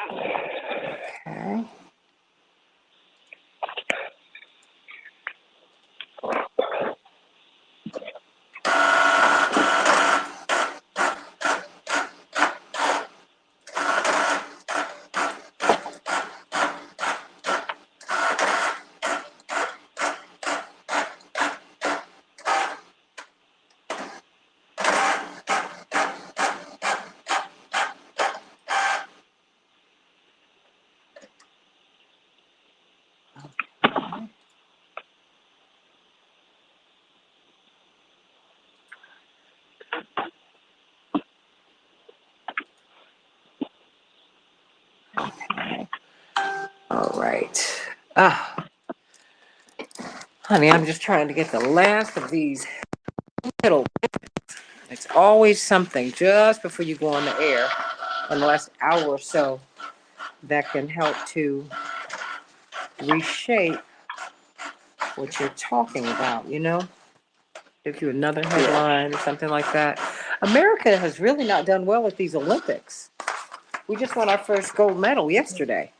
Okay. All right. Honey, I'm just trying to get the last of these little. It's always something just before you go on the air in the last hour or so that can help to reshape what you're talking about, Give you another headline or something like that. America has really not done well at these Olympics. We just won our first gold medal yesterday.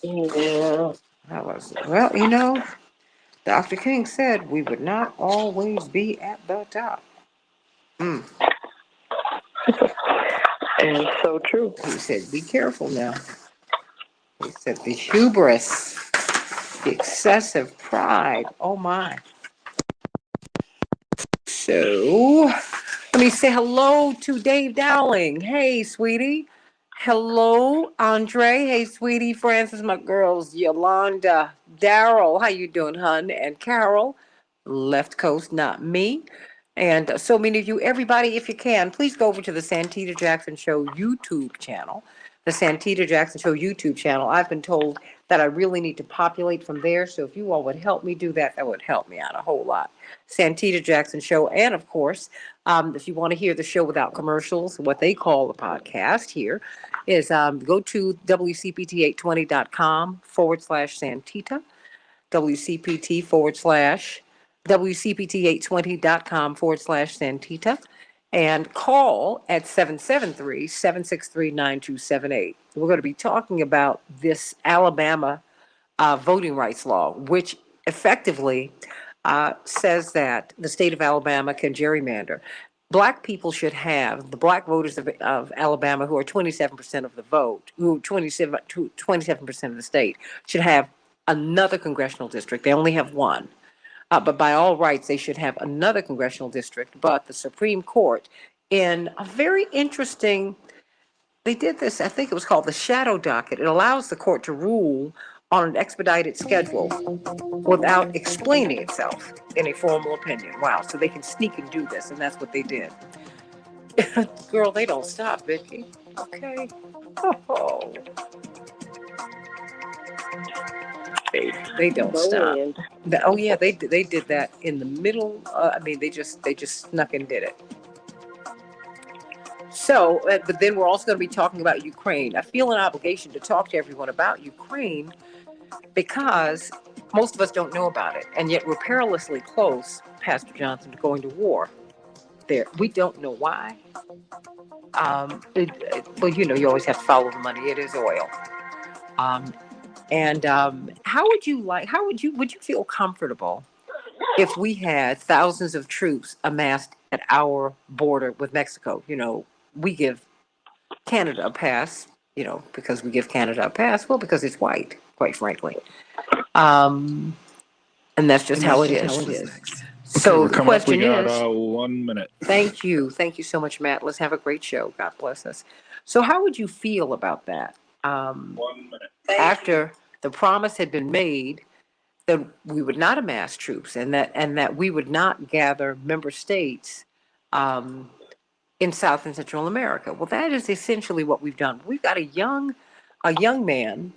Yeah. That was, Dr. King said we would not always be at the top. And so true. He said, be careful now. He said, the hubris, the excessive pride. Oh, my. So, let me say hello to Dave Dowling. Hey, sweetie. Hello, Andre. Hey, sweetie. Francis, my girls. Yolanda. Daryl. How you doing, hun? And Carol. Left Coast, not me. And so many of you, everybody, if you can, please go over to the Santita Jackson Show YouTube channel. The Santita Jackson Show YouTube channel. I've been told that I really need to populate from there. So if you all would help me do that, that would help me out a whole lot. Santita Jackson Show. And of course, if you want to hear the show without commercials, what they call a podcast here is go to WCPT820.com/Santita, WCPT WCPT820.com/Santita, and call at 773-763-9278. We're going to be talking about this Alabama voting rights law, which effectively says that the state of Alabama can gerrymander. Black people should have, the black voters of Alabama, who are 27% of the vote, who 27% of the state, should have another congressional district. They only have one. But by all rights, they should have another congressional district. But the Supreme Court, in a very interesting, they did this, I think it was called the shadow docket. It allows the court to rule on an expedited schedule without explaining itself in a formal opinion. Wow, so they can sneak and do this, and that's what they did. Girl, they don't stop, Vicki. Okay. Oh. They don't stop. Oh yeah, they did that in the middle. They just snuck and did it. So, but then we're also going to be talking about Ukraine. I feel an obligation to talk to everyone about Ukraine because most of us don't know about it, and yet we're perilously close, Pastor Johnson, to going to war. There, we don't know why. Well, you always have to follow the money. It is oil. And how would you feel comfortable if we had thousands of troops amassed at our border with Mexico? We give Canada a pass, because we give Canada a pass. Well, because it's white, quite frankly. And that's just how it is. So the question is, 1 minute. Thank you so much, Matt. Let's have a great show. God bless us. So how would you feel about that? 1 minute. After the promise had been made that we would not amass troops and that we would not gather member states in South and Central America. Well, that is essentially what we've done. We've got a young man,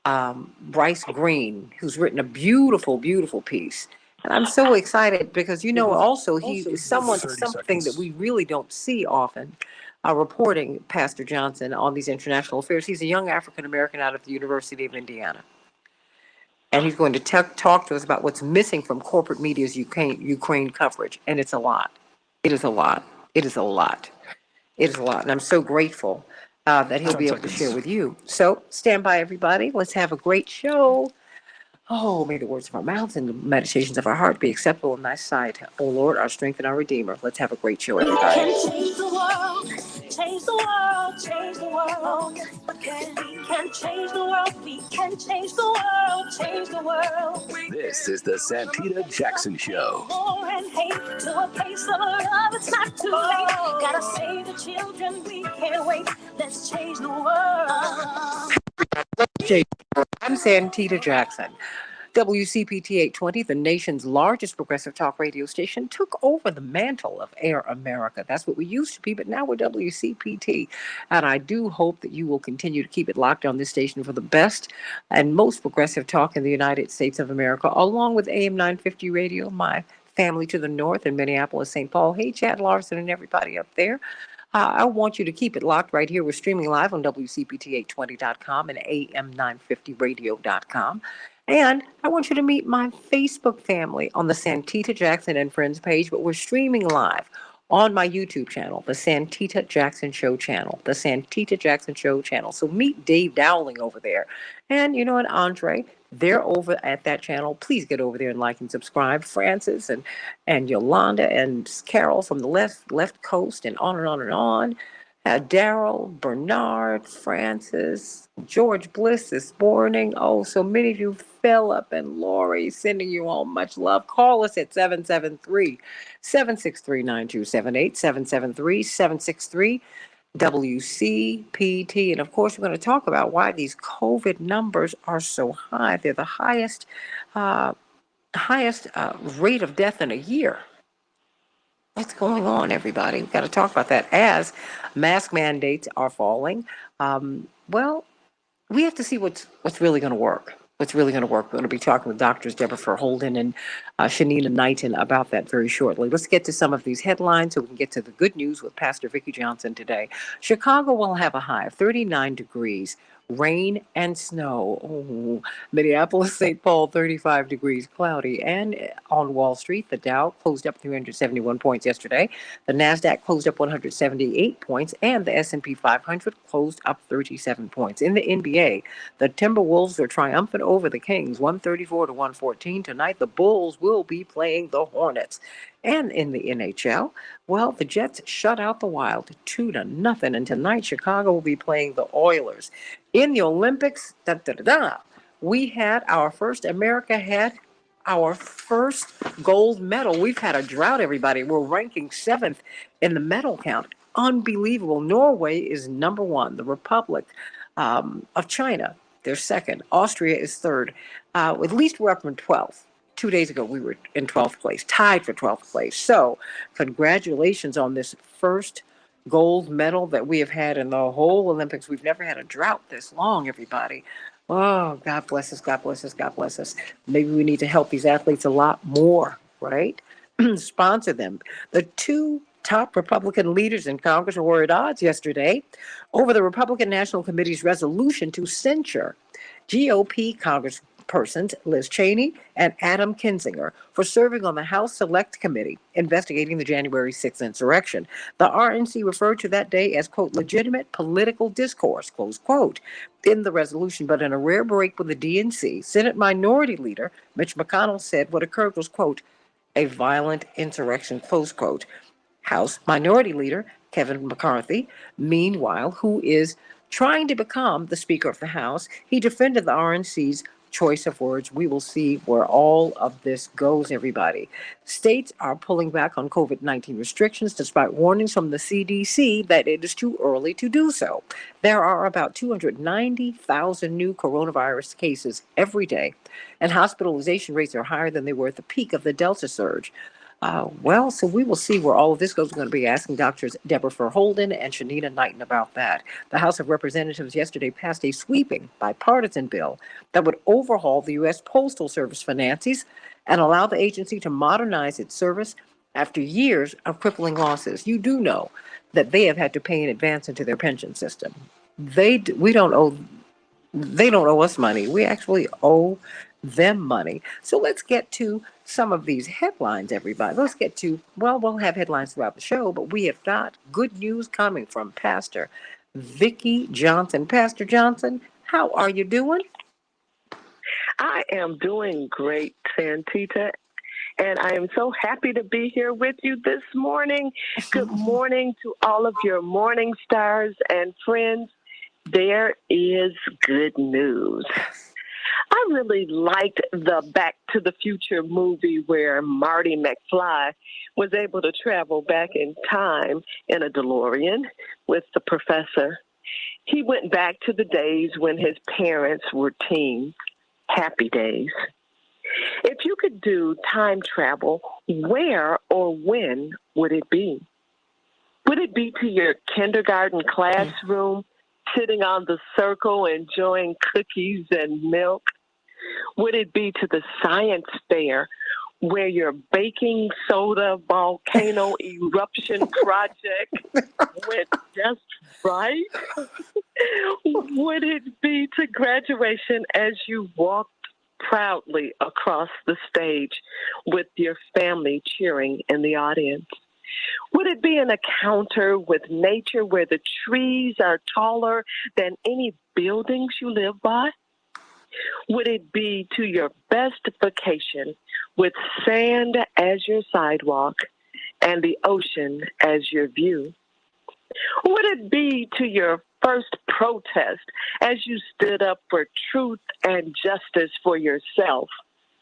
Bryce Green, who's written a beautiful, beautiful piece. And I'm so excited because, also he is something that we really don't see often reporting, Pastor Johnson, on these international affairs. He's a young African-American out of the University of Indiana. And he's going to talk to us about what's missing from corporate media's Ukraine coverage. And it's a lot. It is a lot. It is a lot. It is a lot. And I'm so grateful that he'll 10 be able to seconds. share with you. So stand by, everybody. Let's have a great show. Oh, may the words of our mouths and the meditations of our heart be acceptable in thy sight. Oh, Lord, our strength and our Redeemer. Let's have a great show, everybody. Can change the world, change the world, change the world. We can change the world, we can change the world, change the world. This is the Santita Jackson Show. War and hate to a place of love, it's not too late. Gotta save the children, we can't wait. Let's change the world. I'm Santita Jackson. WCPT 820, the nation's largest progressive talk radio station, took over the mantle of Air America. That's what we used to be, but now we're WCPT. And I do hope that you will continue to keep it locked on this station for the best and most progressive talk in the United States of America, along with AM 950 radio, my family to the north in Minneapolis, St. Paul. Hey, Chad Larson and everybody up there. I want you to keep it locked right here. We're streaming live on WCPT820.com and AM950radio.com. And I want you to meet my Facebook family on the Santita Jackson and Friends page, but we're streaming live on my YouTube channel, the Santita Jackson Show channel, the Santita Jackson Show channel. So meet Dave Dowling over there. And you know, and Andre, they're over at that channel. Please get over there and like and subscribe. Francis and Yolanda and Carol from the left coast and on and on and on. Daryl, Bernard, Francis, George Bliss this morning. Oh, so many of you, Philip and Lori, sending you all much love. Call us at 773-763-9278, 773-763 WCPT. And of course, we're going to talk about why these COVID numbers are so high. They're the highest rate of death in a year. What's going on, everybody? We've got to talk about that as mask mandates are falling. Well, we have to see what's really going to work. What's really going to work. We're going to be talking with Doctors Deborah Holden and Shanina Knighton about that very shortly. Let's get to some of these headlines so we can get to the good news with Pastor Vicki Johnson today. Chicago will have a high of 39 degrees. Rain and snow. Oh, Minneapolis, St. Paul, 35 degrees, cloudy. And on Wall Street, the Dow closed up 371 points yesterday. The NASDAQ closed up 178 points, and the S&P 500 closed up 37 points. In the NBA, the Timberwolves are triumphant over the Kings, 134-114. Tonight, the Bulls will be playing the Hornets. And in the NHL, well, the Jets shut out the Wild 2-0. And tonight, Chicago will be playing the Oilers. In the Olympics, we had our first, America had our first gold medal. We've had a drought, everybody. We're ranking 7th in the medal count. Unbelievable. Norway is number 1. The Republic of China, they're second. Austria is third. At least we're up from 12th. 2 days ago, we were in 12th place, tied for 12th place. So congratulations on this first gold medal that we have had in the whole Olympics. We've never had a drought this long, everybody. Oh, God bless us, God bless us, God bless us. Maybe we need to help these athletes a lot more, right? Sponsor them. The two top Republican leaders in Congress were at odds yesterday over the Republican National Committee's resolution to censure GOP Congresspersons Liz Cheney and Adam Kinzinger for serving on the House Select Committee investigating the January 6th insurrection. The RNC referred to that day as, quote, legitimate political discourse, close quote, in the resolution. But in a rare break with the DNC, Senate Minority Leader Mitch McConnell said what occurred was, quote, a violent insurrection, close quote. House Minority Leader Kevin McCarthy, meanwhile, who is trying to become the Speaker of the House, he defended the RNC's choice of words. We will see where all of this goes, everybody. States are pulling back on COVID-19 restrictions despite warnings from the CDC that it is too early to do so. There are about 290,000 new coronavirus cases every day, and hospitalization rates are higher than they were at the peak of the Delta surge. So we will see where all of this goes. We're going to be asking Doctors Deborah Holden and Shanina Knighton about that. The House of Representatives yesterday passed a sweeping bipartisan bill that would overhaul the U.S. Postal Service finances and allow the agency to modernize its service after years of crippling losses. You do know that they have had to pay in advance into their pension system. They don't owe us money. We actually owe them money. So let's get to some of these headlines, everybody. We'll have headlines throughout the show, but we have got good news coming from Pastor Vicki Johnson. Pastor Johnson, how are you doing? I am doing great, Santita, and I am so happy to be here with you this morning. Good morning to all of your morning stars and friends. There is good news. I really liked the Back to the Future movie where Marty McFly was able to travel back in time in a DeLorean with the professor. He went back to the days when his parents were teens, happy days. If you could do time travel, where or when would it be? Would it be to your kindergarten classroom, sitting on the circle enjoying cookies and milk? Would it be to the science fair where your baking soda volcano eruption project went just right? Would it be to graduation as you walked proudly across the stage with your family cheering in the audience? Would it be an encounter with nature where the trees are taller than any buildings you live by? Would it be to your best vacation with sand as your sidewalk and the ocean as your view? Would it be to your first protest as you stood up for truth and justice for yourself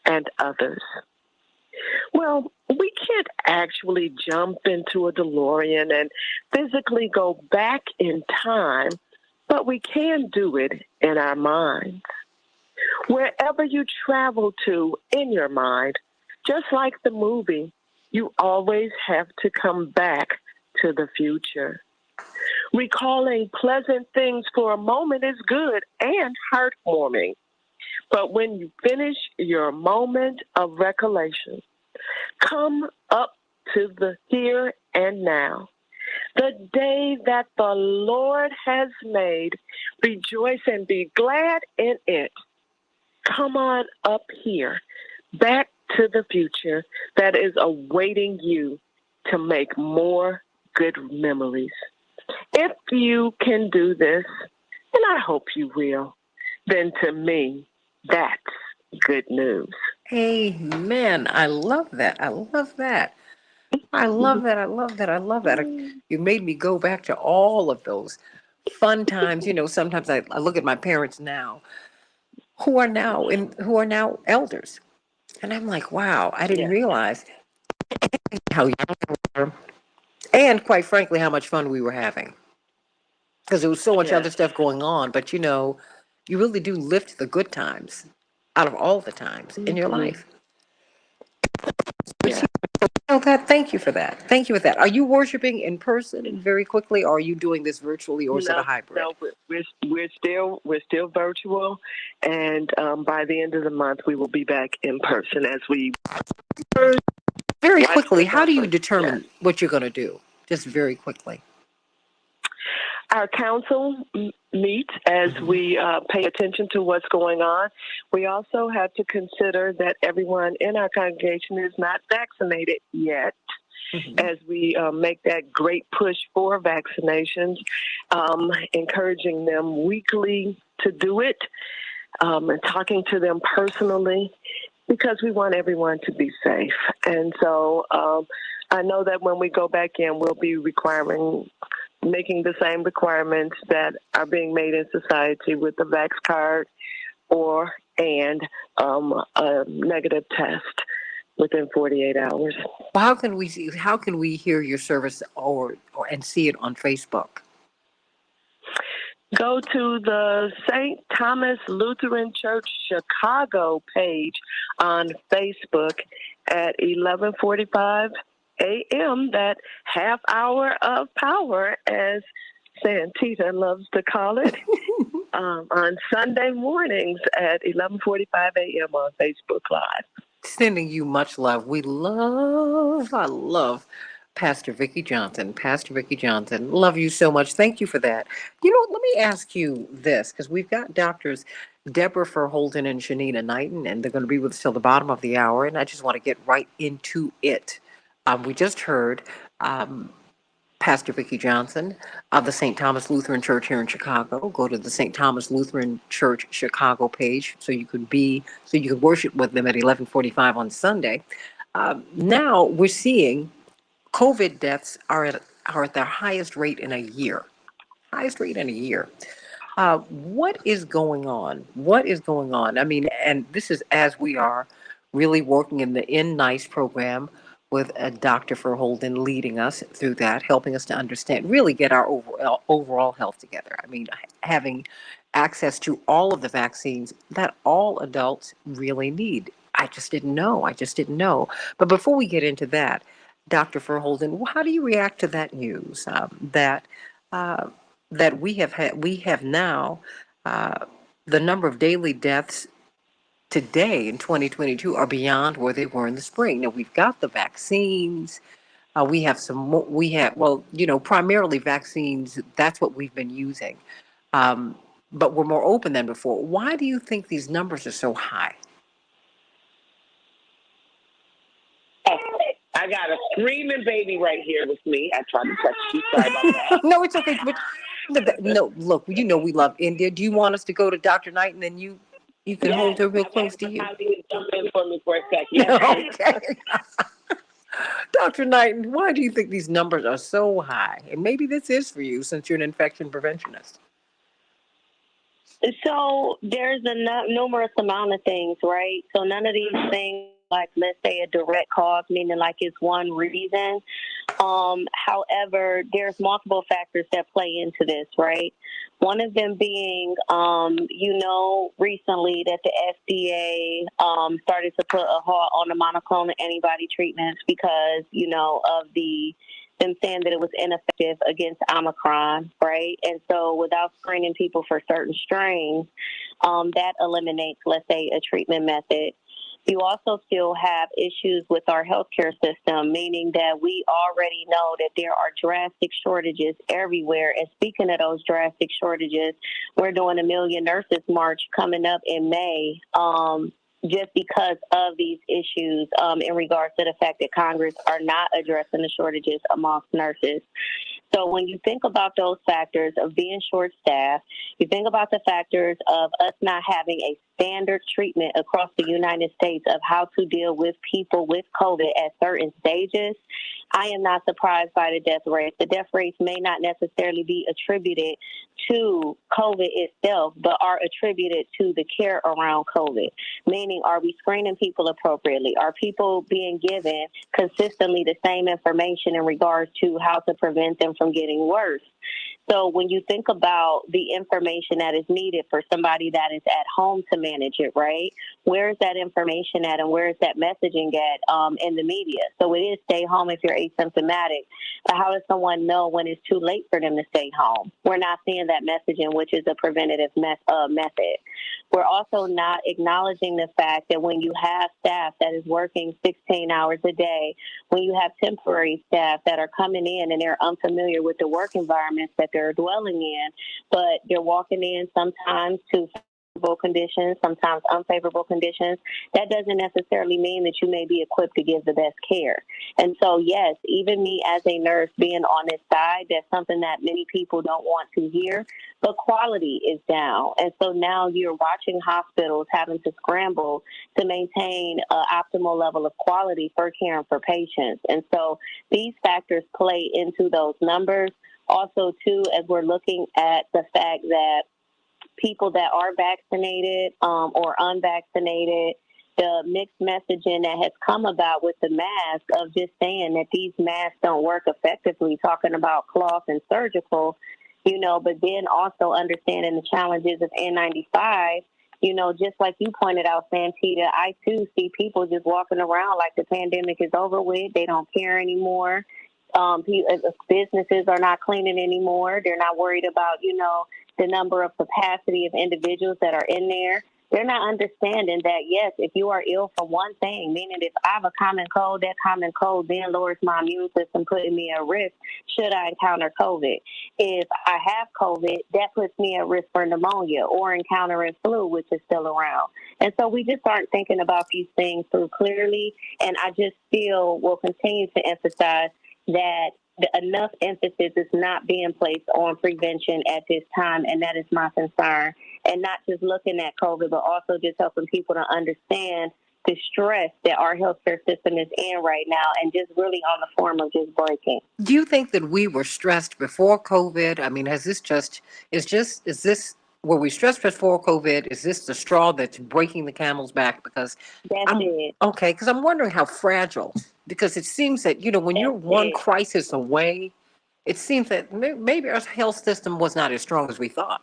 and others? Well, we can't actually jump into a DeLorean and physically go back in time, but we can do it in our minds. Wherever you travel to in your mind, just like the movie, you always have to come back to the future. Recalling pleasant things for a moment is good and heartwarming. But when you finish your moment of recollection, come up to the here and now. The day that the Lord has made, rejoice and be glad in it. Come on up here, back to the future that is awaiting you to make more good memories. If you can do this, and I hope you will, then to me, that's good news. Amen. I love that. I love that. I love that. I love that. I love that. You made me go back to all of those fun times. Sometimes I look at my parents now who are now elders. And I'm like, wow, I didn't Yes. realize how young they were, and quite frankly, how much fun we were having. Because there was so much other Yes. stuff going on, but you really do lift the good times out of all the times in your Mhm. life. Yeah. That, thank you for that. Thank you for that. Are you worshiping in person and very quickly, or are you doing this virtually, or is it a No, hybrid? no, we're still virtual, and by the end of the month we will be back in person as we Very watch quickly, the how do you numbers. Yes. determine what you're going to do? Just very quickly. Our council meets as we pay attention to what's going on. We also have to consider that everyone in our congregation is not vaccinated yet. As we make that great push for vaccinations, encouraging them weekly to do it, and talking to them personally, because we want everyone to be safe. And so I know that when we go back in, we'll be making the same requirements that are being made in society with the Vax card and a negative test within 48 hours. Well, how can we hear your service and see it on Facebook? Go to the St. Thomas Lutheran Church Chicago page on Facebook at 11:45 a.m. That half hour of power, as Santita loves to call it, on Sunday mornings at 11:45 a.m. on Facebook Live. Sending you much love. I love Pastor Vicki Johnson. Pastor Vicki Johnson, love you so much. Thank you for that. Let me ask you this, because we've got doctors Deborah Holden and Shanina Knighton, and they're going to be with us till the bottom of the hour, and I just want to get right into it. We just heard Pastor Vicki Johnson of the St. Thomas Lutheran Church here in Chicago. Go to the St. Thomas Lutheran Church Chicago page so you could worship with them at 11:45 on Sunday. Now we're seeing COVID deaths are at their highest rate in a year. Highest rate in a year. What is going on? What is going on? I mean, and this is as we are really working in the In Nice program with Dr. Verholden leading us through that, helping us to understand, really get our overall health together. I mean, having access to all of the vaccines that all adults really need. I just didn't know. I just didn't know. But before we get into that, Dr. Verholden, how do you react to that news uh, that we have now uh, the number of daily deaths today in 2022 are beyond where they were in the spring. Now we've got the vaccines. We have some more, we have, well, primarily vaccines. That's what we've been using. Um, but we're more open than before. Why do you think these numbers are so high? I got a screaming baby right here with me. I tried to touch you. Sorry about that. No, it's okay. No, look, we love India. Do you want us to go to Dr. Knight and then you can hold her real close to you? Jump in for me for a second. Yes. Okay. Dr. Knighton, why do you think these numbers are so high? And maybe this is for you since you're an infection preventionist. So there's a numerous amount of things, right? So none of these things, like let's say a direct cause, meaning like it's one reason. However, there's multiple factors that play into this, right? One of them being, recently that the FDA started to put a halt on the monoclonal antibody treatments because, of them saying that it was ineffective against Omicron, right? And so without screening people for certain strains, that eliminates, let's say, a treatment method. You also still have issues with our healthcare system, meaning that we already know that there are drastic shortages everywhere. And speaking of those drastic shortages, we're doing a Million Nurses March coming up in May. Just because of these issues in regards to the fact that Congress are not addressing the shortages amongst nurses. So when you think about those factors of being short-staffed, you think about the factors of us not having a standard treatment across the United States of how to deal with people with COVID at certain stages, I am not surprised by the death rates. The death rates may not necessarily be attributed to COVID itself, but are attributed to the care around COVID. Meaning, are we screening people appropriately? Are people being given consistently the same information in regards to how to prevent them from getting worse? So when you think about the information that is needed for somebody that is at home to manage it, right? Where is that information at and where is that messaging at in the media? So it is stay home if you're asymptomatic. But how does someone know when it's too late for them to stay home? We're not seeing that messaging, which is a preventative method. We're also not acknowledging the fact that when you have staff that is working 16 hours a day, when you have temporary staff that are coming in and they're unfamiliar with the work environments that they're dwelling in, but they're walking in sometimes to favorable conditions, sometimes unfavorable conditions, that doesn't necessarily mean that you may be equipped to give the best care. And so, yes, even me as a nurse being on this side, that's something that many people don't want to hear, but quality is down. And so now you're watching hospitals having to scramble to maintain an optimal level of quality for caring for patients. And so these factors play into those numbers. Also, too, as we're looking at the fact that people that are vaccinated or unvaccinated, the mixed messaging that has come about with the mask of just saying that these masks don't work effectively, talking about cloth and surgical, but then also understanding the challenges of N95. Just like you pointed out, Santita, I too see people just walking around like the pandemic is over with. They don't care anymore. Businesses are not cleaning anymore. They're not worried about, the number of capacity of individuals that are in there. They're not understanding that, yes, if you are ill for one thing, meaning if I have a common cold, that common cold then lowers my immune system, putting me at risk should I encounter COVID. If I have COVID, that puts me at risk for pneumonia or encountering flu, which is still around. And so we just aren't thinking about these things so clearly. And I just feel we'll continue to emphasize that enough emphasis is not being placed on prevention at this time, and that is my concern. And not just looking at COVID, but also just helping people to understand the stress that our healthcare system is in right now, and just really on the form of just breaking. Do you think that we were stressed before COVID? I mean, is this, were we stressed before COVID? Is this the straw that's breaking the camel's back? Because That's it. okay, because I'm wondering how fragile, because it seems that, when you're That's one it. crisis away, it seems that maybe our health system was not as strong as we thought.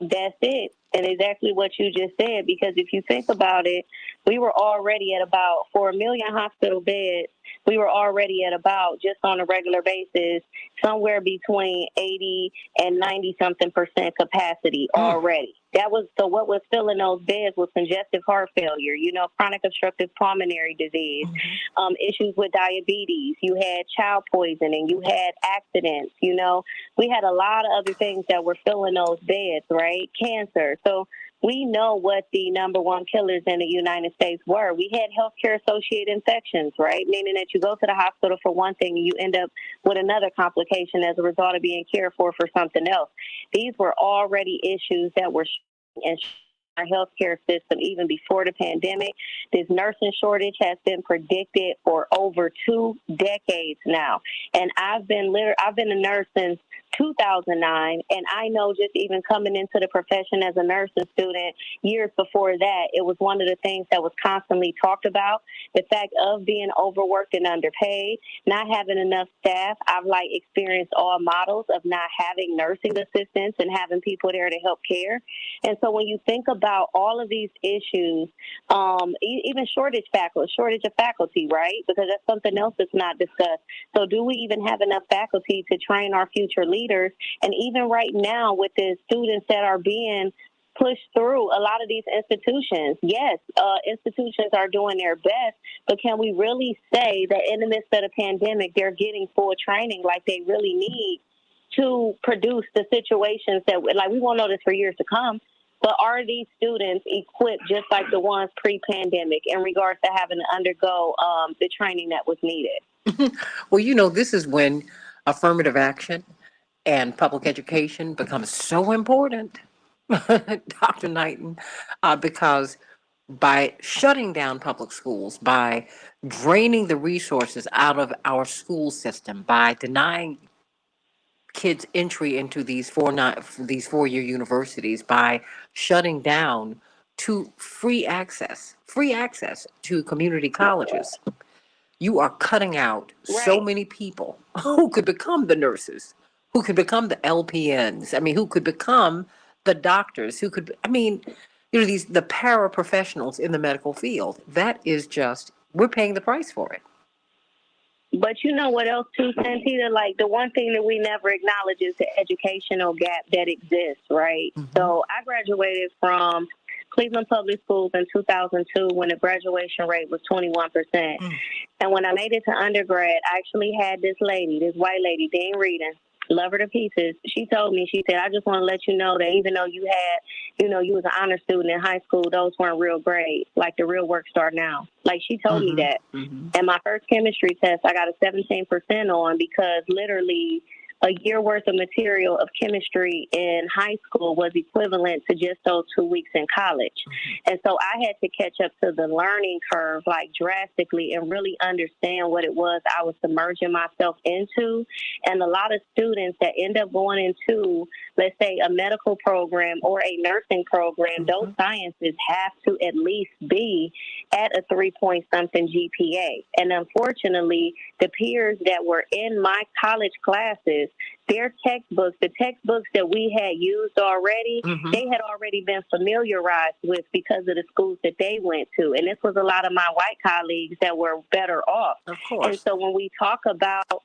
That's it. And exactly what you just said, because if you think about it, we were already at about, for 1 million hospital beds, we were already at about, just on a regular basis, somewhere between 80 and 90 something percent capacity already. That was, so what was filling those beds was congestive heart failure, chronic obstructive pulmonary disease, issues with diabetes. You had child poisoning. You had accidents. We had a lot of other things that were filling those beds, right? Cancer. So we know what the number one killers in the United States were. We had healthcare associated infections, right? Meaning that you go to the hospital for one thing and you end up with another complication as a result of being cared for something else. These were already issues that were in our healthcare system even before the pandemic. This nursing shortage has been predicted for over 2 decades now. And I've been a nurse since 2009, and I know just even coming into the profession as a nursing student years before that, it was one of the things that was constantly talked about, the fact of being overworked and underpaid, not having enough staff. I've experienced all models of not having nursing assistants and having people there to help care. And so when you think about all of these issues, even shortage of faculty, right? Because that's something else that's not discussed. So do we even have enough faculty to train our future leaders? And even right now with the students that are being pushed through a lot of these institutions, yes, institutions are doing their best, but can we really say that in the midst of the pandemic, they're getting full training like they really need to produce the situations that, we won't know this for years to come, but are these students equipped just like the ones pre-pandemic in regards to having to undergo the training that was needed? Well, this is when affirmative action and public education becomes so important, Dr. Knighton, because by shutting down public schools, by draining the resources out of our school system, by denying kids entry into these 4-year universities, by shutting down to free access to community colleges, you are cutting out so many people who could become the nurses, who could become the LPNs. I mean, who could become the doctors, the paraprofessionals in the medical field. That is just, we're paying the price for it. But you know what else too, Santita? The one thing that we never acknowledge is the educational gap that exists, right? Mm-hmm. So I graduated from Cleveland Public Schools in 2002 when the graduation rate was 21%. And when I made it to undergrad, I actually had this white lady, Dean Reading, love her to pieces. She told me, she said, I just want to let you know that even though you was an honor student in high school, those weren't real grades. The real work start now. She told me that. Mm-hmm. And my first chemistry test, I got a 17% on because literally a year worth of material of chemistry in high school was equivalent to just those 2 weeks in college. Mm-hmm. And so I had to catch up to the learning curve drastically and really understand what it was I was submerging myself into. And a lot of students that end up going into, let's say, a medical program or a nursing program, mm-hmm. those sciences have to at least be at a 3-point-something GPA. And unfortunately, the peers that were in my college classes, their textbooks, the textbooks that we had used already, mm-hmm. they had already been familiarized with because of the schools that they went to. And this was a lot of my white colleagues that were better off. Of course. And so when we talk about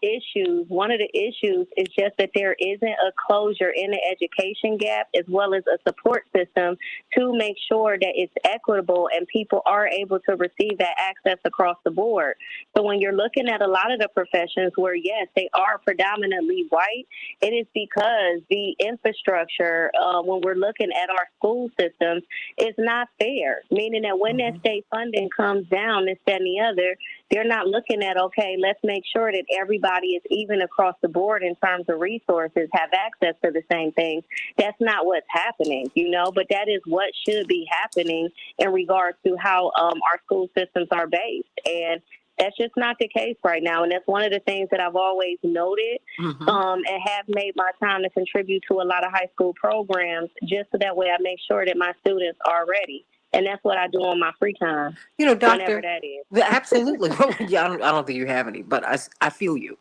issues, one of the issues is just that there isn't a closure in the education gap as well as a support system to make sure that it's equitable and people are able to receive that access across the board. So when you're looking at a lot of the professions where, yes, they are predominantly white, it is because the infrastructure, when we're looking at our school systems, is not fair, meaning that when mm-hmm. that state funding comes down, this, that, and the other, They're not looking at, okay, let's make sure that everybody is even across the board in terms of resources, have access to the same things. That's not what's happening, but that is what should be happening in regards to how our school systems are based. And that's just not the case right now. And that's one of the things that I've always noted and have made my time to contribute to a lot of high school programs, just so that way I make sure that my students are ready. And that's what I do on my free time, Doctor, whenever that is. absolutely. Yeah, I don't think you have any, but I feel you.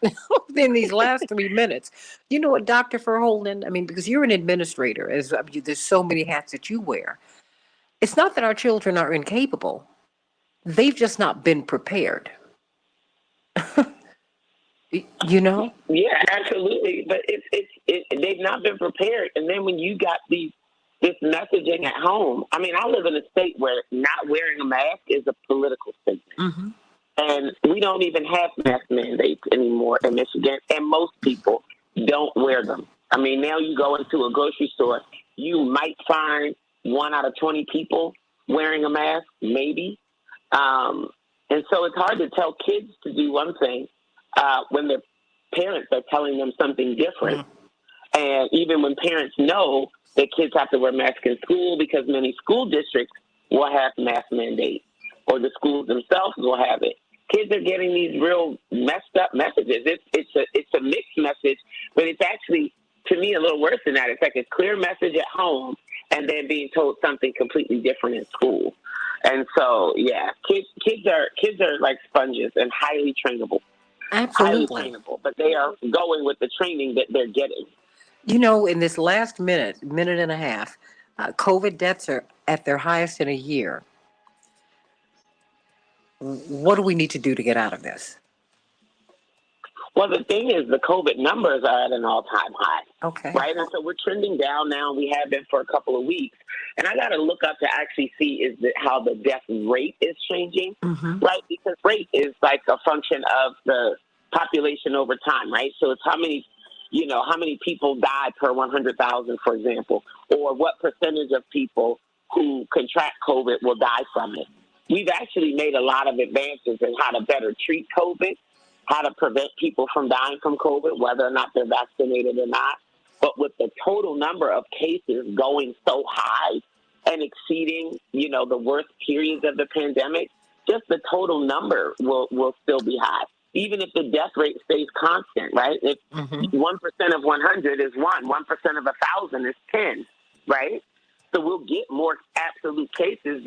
In these last 3 minutes, you know what, Dr. Verholden, I mean, because you're an administrator, there's so many hats that you wear. It's not that our children are incapable. They've just not been prepared. Yeah, absolutely. But they've not been prepared. And then when you got this messaging at home, I mean, I live in a state where not wearing a mask is a political statement. And we don't even have mask mandates anymore in Michigan, and most people don't wear them. I mean, now you go into a grocery store, you might find 1 out of 20 people wearing a mask, maybe. And so it's hard to tell kids to do one thing when their parents are telling them something different. And even when parents know that kids have to wear masks in school, because many school districts will have mask mandates, or the schools themselves will have it. Kids are getting these real messed up messages. It's a mixed message, but it's actually, to me, a little worse than that. It's like a clear message at home and then being told something completely different in school. And so, yeah, kids are like sponges and highly trainable. Absolutely. Highly trainable, but they are going with the training that they're getting. In this last minute and a half, COVID deaths are at their highest in a year. What do we need to do to get out of this? Well, the thing is, the COVID numbers are at an all-time high. Okay. Right? And so we're trending down now. We have been for a couple of weeks. And I got to look up to actually see how the death rate is changing, right? Because rate is like a function of the population over time, right? So it's how many people die per 100,000, for example, or what percentage of people who contract COVID will die from it. We've actually made a lot of advances in how to better treat COVID, how to prevent people from dying from COVID, whether or not they're vaccinated or not. But with the total number of cases going so high and exceeding, the worst periods of the pandemic, just the total number will still be high, even if the death rate stays constant, right? If 1% of 100 is 1%, 1% of 1,000 is 10, right? So we'll get more absolute cases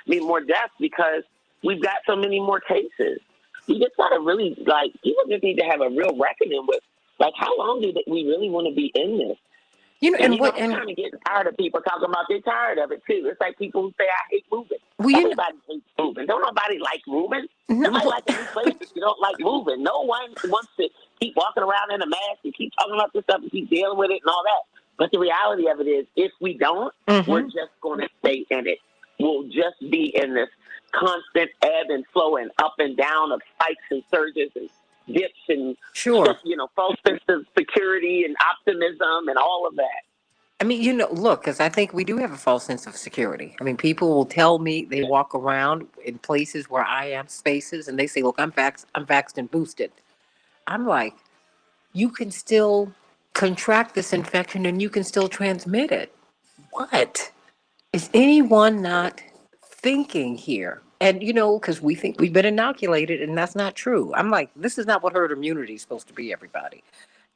more deaths because we've got so many more cases. You just got to really, people just need to have a real reckoning with, how long do we really want to be in this? I'm kind of getting tired of people talking about they're tired of it, too. It's like people who say, I hate moving. Everybody hates moving. Don't nobody like moving. You might like a new place if you don't like moving. No one wants to keep walking around in a mask and keep talking about this stuff and keep dealing with it and all that. But the reality of it is, if we don't, we're just going to stay in it. We'll just be in this constant ebb and flow and up and down of spikes and surges and dips and, false sense of security and optimism and all of that. I mean, look, because I think we do have a false sense of security. I mean, people will tell me they walk around in places where I am, spaces, and they say, look, I'm vaxxed and boosted. I'm like, you can still contract this infection and you can still transmit it. What? Is anyone not thinking here? And, because we think we've been inoculated, and that's not true. I'm like, this is not what herd immunity is supposed to be, everybody.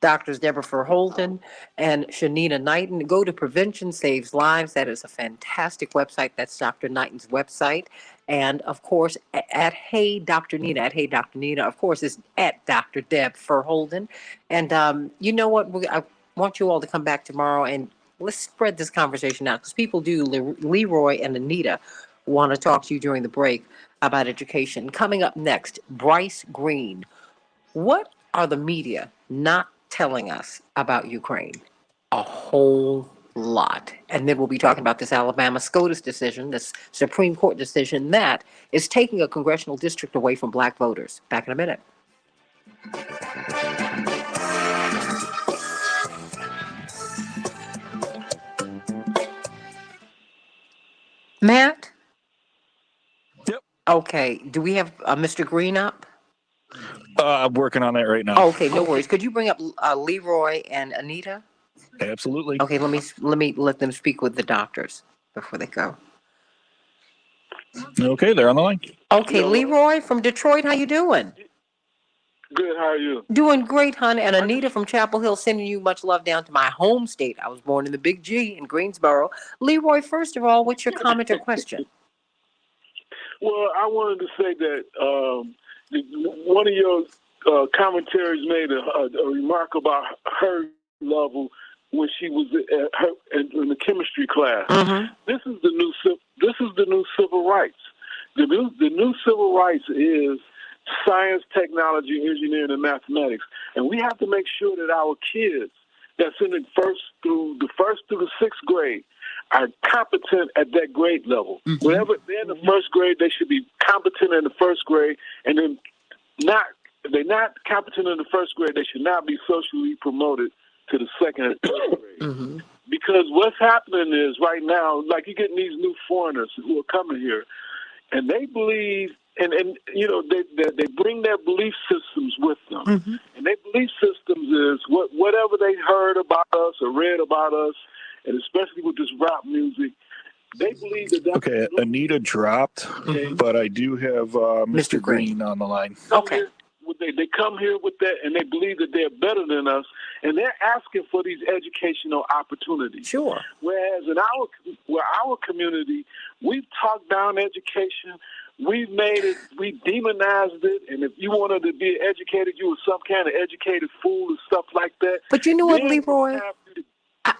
Doctors Deborah Verholden and Shanina Knighton. Go to Prevention Saves Lives. That is a fantastic website. That's Dr. Knighton's website. And, of course, at Hey Dr. Nina, of course, is at Dr. Deb Verholden. And you know what? I want you all to come back tomorrow and let's spread this conversation out, because people do. Leroy and Anita want to talk to you during the break about education. Coming up next, Bryce Green. What are the media not telling us about Ukraine? A whole lot. And then we'll be talking about this Alabama SCOTUS decision, this Supreme Court decision that is taking a congressional district away from black voters. Back in a minute. Matt? Yep. Okay, do we have Mr. Green up? I'm working on that right now. Oh, okay, no worries. Could you bring up Leroy and Anita? Absolutely. Okay, let them speak with the doctors before they go. Okay, they're on the line. Okay, Leroy from Detroit, how you doing? Good, how are you? Doing great, hon. And Anita from Chapel Hill sending you much love down to my home state. I was born in the Big G in Greensboro. Leroy, first of all, what's your comment or question? Well, I wanted to say that one of your commentaries made a remark about her level when she was in the chemistry class. Mm-hmm. This is the new civil rights. The new civil rights is science, technology, engineering, and mathematics, and we have to make sure that our kids that's in the first through the sixth grade are competent at that grade level. Mm-hmm. Whenever they're in the first grade, they should be competent in the first grade, and then if they're not competent in the first grade, they should not be socially promoted to the second and third grade. Mm-hmm. Because what's happening is right now, like you're getting these new foreigners who are coming here, and they believe, and you know, they bring their belief systems with them. Mm-hmm. And their belief systems is whatever they heard about us or read about us, and especially with this rap music, they believe that that's... Okay, Anita dropped, Mm-hmm. but I do have Mr. Green on the line. Okay. They come here with that, and they believe that they're better than us, and they're asking for these educational opportunities. Sure. Whereas in our community, we've talked down education. We've demonized it, and if you wanted to be educated, you were some kind of educated fool and stuff like that. But you know what, Then Leroy?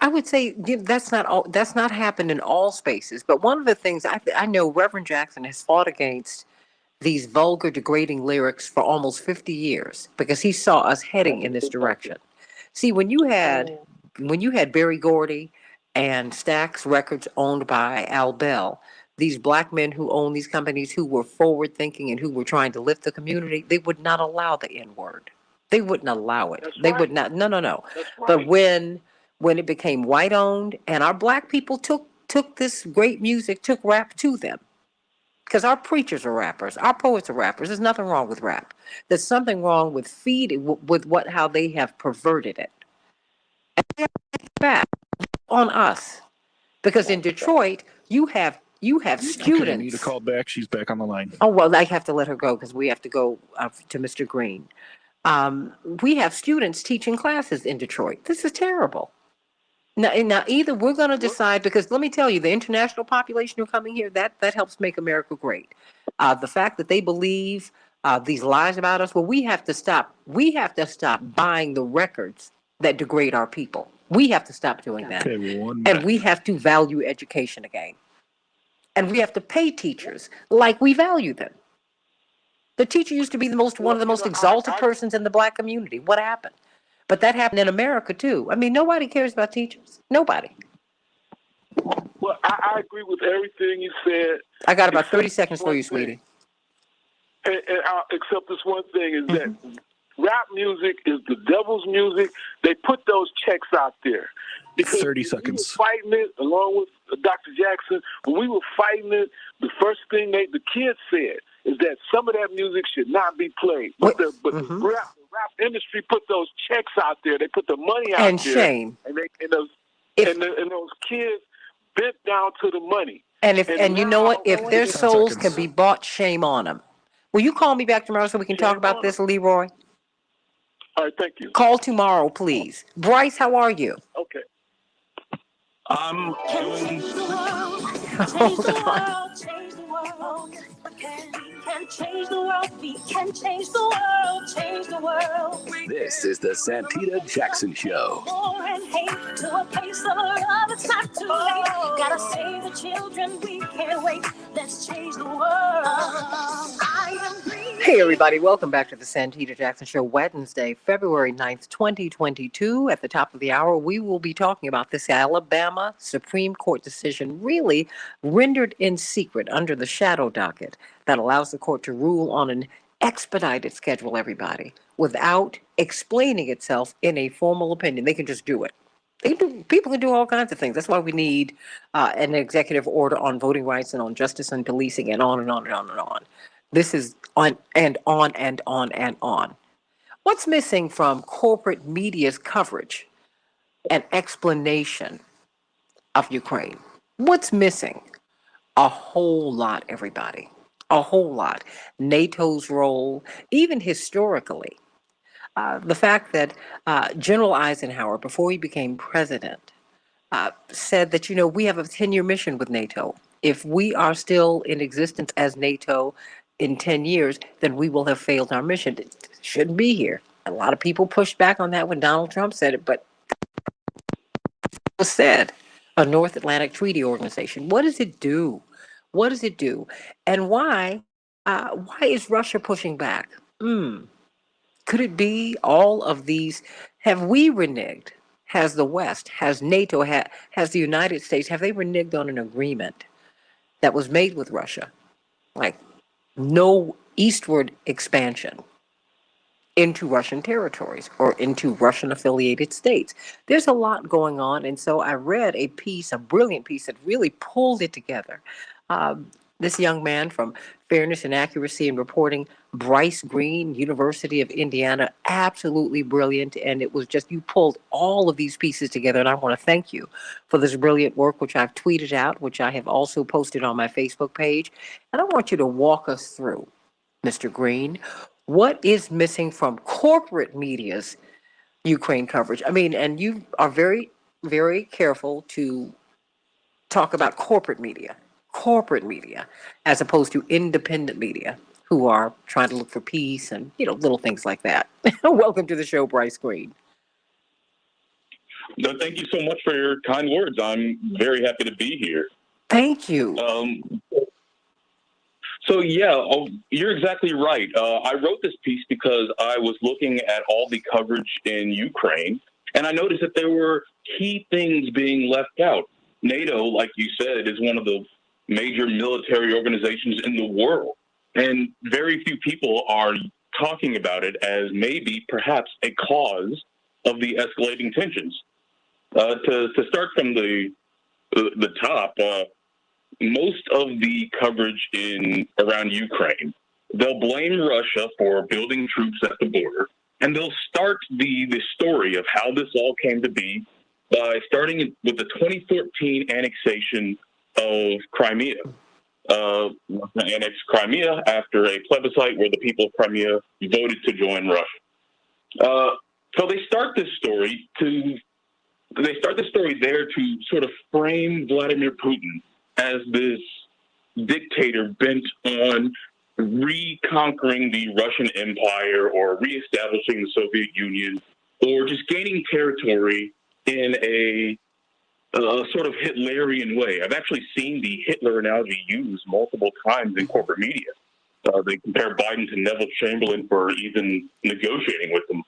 I would say that's not happened in all spaces. But one of the things I know Reverend Jackson has fought against these vulgar, degrading lyrics for almost 50 years because he saw us heading in this direction. See, when you had Berry Gordy and Stax Records owned by Al Bell, these black men who own these companies who were forward thinking and who were trying to lift the community, they would not allow the N word. They wouldn't allow it. That's They right. would not. No. That's right. But when it became white owned and our black people took this great music, took rap to them. Because our preachers are rappers, our poets are rappers. There's nothing wrong with rap. There's something wrong with how they have perverted it. And they're back on us. Because in Detroit, you have students. Okay, Anita called back. She's back on the line. Oh, well, I have to let her go because we have to go to Mr. Green. We have students teaching classes in Detroit. This is terrible. Now, either we're going to decide, because let me tell you, the international population who are coming here, that helps make America great. The fact that they believe these lies about us, well, we have to stop. We have to stop buying the records that degrade our people. We have to stop doing that. Okay, 1 minute. And we have to value education again. And we have to pay teachers like we value them. The teacher used to be one of the most exalted persons in the black community. What happened? But that happened in America, too. I mean, nobody cares about teachers. Nobody. Well, I agree with everything you said. I got about 30 seconds for you, sweetie. Except this one thing is that rap music is the devil's music. They put those checks out there. Because 30 seconds. We were fighting it along with Dr. Jackson. When we were fighting it, the first thing the kids said is that some of that music should not be played. But the rap industry put those checks out there. They put the money out and there. Shame. And those kids bent down to the money. And you know what? If their souls can be bought, shame on them. Will you call me back tomorrow so we can talk about this, Leroy? All right, thank you. Call tomorrow, please. Bryce, how are you? Okay. I'm doing... Can change the world, we can change the world, change the world. This is the Santita Jackson Show. War and hate to a place of love, it's not too late. Gotta save the children, we can't wait. Let's change the world. I am green. Hey, everybody. Welcome back to the Santita Jackson Show, Wednesday, February 9th, 2022. At the top of the hour, we will be talking about this Alabama Supreme Court decision, really rendered in secret under the shadow docket that allows the court to rule on an expedited schedule, everybody, without explaining itself in a formal opinion. They can just do it. People can do all kinds of things. That's why we need an executive order on voting rights and on justice and policing and on and on and on and on. This is on and on and on and on. What's missing from corporate media's coverage and explanation of Ukraine? What's missing? A whole lot, everybody. A whole lot. NATO's role, even historically. The fact that General Eisenhower, before he became president, said that, we have a 10-year mission with NATO. If we are still in existence as NATO in 10 years, then we will have failed our mission. It shouldn't be here. A lot of people pushed back on that when Donald Trump said it, but it was said. A North Atlantic Treaty Organization. What does it do? What does it do? And why is Russia pushing back? Could it be all of these? Have we reneged? Has the West, has NATO, has the United States, have they reneged on an agreement that was made with Russia? Like no eastward expansion into Russian territories or into Russian affiliated states. There's a lot going on. And so I read a piece, a brilliant piece that really pulled it together. This young man from Fairness and Accuracy in Reporting, Bryce Green, University of Indiana, absolutely brilliant. And it was just, you pulled all of these pieces together. And I want to thank you for this brilliant work, which I've tweeted out, which I have also posted on my Facebook page. And I want you to walk us through, Mr. Green, what is missing from corporate media's Ukraine coverage? I mean, and you are very, very careful to talk about corporate media, as opposed to independent media who are trying to look for peace and, little things like that. Welcome to the show, Bryce Green. No, thank you so much for your kind words. I'm very happy to be here. Thank you. So, you're exactly right. I wrote this piece because I was looking at all the coverage in Ukraine, and I noticed that there were key things being left out. NATO, like you said, is one of the major military organizations in the world, and very few people are talking about it as maybe, perhaps, a cause of the escalating tensions. To start from the top, most of the coverage around Ukraine, they'll blame Russia for building troops at the border, and they'll start the story of how this all came to be by starting with the 2014 annexation of Crimea. Annexed Crimea after a plebiscite where the people of Crimea voted to join Russia. So they start this story there to sort of frame Vladimir Putin as this dictator bent on reconquering the Russian Empire or reestablishing the Soviet Union or just gaining territory in a sort of Hitlerian way. I've actually seen the Hitler analogy used multiple times in corporate media. They compare Biden to Neville Chamberlain for even negotiating with them.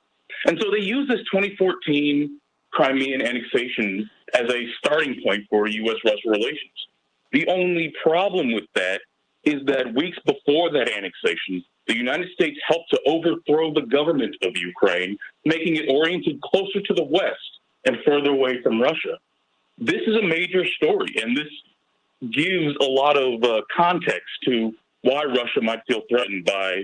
And so they use this 2014 Crimean annexation as a starting point for U.S.-Russia relations. The only problem with that is that weeks before that annexation, the United States helped to overthrow the government of Ukraine, making it oriented closer to the West and further away from Russia. This is a major story, and this gives a lot of context to why Russia might feel threatened by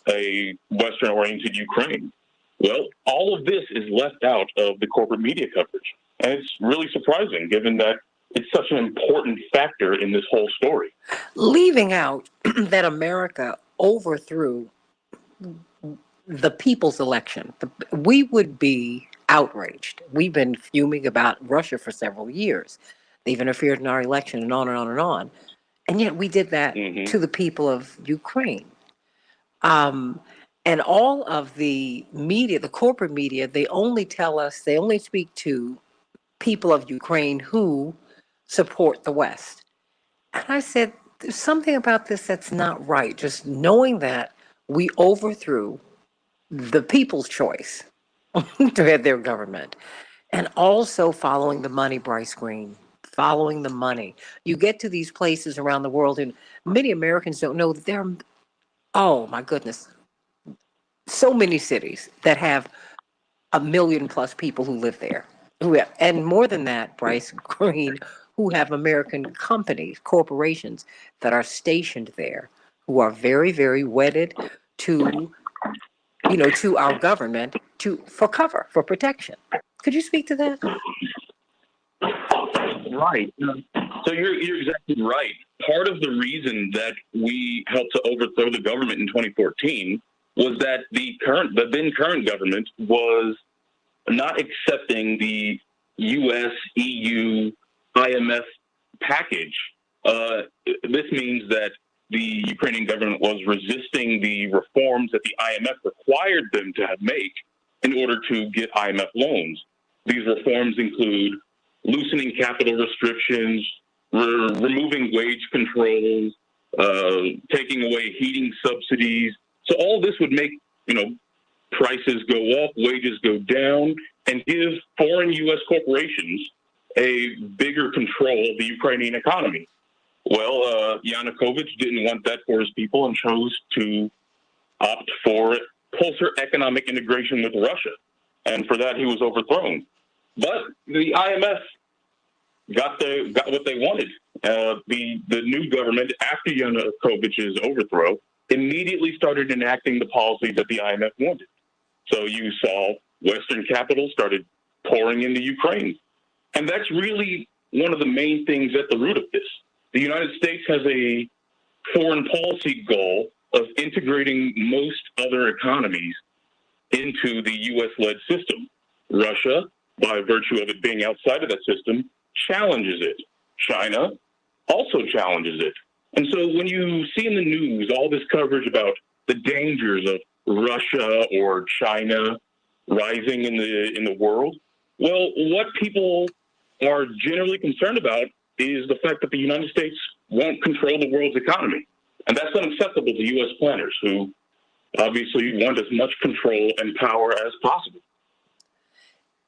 a Western-oriented Ukraine. Well, all of this is left out of the corporate media coverage, and it's really surprising given that it's such an important factor in this whole story. Leaving out that America overthrew the people's election, we would be outraged. We've been fuming about Russia for several years. They've interfered in our election and on and on and on. And yet we did that to the people of Ukraine. And all of the media, the corporate media, they only speak to people of Ukraine who support the West. And I said, there's something about this that's not right. Just knowing that we overthrew the people's choice to head their government. And also following the money, Bryce Green, following the money. You get to these places around the world, and many Americans don't know that there are, oh my goodness, so many cities that have 1 million+ people who live there. and more than that, Bryce Green, who have American companies, corporations that are stationed there, who are very, very wedded to, to our government for cover, for protection. Could you speak to that? Right. So you're exactly right. Part of the reason that we helped to overthrow the government in 2014 was that the then current government was not accepting the U.S., EU, IMF package. This means that the Ukrainian government was resisting the reforms that the IMF required them to make in order to get IMF loans. These reforms include loosening capital restrictions, removing wage controls, taking away heating subsidies. So all this would make, prices go up, wages go down, and give foreign U.S. corporations a bigger control of the Ukrainian economy. Well, Yanukovych didn't want that for his people and chose to opt for closer economic integration with Russia. And for that, he was overthrown. But the IMF got what they wanted. The new government, after Yanukovych's overthrow, immediately started enacting the policies that the IMF wanted. So you saw Western capital started pouring into Ukraine. And that's really one of the main things at the root of this. The United States has a foreign policy goal of integrating most other economies into the U.S.-led system. Russia, by virtue of it being outside of that system, challenges it. China also challenges it. And so when you see in the news all this coverage about the dangers of Russia or China rising in the world, well, what people are generally concerned about is the fact that the United States won't control the world's economy. And that's unacceptable to U.S. planners who obviously want as much control and power as possible.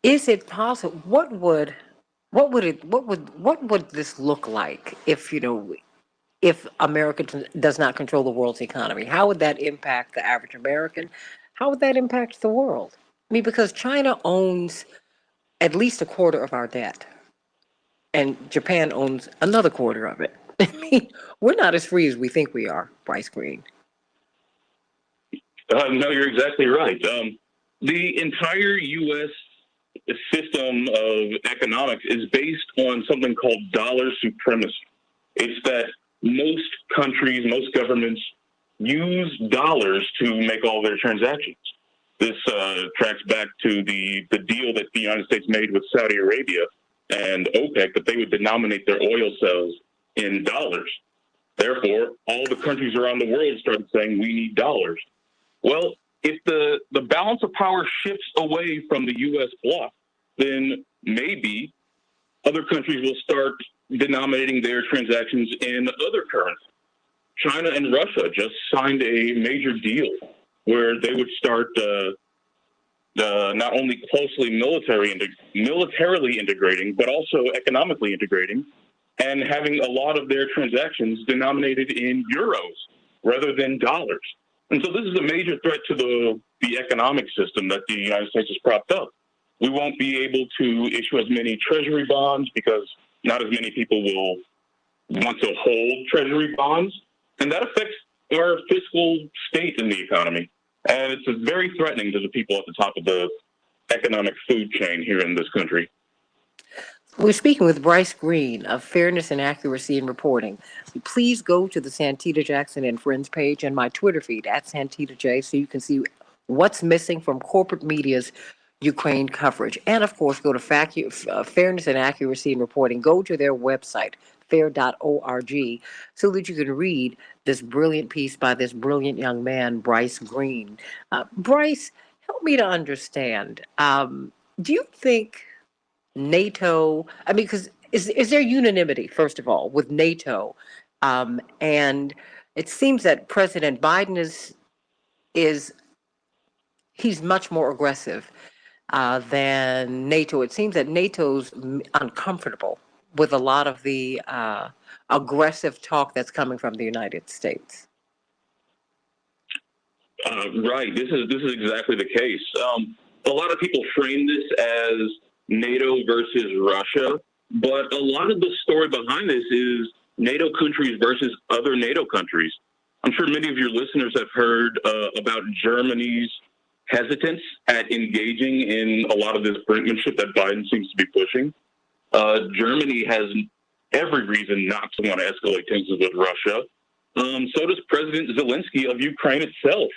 Is it possible? What would this look like if America does not control the world's economy? How would that impact the average American? How would that impact the world? I mean, because China owns at least a quarter of our debt, and Japan owns another quarter of it. I mean, we're not as free as we think we are, Bryce Green. No, you're exactly right. The entire U.S. system of economics is based on something called dollar supremacy. It's that most countries, most governments use dollars to make all their transactions. This tracks back to the deal that the United States made with Saudi Arabia and OPEC, that they would denominate their oil sales in dollars. Therefore, all the countries around the world started saying, we need dollars. Well, if the balance of power shifts away from the U.S. bloc, then maybe other countries will start denominating their transactions in other currencies. China and Russia just signed a major deal where they would start not only closely militarily integrating, but also economically integrating, and having a lot of their transactions denominated in euros rather than dollars. And so this is a major threat to the economic system that the United States has propped up. We won't be able to issue as many treasury bonds because not as many people will want to hold treasury bonds. And that affects our fiscal state in the economy. And it's very threatening to the people at the top of the economic food chain here in this country. We're speaking with Bryce Green of Fairness and Accuracy in Reporting. Please go to the Santita Jackson and Friends page and my Twitter feed at Santita J so you can see what's missing from corporate media's Ukraine coverage. And of course, go to Fairness and Accuracy in Reporting. Go to their website, fair.org, so that you can read this brilliant piece by this brilliant young man, Bryce Green. Bryce, help me to understand. Do you think NATO, I mean, because is there unanimity, first of all, with NATO? And it seems that President Biden he's much more aggressive than NATO. It seems that NATO's uncomfortable with a lot of the aggressive talk that's coming from the United States. Right. This is exactly the case. A lot of people frame this as NATO versus Russia, but a lot of the story behind this is NATO countries versus other NATO countries. I'm sure many of your listeners have heard about Germany's hesitance at engaging in a lot of this brinkmanship that Biden seems to be pushing. Germany has every reason not to want to escalate tensions with Russia. So does President Zelensky of Ukraine itself.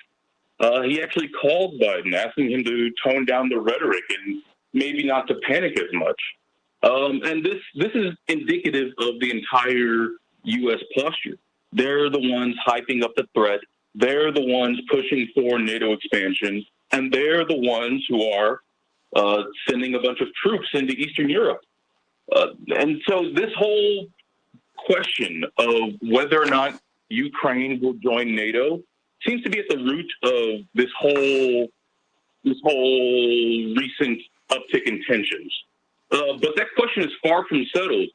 He actually called Biden, asking him to tone down the rhetoric and maybe not to panic as much. And this is indicative of the entire U.S. posture. They're the ones hyping up the threat. They're the ones pushing for NATO expansion. And they're the ones who are sending a bunch of troops into Eastern Europe. And so this whole question of whether or not Ukraine will join NATO seems to be at the root of this whole recent uptick in tensions. But that question is far from settled.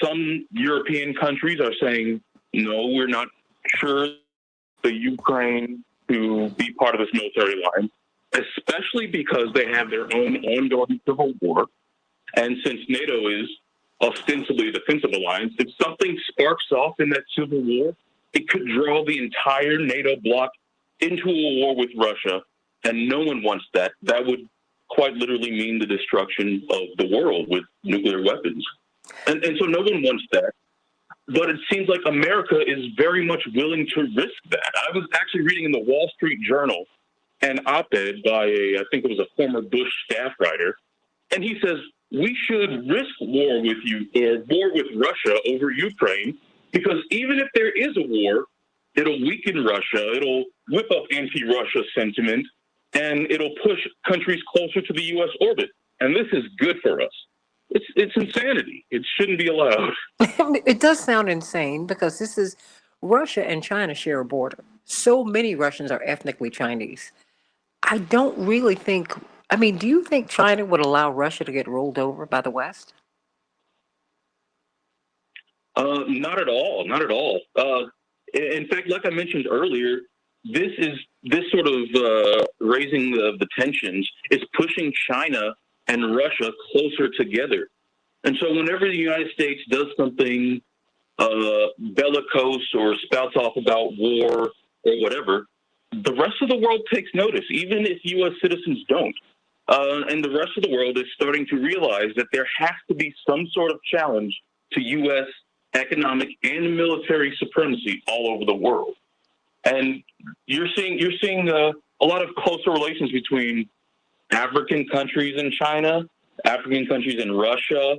Some European countries are saying, no, we're not sure the Ukraine to be part of this military alliance, especially because they have their own ongoing civil war. And since NATO is ostensibly a defensive alliance, if something sparks off in that civil war, it could draw the entire NATO bloc into a war with Russia, and no one wants that. That would quite literally mean the destruction of the world with nuclear weapons. And so no one wants that. But it seems like America is very much willing to risk that. I was actually reading in the Wall Street Journal an op-ed by I think it was a former Bush staff writer, and he says, we should risk war with you or war with Russia over Ukraine, because even if there is a war, it'll weaken Russia, it'll whip up anti-Russia sentiment, and it'll push countries closer to the U.S. orbit. And this is good for us. It's insanity. It shouldn't be allowed. It does sound insane because this is Russia and China share a border. So many Russians are ethnically Chinese. I don't really think, I mean, do you think China would allow Russia to get rolled over by the West? Not at all. Not at all. In fact, like I mentioned earlier, this sort of raising the tensions is pushing China and Russia closer together. And so whenever the United States does something bellicose or spouts off about war or whatever, the rest of the world takes notice, even if U.S. citizens don't. And the rest of the world is starting to realize that there has to be some sort of challenge to U.S. economic and military supremacy all over the world. And you're seeing a lot of closer relations between African countries and China, African countries and Russia.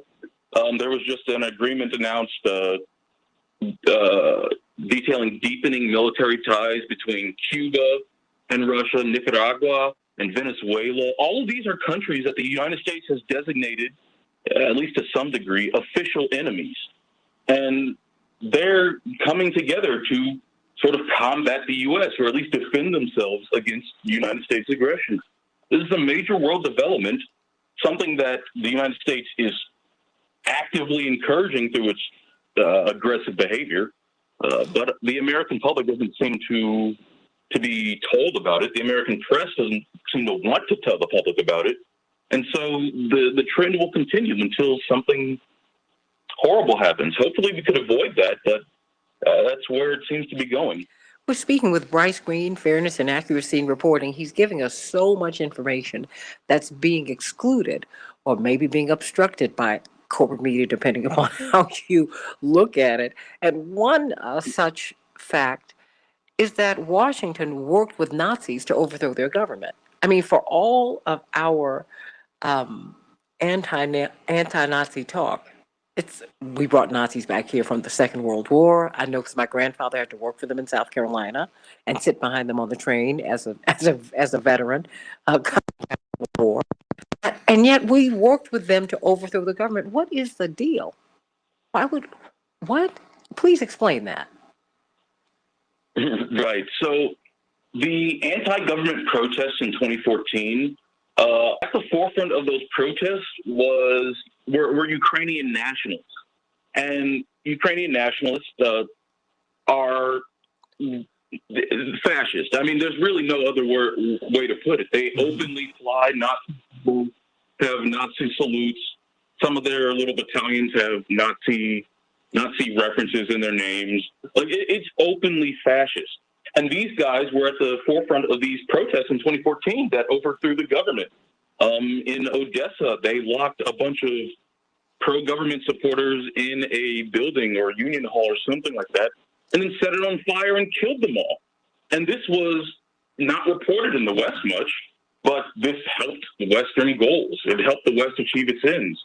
There was just an agreement announced detailing deepening military ties between Cuba and Russia, Nicaragua, and Venezuela. All of these are countries that the United States has designated, at least to some degree, official enemies. And they're coming together to sort of combat the U.S., or at least defend themselves against United States aggression. This is a major world development, something that the United States is actively encouraging through its aggressive behavior. But the American public doesn't seem to be told about it. The American press doesn't seem to want to tell the public about it. And so the trend will continue until something horrible happens. Hopefully we could avoid that, but that's where it seems to be going. We're speaking with Bryce Green, Fairness and Accuracy in Reporting. He's giving us so much information that's being excluded or maybe being obstructed by corporate media, depending upon how you look at it. And one such fact is that Washington worked with Nazis to overthrow their government. I mean, for all of our anti-Nazi talk, we brought Nazis back here from the Second World War. I know because my grandfather had to work for them in South Carolina and sit behind them on the train as a veteran coming back from the war. And yet we worked with them to overthrow the government. What is the deal? What? Please explain that. Right. So the anti-government protests in 2014, at the forefront of those protests were Ukrainian nationalists. And Ukrainian nationalists are fascist. I mean, there's really no other way to put it. They openly fly Nazi have Nazi salutes. Some of their little battalions have Nazi references in their names. Like, it's openly fascist. And these guys were at the forefront of these protests in 2014 that overthrew the government. In Odessa, they locked a bunch of pro-government supporters in a building or union hall or something like that, and then set it on fire and killed them all. And this was not reported in the West much, but this helped Western goals. It helped the West achieve its ends.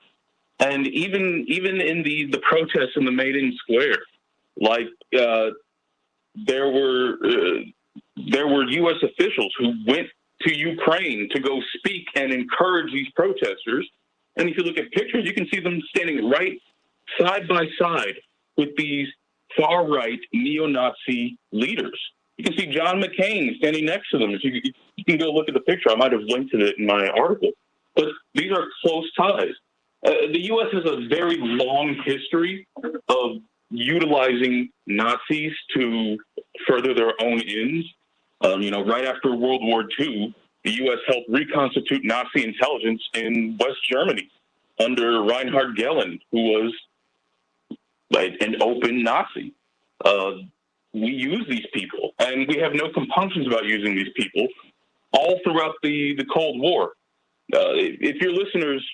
And even in the protests in the Maidan Square, like there were U.S. officials who went to Ukraine to go speak and encourage these protesters. And if you look at pictures, you can see them standing right side by side with these far-right neo-Nazi leaders. You can see John McCain standing next to them. If you can go look at the picture. I might have linked to it in my article. But these are close ties. The U.S. has a very long history of utilizing Nazis to further their own ends. Right after World War II, the U.S. helped reconstitute Nazi intelligence in West Germany under Reinhard Gehlen, who was like an open Nazi. We use these people, and we have no compunctions about using these people all throughout the Cold War. If your listeners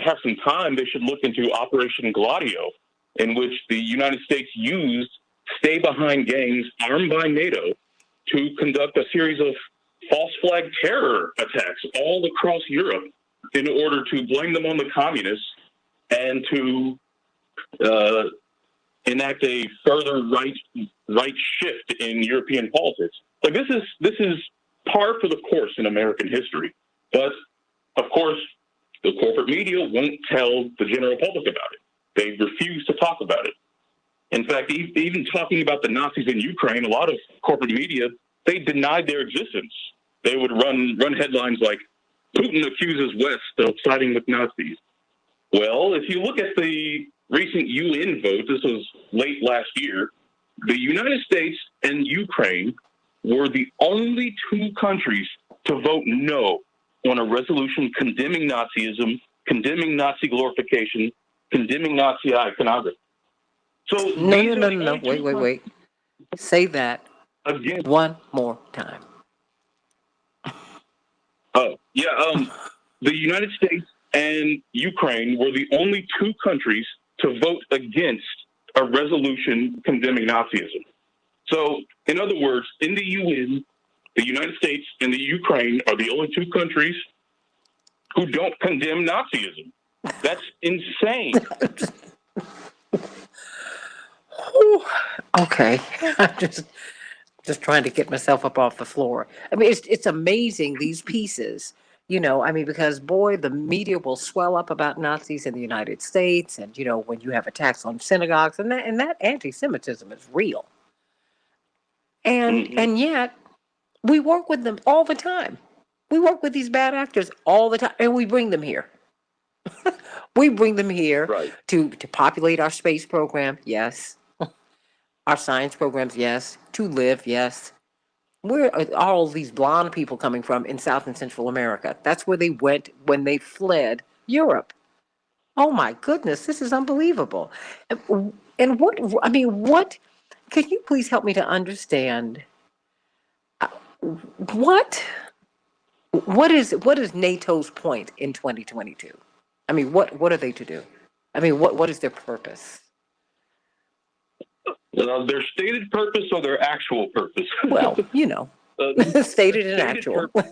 have some time, they should look into Operation Gladio, in which the United States used stay-behind gangs armed by NATO to conduct a series of false flag terror attacks all across Europe in order to blame them on the communists and to enact a further right shift in European politics. Like, this is par for the course in American history. But of course, the corporate media won't tell the general public about it. They refuse to talk about it. In fact, even talking about the Nazis in Ukraine, a lot of corporate media, they denied their existence. They would run headlines like, Putin accuses West of siding with Nazis. Well, if you look at the recent UN vote, this was late last year, the United States and Ukraine were the only two countries to vote no on a resolution condemning Nazism, condemning Nazi glorification, condemning Nazi iconography. So No. Wait. Say that again one more time. Oh, yeah. The United States and Ukraine were the only two countries to vote against a resolution condemning Nazism. So, in other words, in the UN, the United States and the Ukraine are the only two countries who don't condemn Nazism. That's insane. Okay. I'm just trying to get myself up off the floor. I mean, it's amazing, these pieces, because boy, the media will swell up about Nazis in the United States, and when you have attacks on synagogues, and that anti-Semitism is real. And yet we work with them all the time. We work with these bad actors all the time, and we bring them here. We bring them here Right. to populate our space program, yes. Our science programs, yes. To live, yes. Where are all these blonde people coming from in South and Central America? That's where they went when they fled Europe. Oh my goodness, this is unbelievable. And what, can you please help me to understand what is NATO's point in 2022? I mean, what are they to do? I mean, what is their purpose? Their stated purpose or their actual purpose? Well, stated and actual. Well,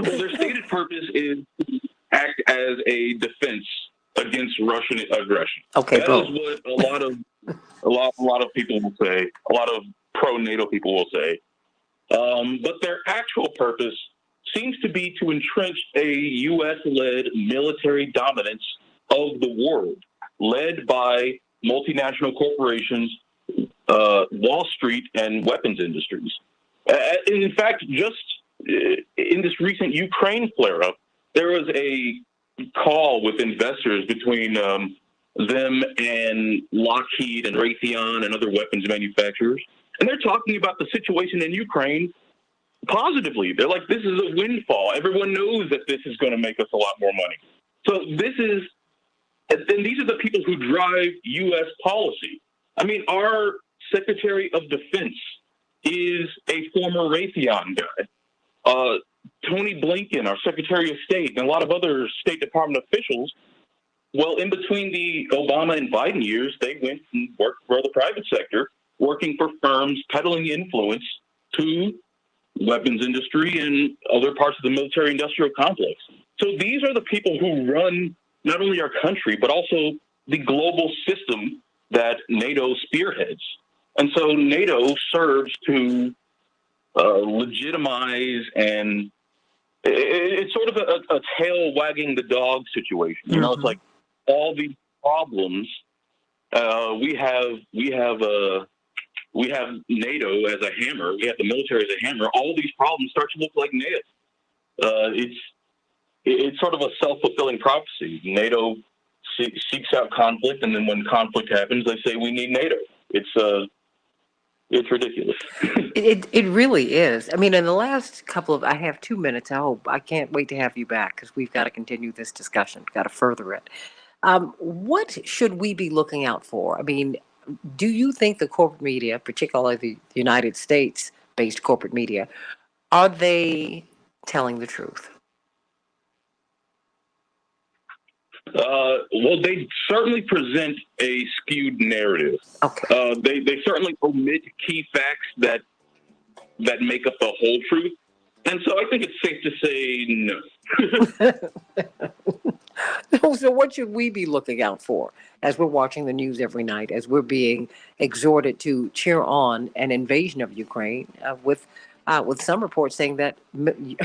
their stated purpose is to act as a defense against Russian aggression. Okay, that boom. is what a lot of people will say. A lot of pro-NATO people will say. But their actual purpose seems to be to entrench a U.S.-led military dominance of the world, led by multinational corporations, Wall Street, and weapons industries. In fact, just in this recent Ukraine flare-up, there was a call with investors between them and Lockheed and Raytheon and other weapons manufacturers. And they're talking about the situation in Ukraine positively. They're like, this is a windfall. Everyone knows that this is going to make us a lot more money. So and these are the people who drive U.S. policy. I mean, our Secretary of Defense is a former Raytheon guy. Tony Blinken, our Secretary of State, and a lot of other State Department officials, well, in between the Obama and Biden years, they went and worked for the private sector, working for firms peddling influence to weapons industry and other parts of the military-industrial complex. So these are the people who run not only our country, but also the global system that NATO spearheads. And so NATO serves to legitimize, and it's sort of a tail wagging the dog situation. You know, it's like all these problems. We have NATO as a hammer. We have the military as a hammer. All these problems start to look like NATO. It's sort of a self-fulfilling prophecy. NATO seeks out conflict, and then when conflict happens, they say we need NATO. It's ridiculous. It really is. I mean, in the last I have 2 minutes. I can't wait to have you back because we've got to continue this discussion. Got to further it. What should we be looking out for? I mean, do you think the corporate media, particularly the United States-based corporate media, are they telling the truth? Well, they certainly present a skewed narrative. Okay. They certainly omit key facts that make up the whole truth. And so I think it's safe to say no. So what should we be looking out for as we're watching the news every night, as we're being exhorted to cheer on an invasion of Ukraine, with some reports saying that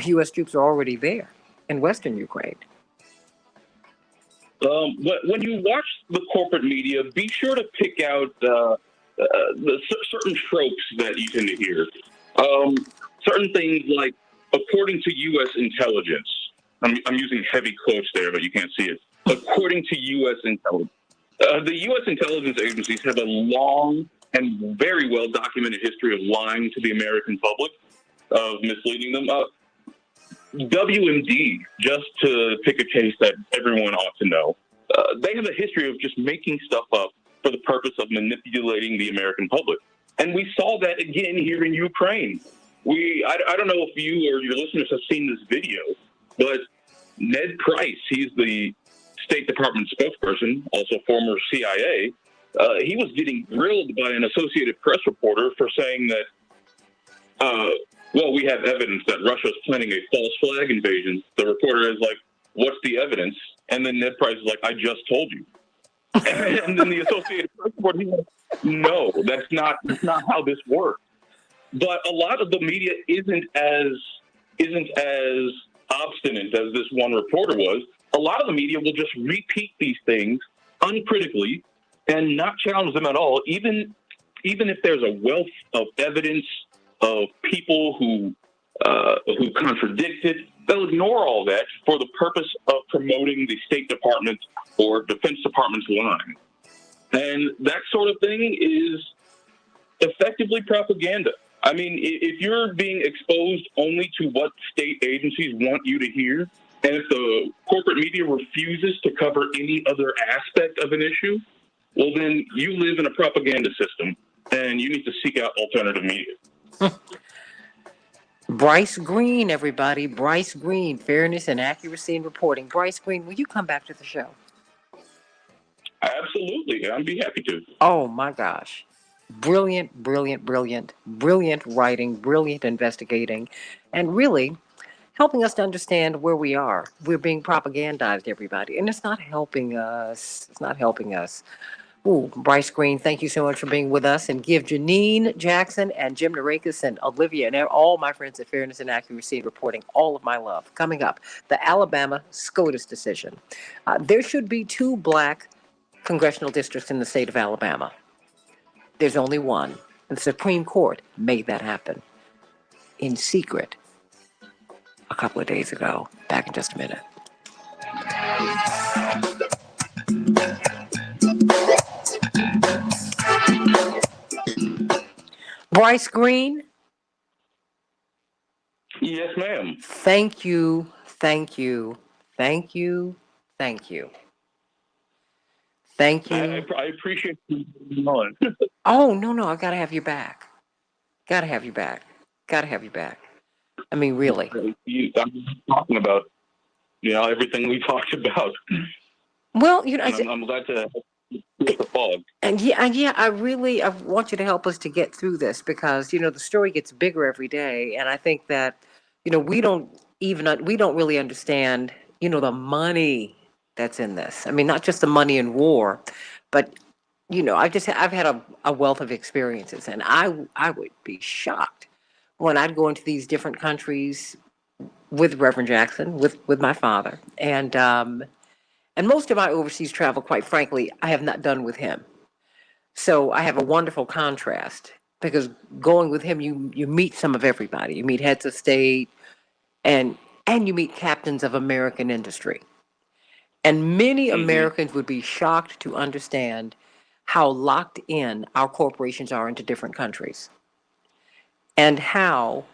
U.S. troops are already there in Western Ukraine? When you watch the corporate media, be sure to pick out the certain tropes that you tend to hear. Certain things like, according to U.S. intelligence, I'm using heavy quotes there, but you can't see it. According to U.S. intelligence, the U.S. intelligence agencies have a long and very well documented history of lying to the American public, of misleading them. WMD, just to pick a case that everyone ought to know, they have a history of just making stuff up for the purpose of manipulating the American public. And we saw that again here in Ukraine. I don't know if you or your listeners have seen this video, but Ned Price, he's the State Department spokesperson, also former CIA, he was getting grilled by an Associated Press reporter for saying that, well, we have evidence that Russia's planning a false flag invasion. The reporter is like, what's the evidence? And then Ned Price is like, I just told you. And then the Associated Press reporter, he's like, no, that's not how this works. But a lot of the media isn't as obstinate as this one reporter was. A lot of the media will just repeat these things uncritically and not challenge them at all, even if there's a wealth of evidence of people who contradict it. They'll ignore all that for the purpose of promoting the State Department or Defense Department's line. And that sort of thing is effectively propaganda. I mean, if you're being exposed only to what state agencies want you to hear, and if the corporate media refuses to cover any other aspect of an issue, well, then you live in a propaganda system, and you need to seek out alternative media. Bryce Green, everybody. Bryce Green, Fairness and Accuracy in Reporting. Bryce Green, will you come back to the show? Absolutely. I'd be happy to. Oh, my gosh. Brilliant writing, brilliant investigating, and really helping us to understand where we are. We're being propagandized, everybody, and it's not helping us. Ooh, Bryce Green, thank you so much for being with us, and give Janine Jackson and Jim Narakis and Olivia and all my friends at Fairness and Accuracy in Reporting all of my love. Coming up, the Alabama SCOTUS decision. There should be 2 black congressional districts in the state of Alabama. There's only one. And the Supreme Court made that happen in secret a couple of days ago. Back in just a minute. Bryce Green, Yes, ma'am. Thank you, thank you, thank you, thank you, thank you. I appreciate you on. Oh, no, I gotta have you back. Gotta have you back. Gotta have you back. I mean, really. I'm talking about, everything we talked about. Well, And I'm glad to get the fog. and yeah, I want you to help us to get through this because, the story gets bigger every day. And I think that, we don't really understand, the money that's in this. I mean, not just the money in war, but, I've had a wealth of experiences and I would be shocked when I'd go into these different countries with Reverend Jackson, with my father. And most of my overseas travel, quite frankly, I have not done with him. So I have a wonderful contrast because going with him, you meet some of everybody. You meet heads of state and you meet captains of American industry. And many Americans would be shocked to understand how locked in our corporations are into different countries and how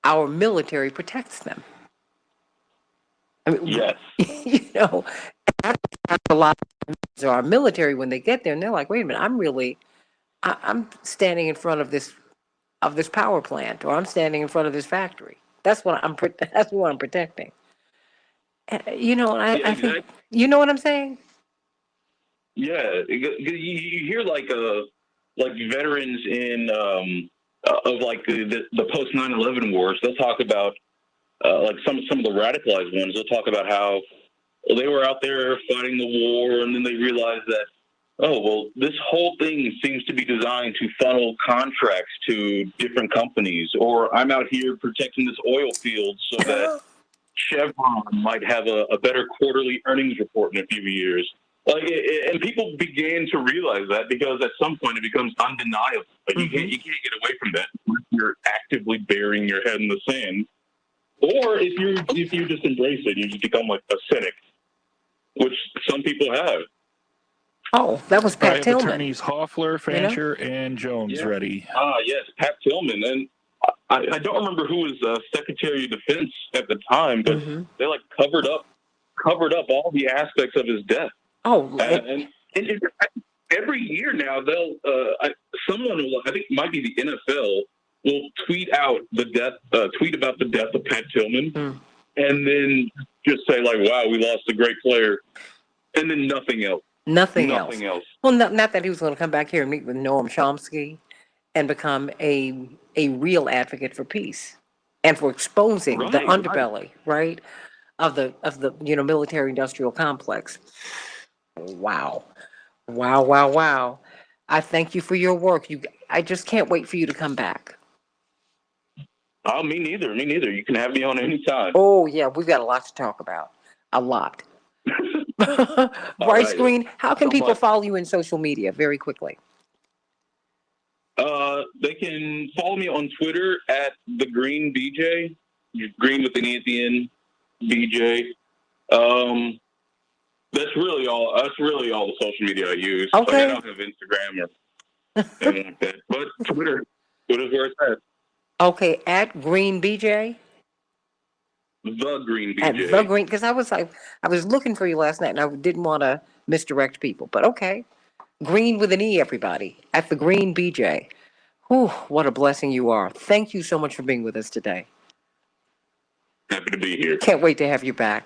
our military protects them. I mean, Yes. A lot of our military when they get there and they're like, wait a minute, I'm standing in front of this power plant, or I'm standing in front of this factory. That's what that's what I'm protecting. I think you know what I'm saying. Yeah, you hear like veterans in of like the post 9/11 wars. They'll talk about like some of the radicalized ones. They'll talk about how they were out there fighting the war, and then they realized that, oh, well, this whole thing seems to be designed to funnel contracts to different companies, or I'm out here protecting this oil field so that Chevron might have a better quarterly earnings report in a few years. And people began to realize that because at some point it becomes undeniable. Like you can't get away from that. You're actively burying your head in the sand, or if you just embrace it, you just become like a cynic, which some people have. Oh, that was Pat Tillman. Attorneys Hoffler, Fancher, and Jones ready. Yes, Pat Tillman. And I don't remember who was Secretary of Defense at the time, but they like covered up all the aspects of his death. Oh, and every year now someone will, I think it might be the NFL, will tweet about the death of Pat Tillman, and then just say like, "Wow, we lost a great player," and then nothing else. Nothing else. Well, not that he was going to come back here and meet with Noam Chomsky and become a real advocate for peace and for exposing the underbelly, right, of the military industrial complex. Wow. I thank you for your work. I just can't wait for you to come back. Oh, me neither. You can have me on anytime. Oh, yeah, we've got a lot to talk about. A lot. Bryce Green, how can people follow you in social media very quickly? They can follow me on Twitter at the Green BJ. Green with an E at the end, BJ. That's really all the social media I use. Okay. Like, I don't have Instagram or anything like that. But Twitter's where it's at. Okay, at Green BJ. The Green BJ. At the Green, because I was looking for you last night and I didn't want to misdirect people, but okay. Green with an E, everybody. At the Green BJ. Whew, what a blessing you are. Thank you so much for being with us today. Happy to be here. Can't wait to have you back.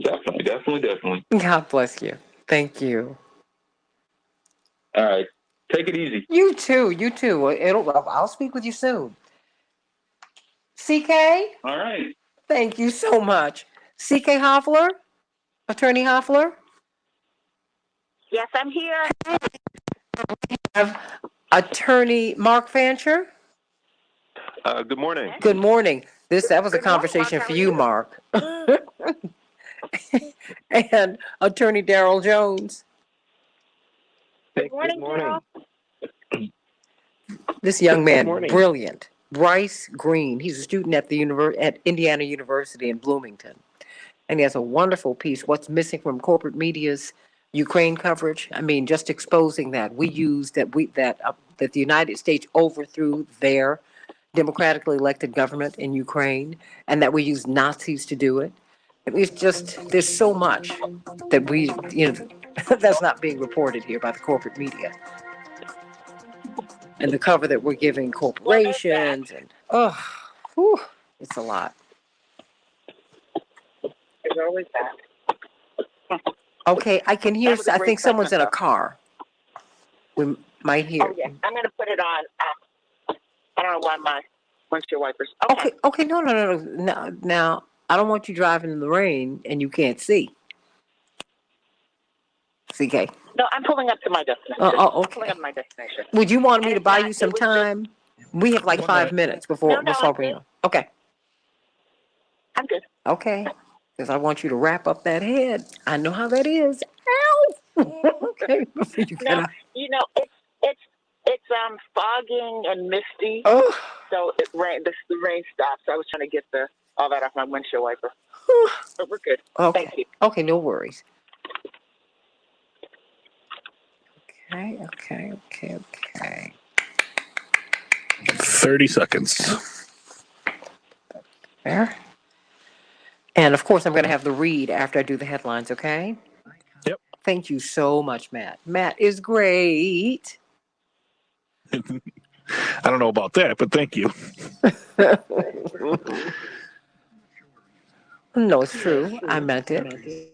Definitely. God bless you. Thank you. All right. Take it easy. You too. I'll speak with you soon. CK? All right. Thank you so much. CK Hoffler? Attorney Hoffler? Yes, I'm here. We have Attorney Mark Fancher. Good morning. Good morning. That was a conversation for you, Mark. And Attorney Darrell Jones. Good morning. This young man, brilliant. Bryce Green. He's a student at at Indiana University in Bloomington, and he has a wonderful piece. What's missing from corporate media's Ukraine coverage? I mean, just exposing that the United States overthrew their democratically elected government in Ukraine and that we use Nazis to do it. It's just, there's so much that that's not being reported here by the corporate media. And the cover that we're giving corporations it's a lot. There's always that. Okay, I can hear, I think someone's in a car. We might hear. Oh, yeah. I'm going to put it on. I don't know why my windshield wipers. Okay, no. Now, I don't want you driving in the rain and you can't see. CK. No, I'm pulling up to my destination. Okay. I'm pulling up to my destination. Would you want me to buy you some time? We have like 5 minutes before we know. Okay. I'm good. Okay. Because I want you to wrap up that head. I know how that is. Ow! Okay. No, it's fogging and misty. Oh. So the rain stops. I was trying to get all that off my windshield wiper. But we're good. Okay. Thank you. Okay, no worries. Okay. 30 seconds. There. And of course, I'm going to have the read after I do the headlines, okay? Yep. Thank you so much, Matt. Matt is great. I don't know about that, but thank you. No, it's true. I meant it.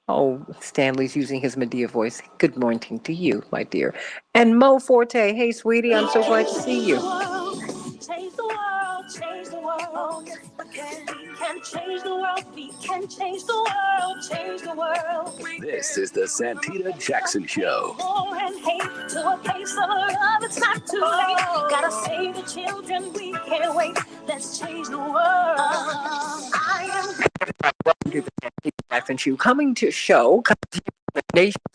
Oh, Stanley's using his Medea voice. Good morning to you, my dear. And Mo Forte, hey, sweetie, I'm so glad to see you. Change the world, change the world. We can change the world, we can change the world, change the world. This is the Santita Jackson Show. War and hate to a place of love, it's not too late. Gotta save the children, we can't wait. Let's change the world. Welcome to the Santita Jackson Show. Coming to the nation's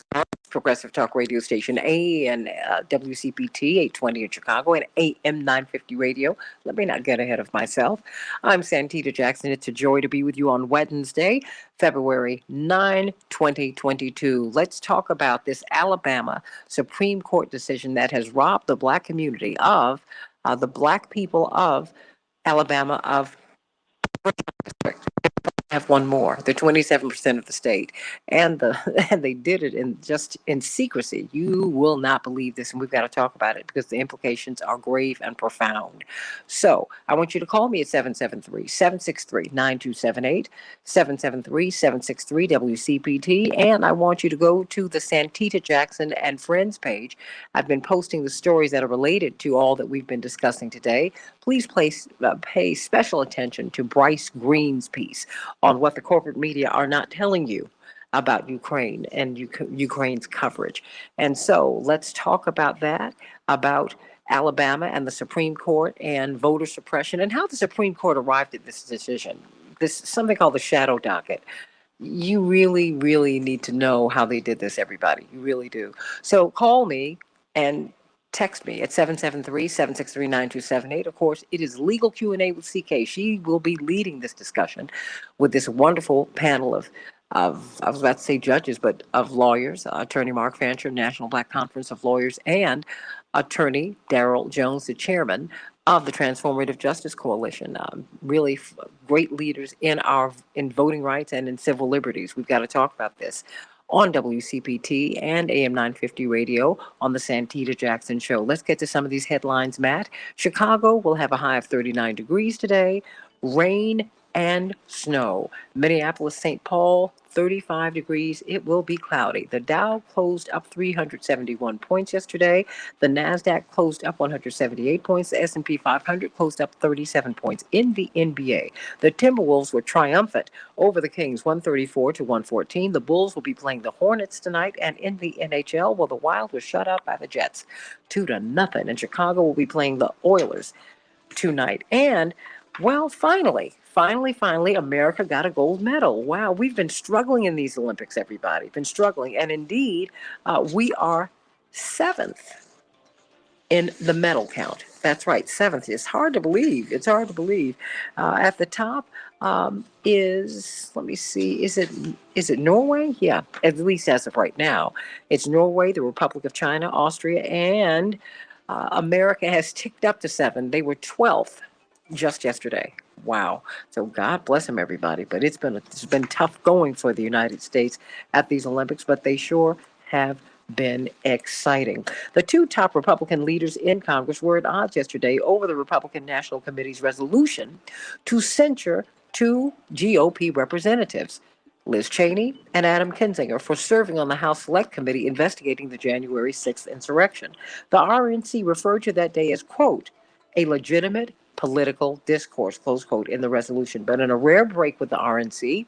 progressive talk radio station, and WCPT 820 in Chicago and AM 950 radio. Let me not get ahead of myself. I'm Santita Jackson. It's a joy to be with you on Wednesday, February 9, 2022. Let's talk about this Alabama Supreme Court decision that has robbed the black community of the black people of Alabama of have one more. They're 27% of the state, and they did it in secrecy. You will not believe this, and we've got to talk about it because the implications are grave and profound. So I want you to call me at 773-763-9278, 773-763-WCPT, and I want you to go to the Santita Jackson and Friends page. I've been posting the stories that are related to all that we've been discussing today. Please pay special attention to Bryce Green's piece on what the corporate media are not telling you about Ukraine and Ukraine's coverage. And so let's talk about that, about Alabama and the Supreme Court and voter suppression and how the Supreme Court arrived at this decision. This something called the shadow docket. You really, really need to know how they did this, everybody. You really do. So call me and text me at 773-763-9278. Of course, it is Legal Q&A with CK. She will be leading this discussion with this wonderful panel of I was about to say judges, but of lawyers, Attorney Mark Fancher, National Black Conference of Lawyers, and Attorney Darrell Jones, the chairman of the Transformative Justice Coalition. Really great leaders in voting rights and in civil liberties. We've got to talk about this on WCPT and AM 950 radio on the Santita Jackson Show. Let's get to some of these headlines, Matt. Chicago will have a high of 39 degrees today. Rain and snow. Minneapolis, St. Paul, 35 degrees. It will be cloudy. The Dow closed up 371 points yesterday. The NASDAQ closed up 178 points. The S&P 500 closed up 37 points. In the NBA, the Timberwolves were triumphant over the Kings, 134-114. The Bulls will be playing the Hornets tonight. And in the NHL, well, the Wild was shut out by the Jets, 2-0. And Chicago will be playing the Oilers tonight. And well, finally, America got a gold medal. Wow, we've been struggling in these Olympics, everybody. Been struggling. And indeed, we are 7th in the medal count. That's right, seventh. It's hard to believe. It's hard to believe. At the top is, let me see, is it Norway? Yeah, at least as of right now, it's Norway, the Republic of China, Austria, and America has ticked up to seven. They were 12th just yesterday. Wow. So God bless them, everybody. But it's been tough going for the United States at these Olympics, but they sure have been exciting. The two top Republican leaders in Congress were at odds yesterday over the Republican National Committee's resolution to censure two GOP representatives, Liz Cheney and Adam Kinzinger, for serving on the House Select Committee investigating the January 6th insurrection. The RNC referred to that day as, quote, a legitimate political discourse, close quote, in the resolution. But in a rare break with the RNC,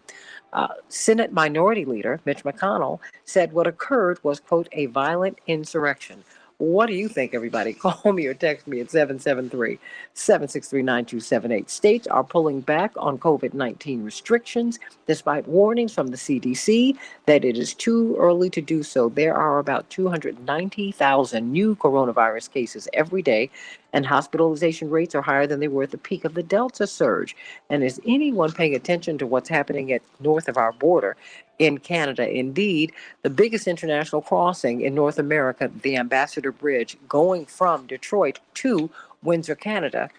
Senate Minority Leader Mitch McConnell said what occurred was, quote, a violent insurrection. What do you think, everybody? Call me or text me at 773-763-9278. States are pulling back on COVID-19 restrictions despite warnings from the CDC that it is too early to do so. There are about 290,000 new coronavirus cases every day, and hospitalization rates are higher than they were at the peak of the Delta surge. And is anyone paying attention to what's happening at north of our border in Canada? Indeed, the biggest international crossing in North America, the Ambassador Bridge, going from Detroit to Windsor, Canada,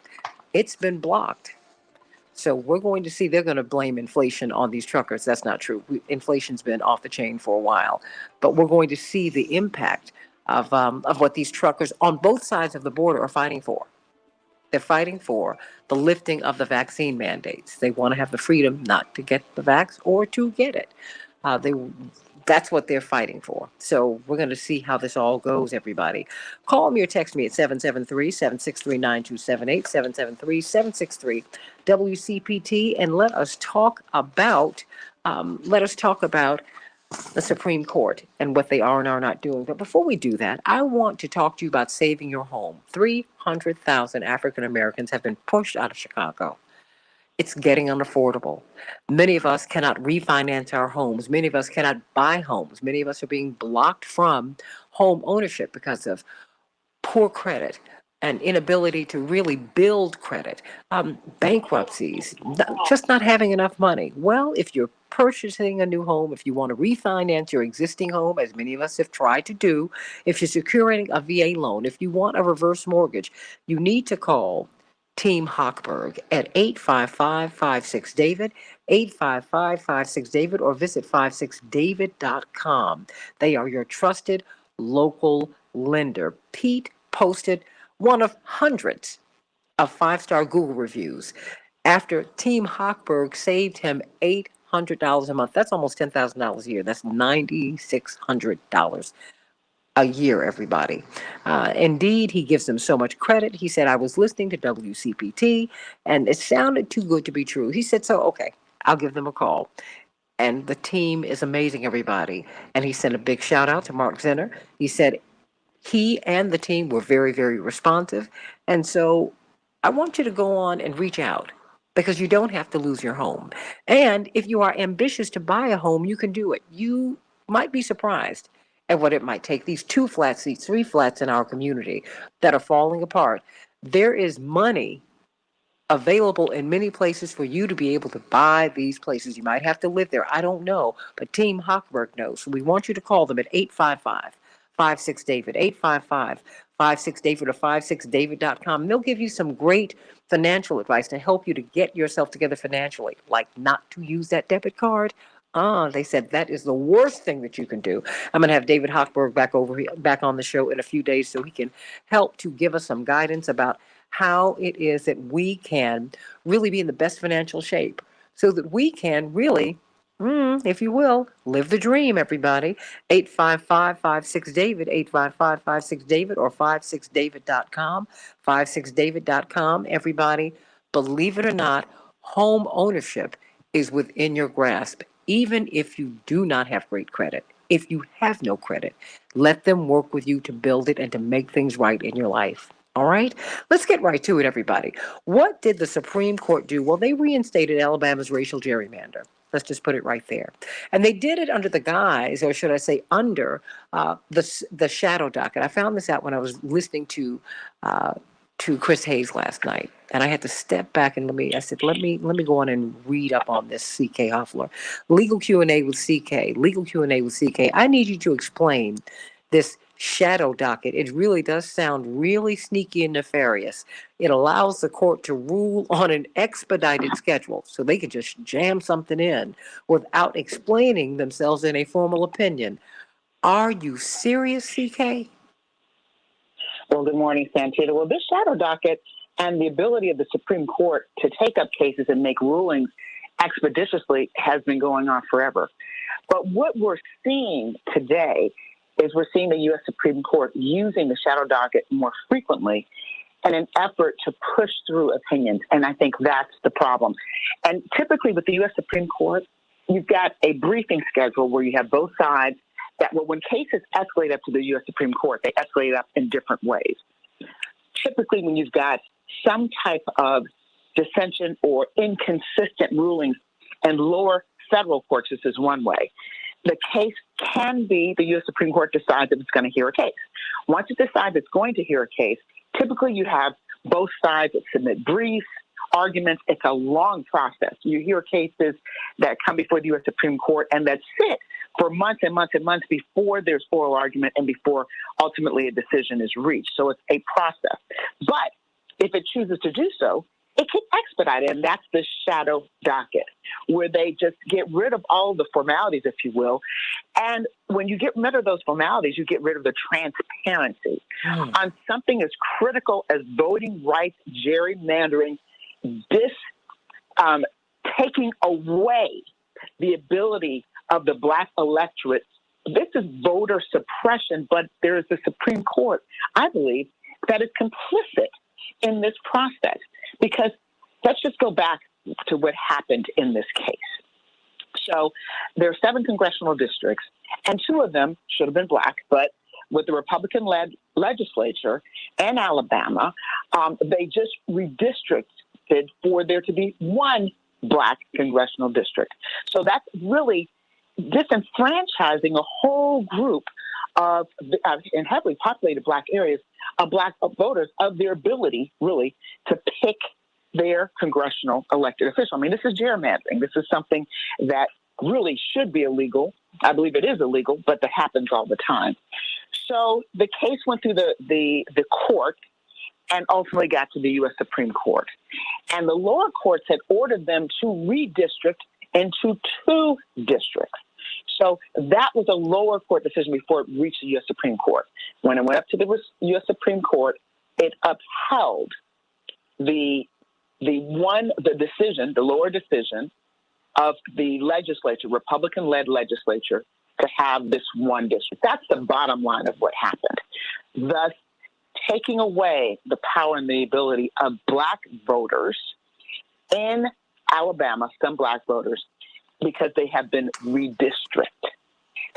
it's been blocked. So we're going to see they're going to blame inflation on these truckers. That's not true. Inflation's been off the chain for a while, but we're going to see the impact of what these truckers on both sides of the border are fighting for. They're fighting for the lifting of the vaccine mandates. They want to have the freedom not to get the vax or to get it. They That's what they're fighting for. So we're going to see how this all goes, everybody. Call me or text me at 773-763-9278, 773-763-WCPT, and let us talk about the Supreme Court and what they are and are not doing. But before we do that, I want to talk to you about saving your home. 300,000 African Americans have been pushed out of Chicago. It's getting unaffordable. Many of us cannot refinance our homes. Many of us cannot buy homes. Many of us are being blocked from home ownership because of poor credit and inability to really build credit, bankruptcies, just not having enough money. Well, if you're purchasing a new home, if you want to refinance your existing home, as many of us have tried to do, if you're securing a VA loan, if you want a reverse mortgage, you need to call Team Hochberg at 855-56-DAVID, 855-56-DAVID, or visit 56david.com. They are your trusted local lender. Pete posted one of hundreds of five-star Google reviews after Team Hochberg saved him $800 a month. That's almost $10,000 a year. That's $9,600 a year, everybody. Indeed, he gives them so much credit. He said, I was listening to WCPT, and it sounded too good to be true. He said, so, okay, I'll give them a call. And the team is amazing, everybody. And he sent a big shout out to Mark Zinner. He said he and the team were very, very responsive. And so I want you to go on and reach out because you don't have to lose your home. And if you are ambitious to buy a home, you can do it. You might be surprised at what it might take. These 2 flats, these 3 flats in our community that are falling apart, there is money available in many places for you to be able to buy these places. You might have to live there. I don't know, but Team Hochberg knows. So we want you to call them at 855-56-DAVID, 855-56-DAVID, or 56david.com. And they'll give you some great financial advice to help you to get yourself together financially, like not to use that debit card. They said that is the worst thing that you can do. I'm going to have David Hochberg back on the show in a few days so he can help to give us some guidance about how it is that we can really be in the best financial shape so that we can really, if you will, live the dream, everybody. 855-56-DAVID, 855-56-DAVID, or 56david.com, 56david.com. Everybody, believe it or not, home ownership is within your grasp, even if you do not have great credit. If you have no credit, let them work with you to build it and to make things right in your life. All right, let's get right to it, everybody. What did the Supreme Court do? Well, they reinstated Alabama's racial gerrymander. Let's just put it right there. And they did it under the guise, or should I say, under the shadow docket. I found this out when I was listening to Chris Hayes last night, and I had to step back and I said, let me go on and read up on this. C.K. Huffler, legal Q&A with C.K. Legal Q&A with C.K. I need you to explain this shadow docket. It really does sound really sneaky and nefarious. It allows the court to rule on an expedited schedule, so they could just jam something in without explaining themselves in a formal opinion. Are you serious, CK? Well, good morning, Santita. Well, this shadow docket and the ability of the Supreme Court to take up cases and make rulings expeditiously has been going on forever. But what we're seeing today is we're seeing the U.S. Supreme Court using the shadow docket more frequently in an effort to push through opinions. And I think that's the problem. And typically with the U.S. Supreme Court, you've got a briefing schedule where you have both sides that, well, when cases escalate up to the U.S. Supreme Court, they escalate up in different ways. Typically, when you've got some type of dissension or inconsistent rulings in lower federal courts, this is one way. The case can be the U.S. Supreme Court decides if it's going to hear a case. Once it decides it's going to hear a case, typically you have both sides that submit briefs, arguments. It's a long process. You hear cases that come before the U.S. Supreme Court and that sit for months and months and months before there's oral argument and before ultimately a decision is reached. So it's a process. But if it chooses to do so, it can expedite it, and that's the shadow docket, where they just get rid of all the formalities, if you will. And when you get rid of those formalities, you get rid of the transparency on something as critical as voting rights, gerrymandering, taking away the ability of the Black electorate. This is voter suppression, but there is the Supreme Court, I believe, that is complicit in this process. Because let's just go back to what happened in this case. So there are 7 congressional districts, and 2 of them should have been Black, but with the Republican-led legislature and Alabama, they just redistricted for there to be 1 Black congressional district. So that's really disenfranchising a whole group of in heavily populated Black areas of Black voters of their ability, really, to pick their congressional elected official. I mean, this is gerrymandering. This is something that really should be illegal. I believe it is illegal, but that happens all the time. So the case went through the court and ultimately got to the U.S. Supreme Court. And the lower courts had ordered them to redistrict into 2 districts. So that was a lower court decision before it reached the U.S. Supreme Court. When it went up to the U.S. Supreme Court, it upheld the decision, the lower decision of the legislature, Republican-led legislature, to have this 1 district. That's the bottom line of what happened. Thus, taking away the power and the ability of Black voters in Alabama, some Black voters, because they have been redistricted.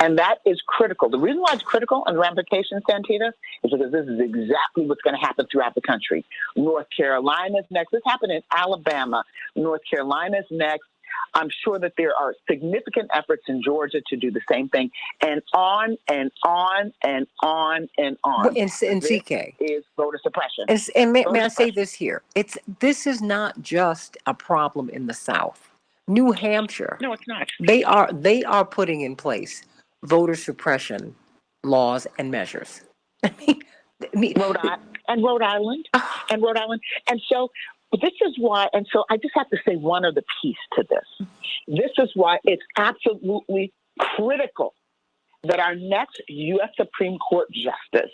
And that is critical. The reason why it's critical and ramifications, Santita, is because this is exactly what's going to happen throughout the country. North Carolina's next. This happened in Alabama. North Carolina's next. I'm sure that there are significant efforts in Georgia to do the same thing, and on and on and on and on. And CK is voter suppression. And may I say this here? This is not just a problem in the South. New Hampshire. No, it's not. They are putting in place voter suppression laws and measures. Rhode Island. And so this is why, and so I just have to say one other piece to this. This is why it's absolutely critical that our next U.S. Supreme Court justice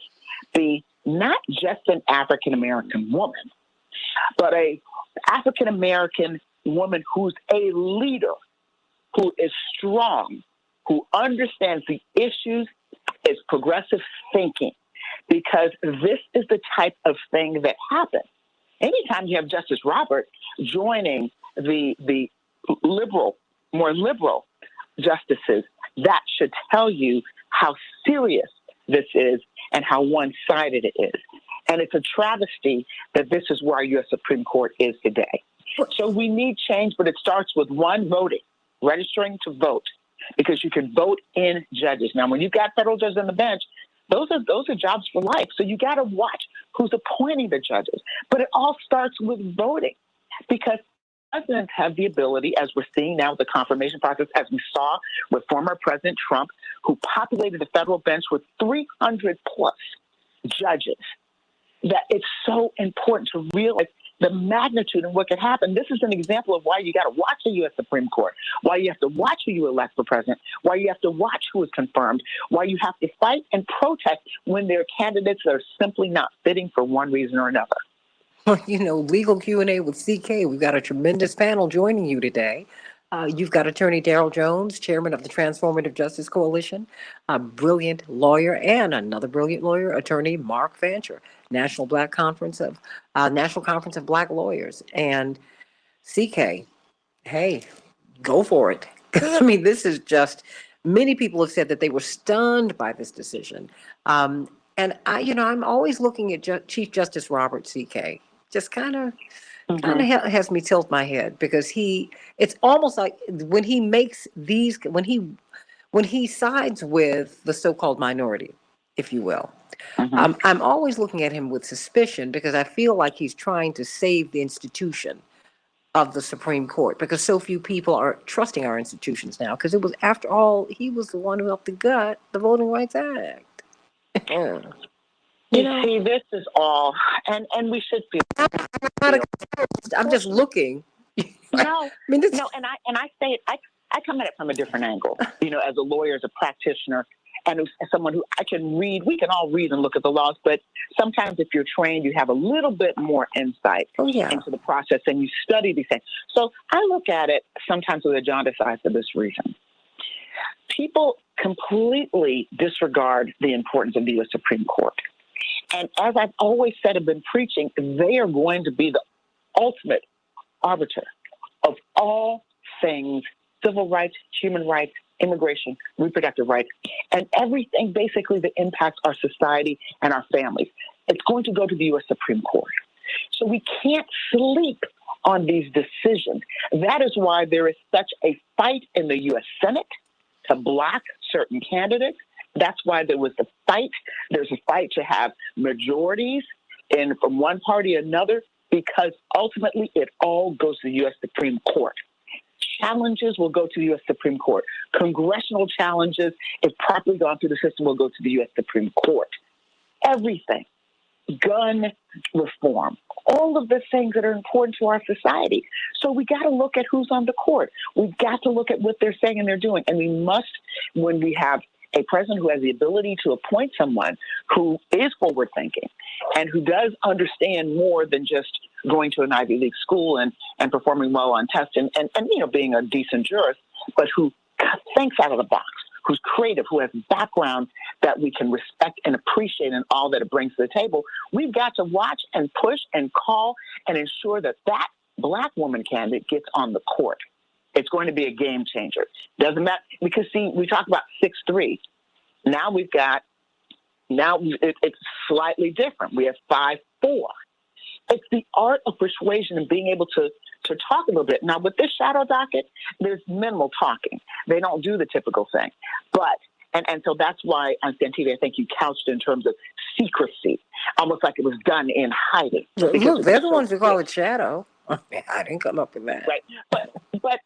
be not just an African-American woman, but a African-American woman who's a leader, who is strong, who understands the issues, is progressive thinking, because this is the type of thing that happens. Anytime you have Justice Roberts joining the more liberal justices, that should tell you how serious this is and how one-sided it is. And it's a travesty that this is where our U.S. Supreme Court is today. So we need change, but it starts with 1, voting. registering to vote, because you can vote in judges. Now, when you've got federal judges on the bench, those are jobs for life. So you got to watch who's appointing the judges. But it all starts with voting, because presidents have the ability, as we're seeing now with the confirmation process, as we saw with former President Trump, who populated the federal bench with 300 plus judges, that it's so important to realize the magnitude and what could happen. This is an example of why you got to watch the U.S. Supreme Court, why you have to watch who you elect for president, why you have to watch who is confirmed, why you have to fight and protest when there are candidates that are simply not fitting for one reason or another. Well, legal Q&A with CK. We've got a tremendous panel joining you today. You've got Attorney Darrell Jones, chairman of the Transformative Justice Coalition, a brilliant lawyer, and another brilliant lawyer, Attorney Mark Fancher, National Conference of Black Lawyers. And CK, hey, go for it. I mean, this is just, many people have said that they were stunned by this decision. And I'm always looking at Chief Justice Robert CK, just kind of has me tilt my head, because it's almost like when he makes these, when he sides with the so-called minority, if you will, I'm always looking at him with suspicion, because I feel like he's trying to save the institution of the Supreme Court, because so few people are trusting our institutions now, because it was, after all, he was the one who helped gut the Voting Rights Act. See, this is all, and we should feel. I'm just looking. No, and I say it. I come at it from a different angle. As a lawyer, as a practitioner, and as someone who I can read. We can all read and look at the laws, but sometimes if you're trained, you have a little bit more insight into the process, and you study these things. So I look at it sometimes with a jaundiced eye for this reason. People completely disregard the importance of the U.S. Supreme Court. And as I've always said and been preaching, they are going to be the ultimate arbiter of all things civil rights, human rights, immigration, reproductive rights, and everything basically that impacts our society and our families. It's going to go to the U.S. Supreme Court. So we can't sleep on these decisions. That is why there is such a fight in the U.S. Senate to block certain candidates. That's why there was the fight. There's a fight to have majorities from one party or another, because ultimately it all goes to the U.S. Supreme Court. Challenges will go to the U.S. Supreme Court. Congressional challenges, if properly gone through the system, will go to the U.S. Supreme Court. Everything. Gun reform. All of the things that are important to our society. So we got to look at who's on the court. We've got to look at what they're saying and they're doing. And we must, when we have a president who has the ability to appoint someone who is forward-thinking and who does understand more than just going to an Ivy League school and performing well on tests and being a decent jurist, but who thinks out of the box, who's creative, who has background that we can respect and appreciate in all that it brings to the table. We've got to watch and push and call and ensure that Black woman candidate gets on the court. It's going to be a game changer. Doesn't matter, because see, we talk about 6'3". Now it's slightly different. We have 5'4". It's the art of persuasion and being able to talk a little bit. Now, with this shadow docket, there's minimal talking. They don't do the typical thing. But, and so that's why on Santita, I think you couched it in terms of secrecy, almost like it was done in hiding. Look, they're the ones who call it shadow. I didn't come up with that. Right.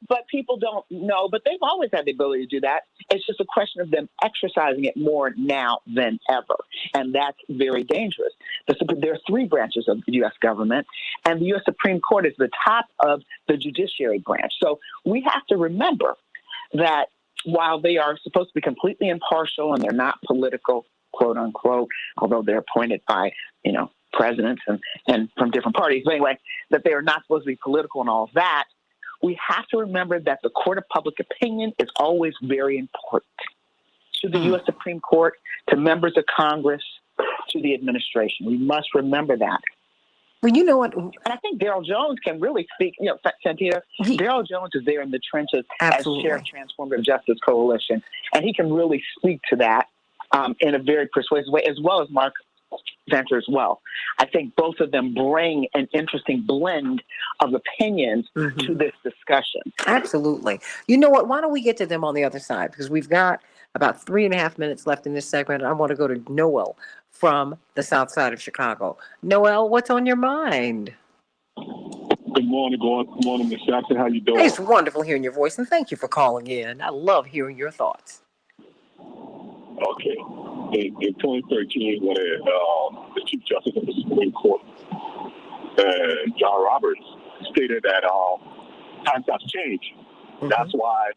But people don't know, but they've always had the ability to do that. It's just a question of them exercising it more now than ever. And that's very dangerous. There are three branches of the U.S. government, and the U.S. Supreme Court is the top of the judiciary branch. So we have to remember that while they are supposed to be completely impartial and they're not political, quote unquote, although they're appointed by, presidents and from different parties. But anyway, that they are not supposed to be political and all of that. We have to remember that the court of public opinion is always very important to the U.S. Supreme Court, to members of Congress, to the administration. We must remember that. Well, you know what? And I think Darrell Jones can really speak, Santita, Darrell Jones is there in the trenches Absolutely. As chair of Transformative Justice Coalition, and he can really speak to that in a very persuasive way, as well as Mark Venture as well. I think both of them bring an interesting blend of opinions to this discussion. Absolutely. You know what? Why don't we get to them on the other side? Because we've got about 3.5 minutes left in this segment. I want to go to Noel from the south side of Chicago. Noel, what's on your mind? Good morning, Good morning, Miss Jackson. How you doing? It's wonderful hearing your voice, and thank you for calling in. I love hearing your thoughts. Okay. In 2013, when the Chief Justice of the Supreme Court, John Roberts, stated that times have changed. That's why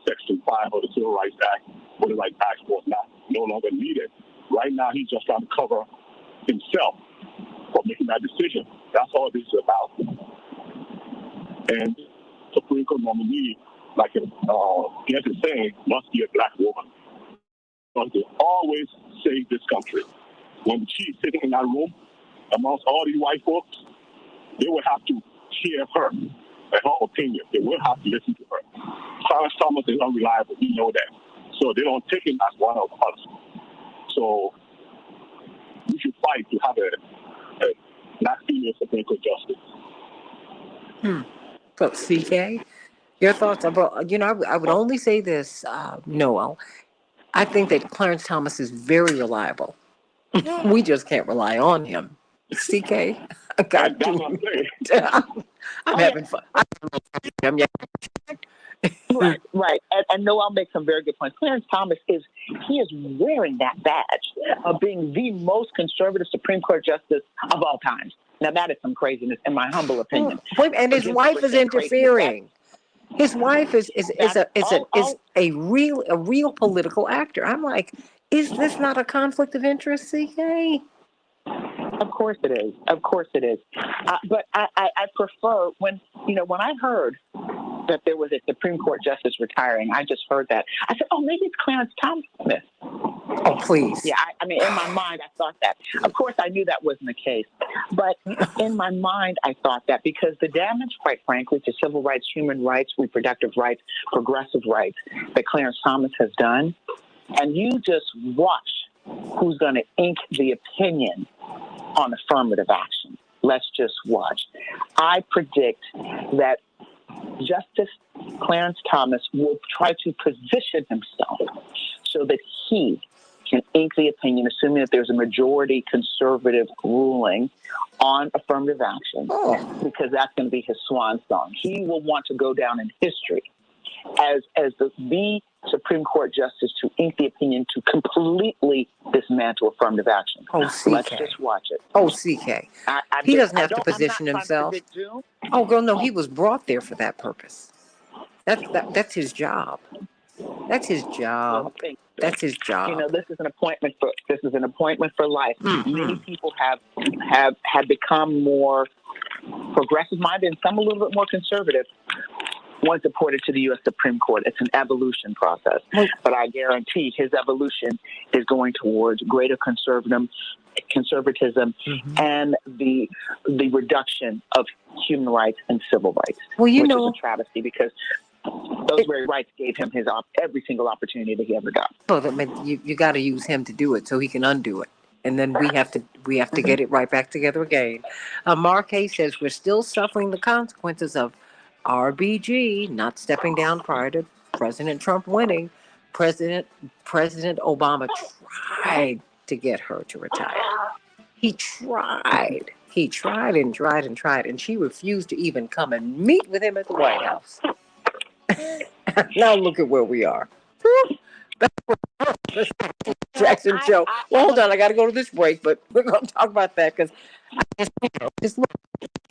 Section 5 of the Civil Rights Act, or the Rights Act, was no longer needed. Right now, he's just trying to cover himself for making that decision. That's all this is about. And Supreme Court nominee, like Gant is saying, must be a black woman. Because they always save this country. When she's sitting in that room amongst all these white folks, they will have to hear her and her opinion. They will have to listen to her. Clarence Thomas is unreliable. We know that. So they don't take him as one of us. So we should fight to have a black female Supreme Court justice. So, CK, your thoughts about, I would only say this, Noel. I think that Clarence Thomas is very reliable. We just can't rely on him. CK, I got to. I'm having fun. Right. And Noel makes some very good points. Clarence Thomas is wearing that badge of being the most conservative Supreme Court justice of all time. Now that is some craziness, in my humble opinion. And his wife is interfering. His wife is a real political actor. I'm like, is this not a conflict of interest, CK? Of course it is. Of course it is. But I prefer when I heard that there was a Supreme Court justice retiring, I just heard that. I said, oh, maybe it's Clarence Thomas. Oh, please. Yeah, I mean, in my mind, I thought that. Of course, I knew that wasn't the case. But in my mind, I thought that because the damage, quite frankly, to civil rights, human rights, reproductive rights, progressive rights that Clarence Thomas has done, and you just watch who's going to ink the opinion on affirmative action. Let's just watch. I predict that Justice Clarence Thomas will try to position himself so that he can ink the opinion, assuming that there's a majority conservative ruling on affirmative action, because that's going to be his swan song. He will want to go down in history as the Supreme Court justice to ink the opinion to completely dismantle affirmative action. Oh, CK. Let's just watch it. Oh, CK. He doesn't have to position himself. Oh, girl, no, he was brought there for that purpose. That's his job. That's his job. That's his job. This is an appointment for life. Many people have become more progressive minded and some a little bit more conservative once appointed to the U.S. Supreme Court. It's an evolution process. But I guarantee his evolution is going towards greater conservatism and the reduction of human rights and civil rights, which is a travesty because those very rights gave him every single opportunity that he ever got. So you got to use him to do it so he can undo it. And then we have to get it right back together again. Mark Hayes says we're still suffering the consequences of RBG not stepping down prior to President Trump winning. President Obama tried to get her to retire. He tried, and she refused to even come and meet with him at the White House. Now look at where we are. Jackson Show. Well, hold on, I got to go to this break, but we're going to talk about that because just look,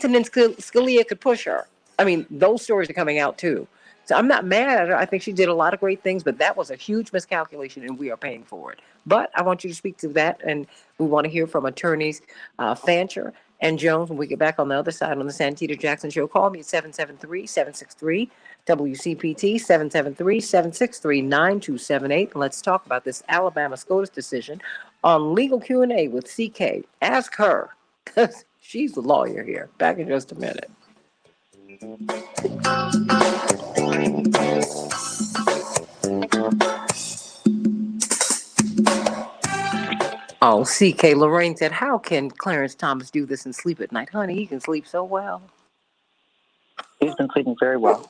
and then Scalia could push her. I mean, those stories are coming out too. So I'm not mad at her. I think she did a lot of great things, but that was a huge miscalculation, and we are paying for it. But I want you to speak to that, and we want to hear from attorneys Fancher and Jones when we get back on the other side on the Santita Jackson Show. Call me at 773-763-WCPT, 773-763-9278. Let's talk about this Alabama SCOTUS decision on Legal Q&A with CK. Ask her, because she's the lawyer here. Back in just a minute. Oh, CK Lorraine said, how can Clarence Thomas do this and sleep at night? Honey, he can sleep so well. He's been sleeping very well.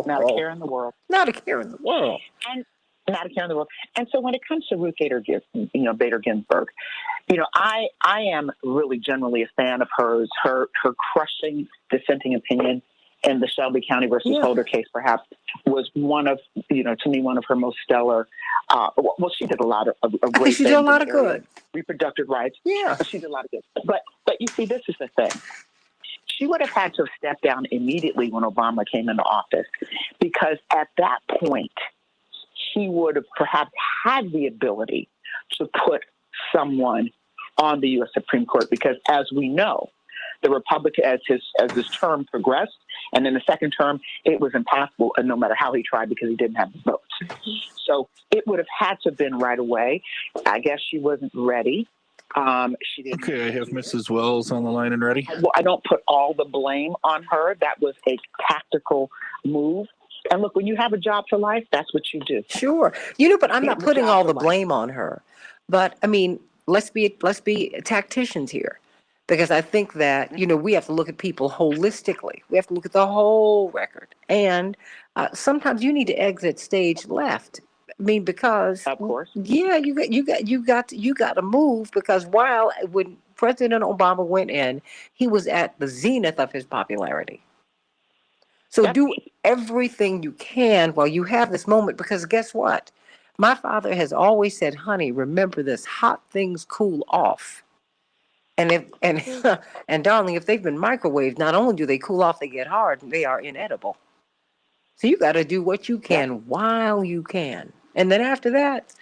Not a care in the world. Not a care in the world. And not a care in the world. And so when it comes to Ruth Bader Ginsburg, I am really generally a fan of hers. Her crushing dissenting opinion in the Shelby County versus Holder case, perhaps, was one of, to me, one of her most stellar. She did a lot of great things. She did a lot of good. Reproductive rights. Yeah. She did a lot of good. But you see, this is the thing. She would have had to have stepped down immediately when Obama came into office, because at that point, he would have perhaps had the ability to put someone on the U.S. Supreme Court, because as we know, the Republican, as his term progressed, and in the second term, it was impossible, and no matter how he tried, because he didn't have the votes. So it would have had to have been right away. I guess she wasn't ready. She didn't. Okay, I have Mrs. Wells on the line and ready. Well, I don't put all the blame on her. That was a tactical move. And look, when you have a job for life, that's what you do. Sure. But I'm not putting all the blame on her. But I mean, let's be tacticians here. Because I think that, we have to look at people holistically. We have to look at the whole record. And sometimes you need to exit stage left. I mean, because of course, you got to move, because when President Obama went in, he was at the zenith of his popularity. So do everything you can while you have this moment, because guess what? My father has always said, honey, remember this, hot things cool off. And and darling, if they've been microwaved, not only do they cool off, they get hard and they are inedible. So you got to do what you can while you can. And then after that,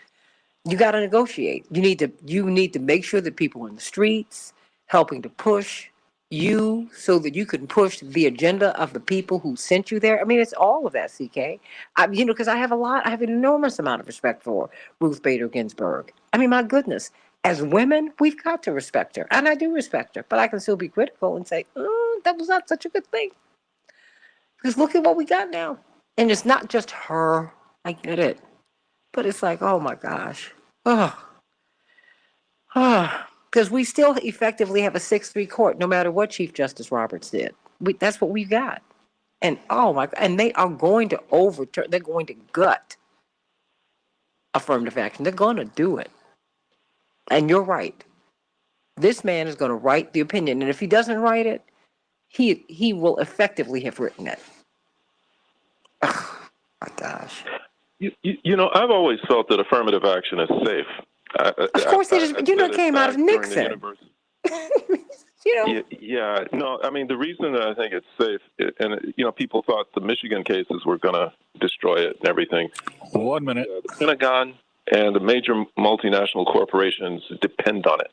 you got to negotiate. You need to make sure that people in the streets helping to push you so that you can push the agenda of the people who sent you there. I mean, it's all of that, CK. Because I have an enormous amount of respect for Ruth Bader Ginsburg. I mean, my goodness. As women, we've got to respect her. And I do respect her. But I can still be critical and say, that was not such a good thing. Because look at what we got now. And it's not just her. I get it. But it's like, oh, my gosh. Because we still effectively have a 6-3 court, no matter what Chief Justice Roberts did. That's what we've got. And, and they are going to overturn, they're going to gut affirmative action. They're going to do it. And you're right. This man is going to write the opinion. And if he doesn't write it, he will effectively have written it. Oh, my gosh. I've always felt that affirmative action is safe. Of course it is. It came out of Nixon. No, I mean, the reason that I think it's safe, and, people thought the Michigan cases were going to destroy it and everything. 1 minute. The Pentagon and the major multinational corporations depend on it,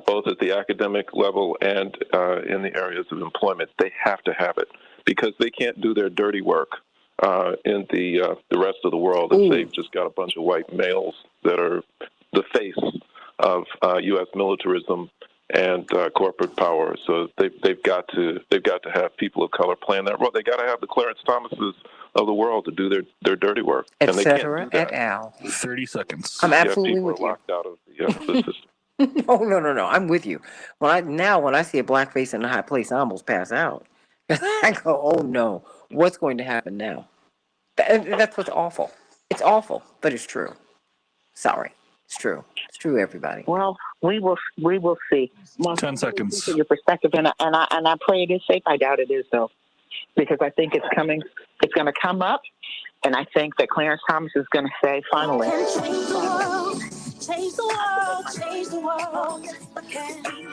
both at the academic level and in the areas of employment. They have to have it because they can't do their dirty work in the rest of the world if they've just got a bunch of white males that are the face of U.S. militarism and corporate power. So they've got to have people of color playing that role. They got to have the Clarence Thomases of the world to do their dirty work, et cetera, et al. 30 seconds. I'm absolutely with you. Locked out of the system. No. I'm with you. When I see a black face in a high place, I almost pass out. I go, oh no, what's going to happen now? That's what's awful. It's awful, but it's true. Sorry, it's true. It's true, everybody. Well, we will see. 10 seconds. Your perspective, and I pray it is safe. I doubt it is though, because I think it's coming. It's going to come up, and I think that Clarence Thomas is going to say finally. Change the world, change the world. We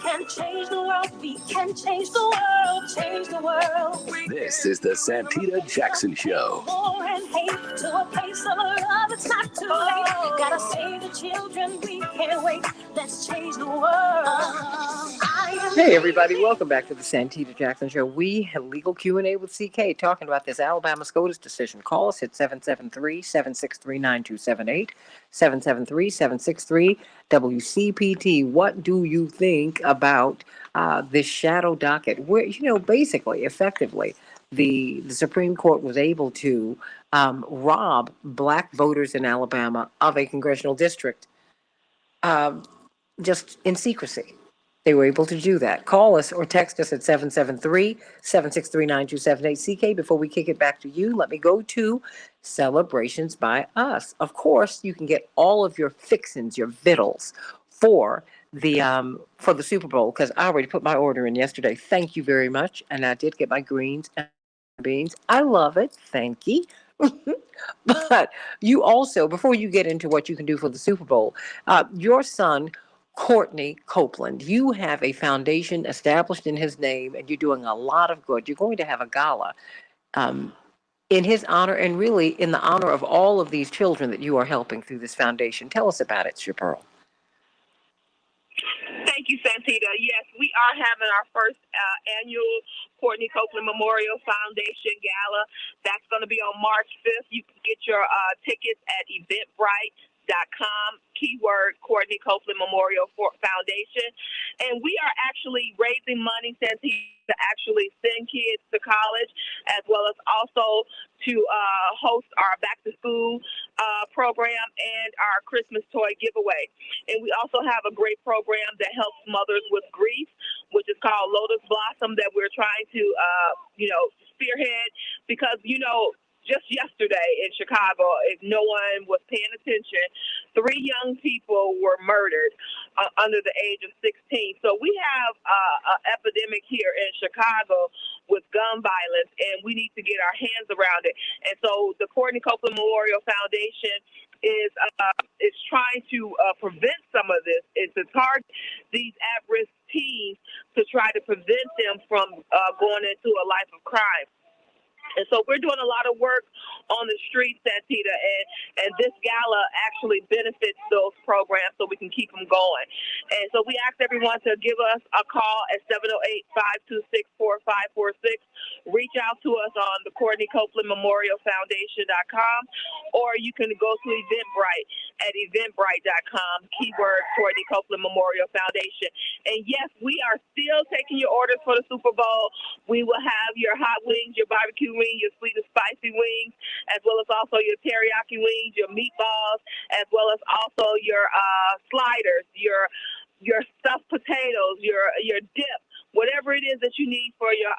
can change the world, we can change the world, change the world. This is the Santita Jackson Show. War and hate to a place of love, it's not too late. Gotta save the children, we can't wait. Let's change the world. Hey everybody, welcome back to the Santita Jackson Show. We have legal Q&A with CK talking about this Alabama SCOTUS decision. Call us at 773-763-9278, 773-763-WCPT. What do you think about this shadow docket? Where, basically, effectively, the Supreme Court was able to rob black voters in Alabama of a congressional district. just in secrecy. They were able to do that. Call us or text us at 773-763-9278. CK, before we kick it back to you, let me go to Celebrations by Us. Of course, you can get all of your fixins, your vittles for the Super Bowl, because I already put my order in yesterday. Thank you very much. And I did get my greens and beans. I love it. Thank you. But you also, before you get into what you can do for the Super Bowl, your son, Courtney Copeland, you have a foundation established in his name, and you're doing a lot of good. You're going to have a gala um, in his honor, and really in the honor of all of these children that you are helping through this foundation. Tell us about it, Chapearl. Thank you, Santita. Yes, we are having our first annual Courtney Copeland Memorial Foundation Gala. That's going to be on March 5th. You can get your tickets at eventbrite.com, keyword Courtney Copeland Memorial Foundation. And we are actually raising money, Santita, to actually send kids to college, as well as also to host our back-to-school program and our Christmas toy giveaway. And we also have a great program that helps mothers with grief, which is called Lotus Blossom, that we're trying to, spearhead, because, just yesterday in Chicago, if no one was paying attention, 3 young people were murdered under the age of 16. So we have an epidemic here in Chicago with gun violence, and we need to get our hands around it. And so the Courtney Copeland Memorial Foundation is trying to prevent some of this, is to target these at-risk teens to try to prevent them from going into a life of crime. And so we're doing a lot of work on the streets, Santita, and this gala actually benefits those programs so we can keep them going. And so we ask everyone to give us a call at 708-526-4546. Reach out to us on the Courtney Copeland Memorial Foundation.com, or you can go to Eventbrite at eventbrite.com, keyword Courtney Copeland Memorial Foundation. And yes, we are still taking your orders for the Super Bowl. We will have your hot wings, your barbecue wings, your sweet and spicy wings, as well as also your teriyaki wings, your meatballs, as well as also your sliders, your stuffed potatoes, your dip, whatever it is that you need for your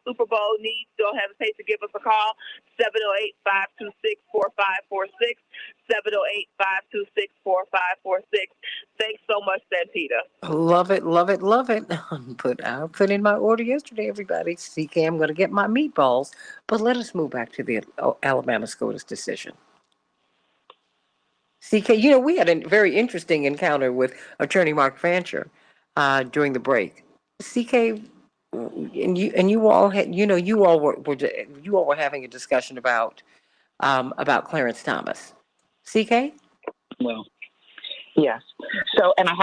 Super Bowl needs. Don't hesitate to give us a call, 708-526-4546, 708-526-4546. Thanks so much, Santita. Love it, love it, love it. I put in my order yesterday, everybody. CK, I'm going to get my meatballs. But let us move back to the Alabama SCOTUS decision. CK, we had a very interesting encounter with Attorney Mark Fancher during the break. CK, and you all had, you all were having a discussion about Clarence Thomas. CK? Well, yes. So, and I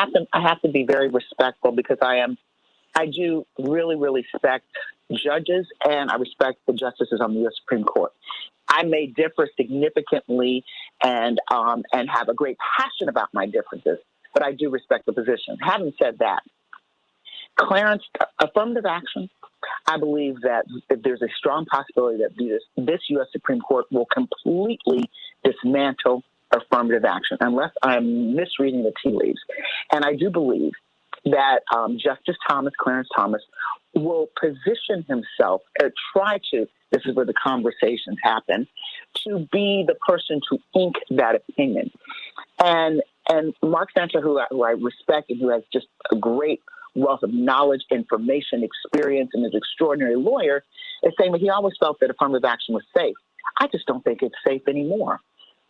have to be very respectful, because I do really, really respect judges, and I respect the justices on the U.S. Supreme Court. I may differ significantly and have a great passion about my differences, but I do respect the position. Having said that, Clarence, affirmative action, I believe that there's a strong possibility that this U.S. Supreme Court will completely dismantle affirmative action, unless I'm misreading the tea leaves. And I do believe that Justice Clarence Thomas, will position himself, this is where the conversations happen, to be the person to ink that opinion. And Mark Fancher, who I respect and who has just a great wealth of knowledge, information, experience, and is an extraordinary lawyer, is saying that he always felt that affirmative action was safe. I just don't think it's safe anymore.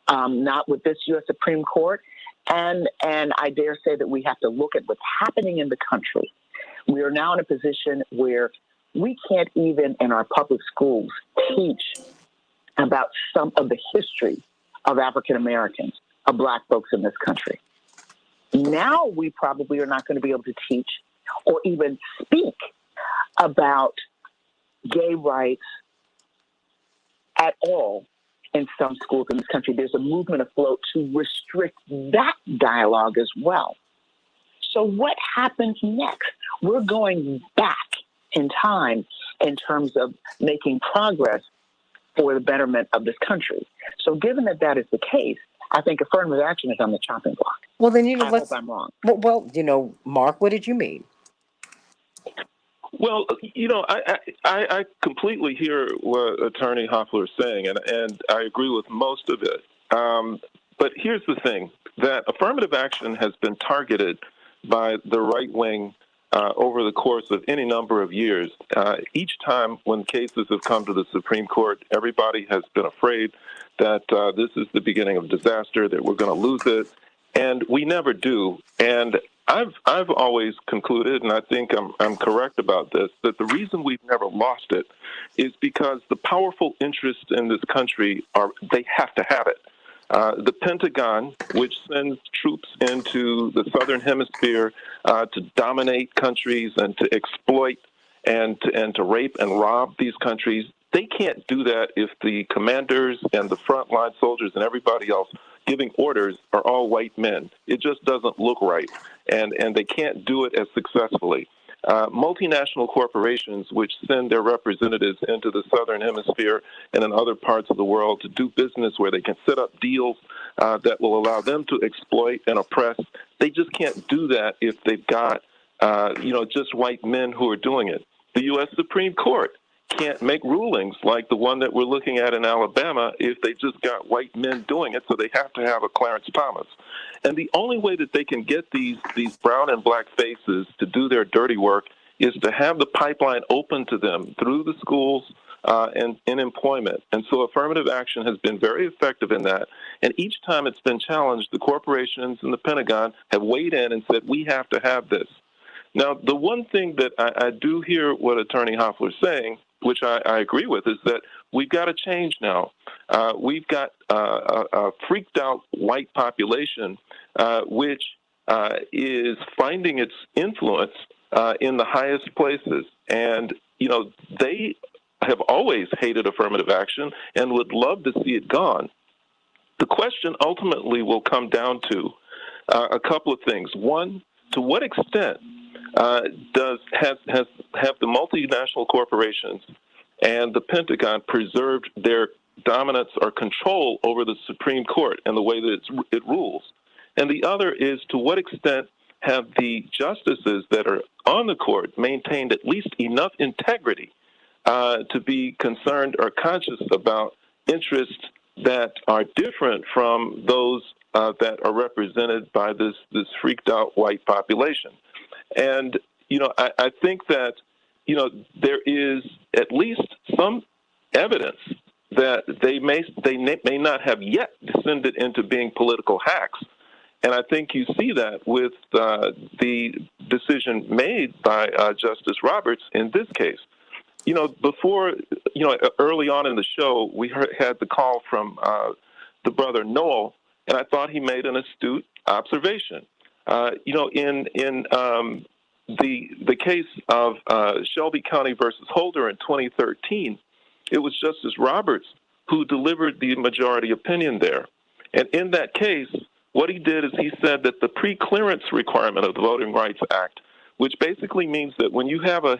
Not with this U.S. Supreme Court. And I dare say that we have to look at what's happening in the country. We are now in a position where we can't even in our public schools teach about some of the history of African Americans, of Black folks in this country. Now we probably are not going to be able to teach or even speak about gay rights at all in some schools in this country. There's a movement afloat to restrict that dialogue as well. So what happens next? We're going back in time in terms of making progress for the betterment of this country. So given that that is the case, I think affirmative action is on the chopping block. Well, then, I hope I'm wrong. well, Mark, what did you mean? Well, I completely hear what Attorney Hoffler is saying, and I agree with most of it. But here's the thing, that affirmative action has been targeted by the right wing over the course of any number of years. Each time when cases have come to the Supreme Court, everybody has been afraid that this is the beginning of disaster, that we're going to lose it, and we never do. And I've always concluded, and I think I'm correct about this, that the reason we've never lost it is because the powerful interests in this country they have to have it. The Pentagon, which sends troops into the Southern Hemisphere to dominate countries and to exploit and to rape and rob these countries, they can't do that if the commanders and the frontline soldiers and everybody else giving orders are all white men. It just doesn't look right, and they can't do it as successfully. Multinational corporations, which send their representatives into the Southern Hemisphere and in other parts of the world to do business where they can set up deals that will allow them to exploit and oppress, they just can't do that if they've got, just white men who are doing it. The U.S. Supreme Court can't make rulings like the one that we're looking at in Alabama if they just got white men doing it, so they have to have a Clarence Thomas. And the only way that they can get these brown and black faces to do their dirty work is to have the pipeline open to them through the schools and in employment. And so affirmative action has been very effective in that. And each time it's been challenged, the corporations and the Pentagon have weighed in and said, we have to have this. Now, the one thing that I do hear what Attorney Hoffler is saying, which I agree with, is that we've got to change now. We've got a freaked out white population which is finding its influence in the highest places. And, they have always hated affirmative action and would love to see it gone. The question ultimately will come down to a couple of things. One, to what extent have the multinational corporations and the Pentagon preserved their dominance or control over the Supreme Court and the way that it rules? And the other is, to what extent have the justices that are on the court maintained at least enough integrity to be concerned or conscious about interests that are different from those that are represented by this freaked out white population? And, I think that, there is at least some evidence that they may not have yet descended into being political hacks. And I think you see that with the decision made by Justice Roberts in this case. Before, early on in the show, we had the call from the brother Noel, and I thought he made an astute observation. In the case of Shelby County versus Holder in 2013, it was Justice Roberts who delivered the majority opinion there. And in that case, what he did is he said that the pre-clearance requirement of the Voting Rights Act, which basically means that when you have a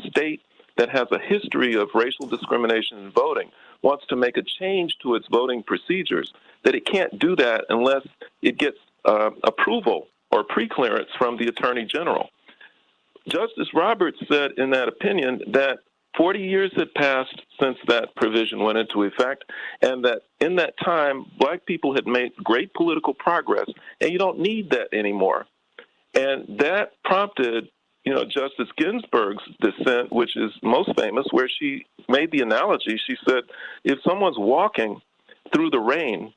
state that has a history of racial discrimination in voting, wants to make a change to its voting procedures, that it can't do that unless it gets approval or pre-clearance from the Attorney General. Justice Roberts said in that opinion that 40 years had passed since that provision went into effect, and that in that time, black people had made great political progress, and you don't need that anymore. And that prompted, Justice Ginsburg's dissent, which is most famous, where she made the analogy. She said, if someone's walking through the rain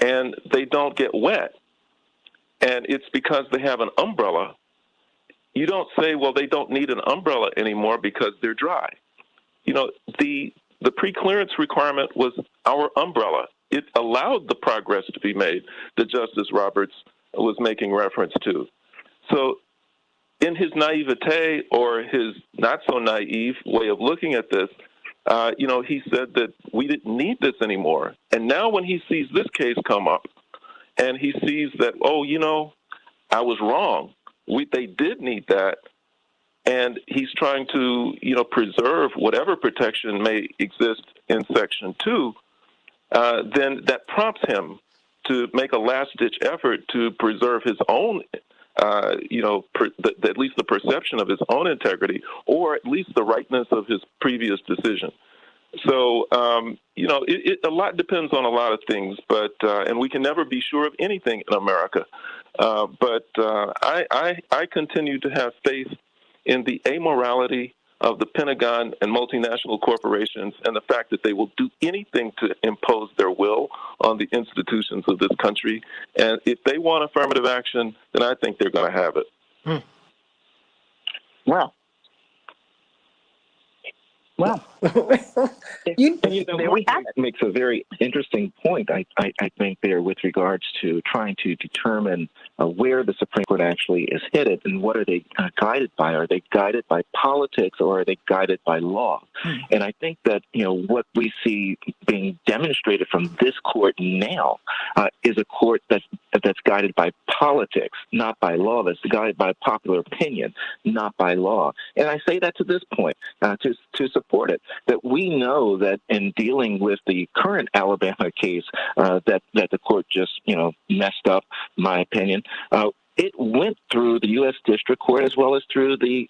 and they don't get wet, and it's because they have an umbrella, you don't say, well, they don't need an umbrella anymore because they're dry. The pre-clearance requirement was our umbrella. It allowed the progress to be made that Justice Roberts was making reference to. So in his naivete, or his not-so-naive way of looking at this, he said that we didn't need this anymore. And now when he sees this case come up, and he sees that, I was wrong. They did need that. And he's trying to, preserve whatever protection may exist in Section 2, then that prompts him to make a last-ditch effort to preserve his own, at least the perception of his own integrity, or at least the rightness of his previous decision. So, a lot depends on a lot of things, but and we can never be sure of anything in America. But I continue to have faith in the amorality of the Pentagon and multinational corporations, and the fact that they will do anything to impose their will on the institutions of this country. And if they want affirmative action, then I think they're going to have it. Well, That makes a very interesting point, I think, there with regards to trying to determine where the Supreme Court actually is headed and what are they guided by. Are they guided by politics or are they guided by law? And I think that, what we see being demonstrated from this court now is a court that's guided by politics, not by law, that's guided by popular opinion, not by law. And I say that to this point, to support it, that we know that in dealing with the current Alabama case that the court just, messed up, my opinion, it went through the U.S. District Court as well as through the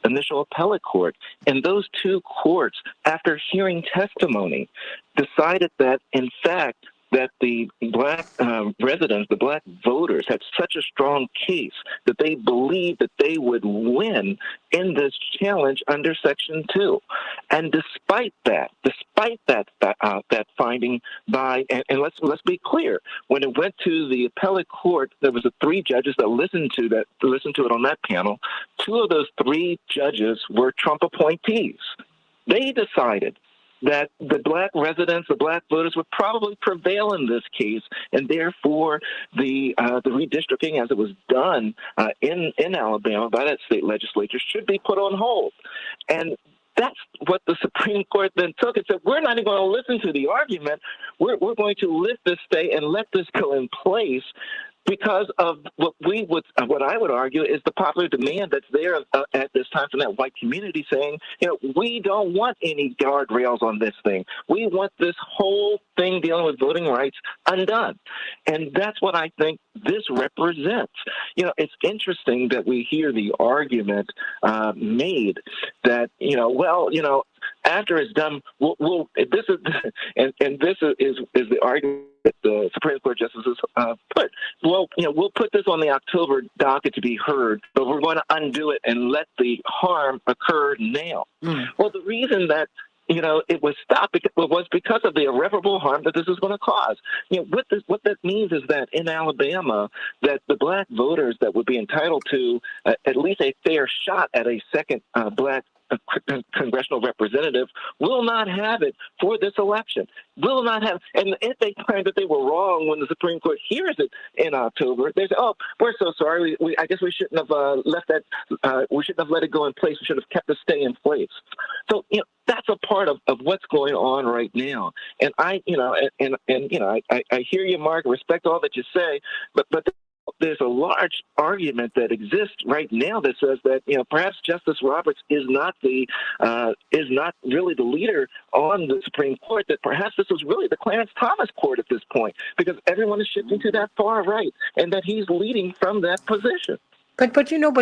initial appellate court. And those two courts, after hearing testimony, decided that, in fact, that the black residents, the black voters, had such a strong case that they believed that they would win in this challenge under Section 2. And despite that finding by, and let's be clear, when it went to the appellate court, there was 3 judges that listened to it on that panel. 2 of those 3 judges were Trump appointees. They decided that the black residents, the black voters, would probably prevail in this case, and therefore the redistricting, as it was done in Alabama by that state legislature, should be put on hold. And that's what the Supreme Court then took and said, we're not even going to listen to the argument. We're going to lift this stay and let this go in place, because of what I would argue is the popular demand that's there at this time from that white community, saying, we don't want any guardrails on this thing. We want this whole thing dealing with voting rights undone. And that's what I think this represents. It's interesting that we hear the argument made that, after it's done, this is the argument that the Supreme Court justices put. Well, we'll put this on the October docket to be heard, but we're going to undo it and let the harm occur now. Well, the reason that it was stopped was because of the irreparable harm that this is going to cause. What that means is that in Alabama, that the black voters that would be entitled to at least a fair shot at a second black congressional representative will not have it for this election. Will not have, and if they claim that they were wrong when the Supreme Court hears it in October, they say, "Oh, we're so sorry. I guess we shouldn't have left that. We shouldn't have let it go in place. We should have kept the stay in place." So that's a part of what's going on right now. And I hear you, Mark. Respect all that you say, but there's a large argument that exists right now that says that perhaps Justice Roberts is not really the leader on the Supreme Court. That perhaps this is really the Clarence Thomas Court at this point, because everyone is shifting to that far right, and that he's leading from that position. But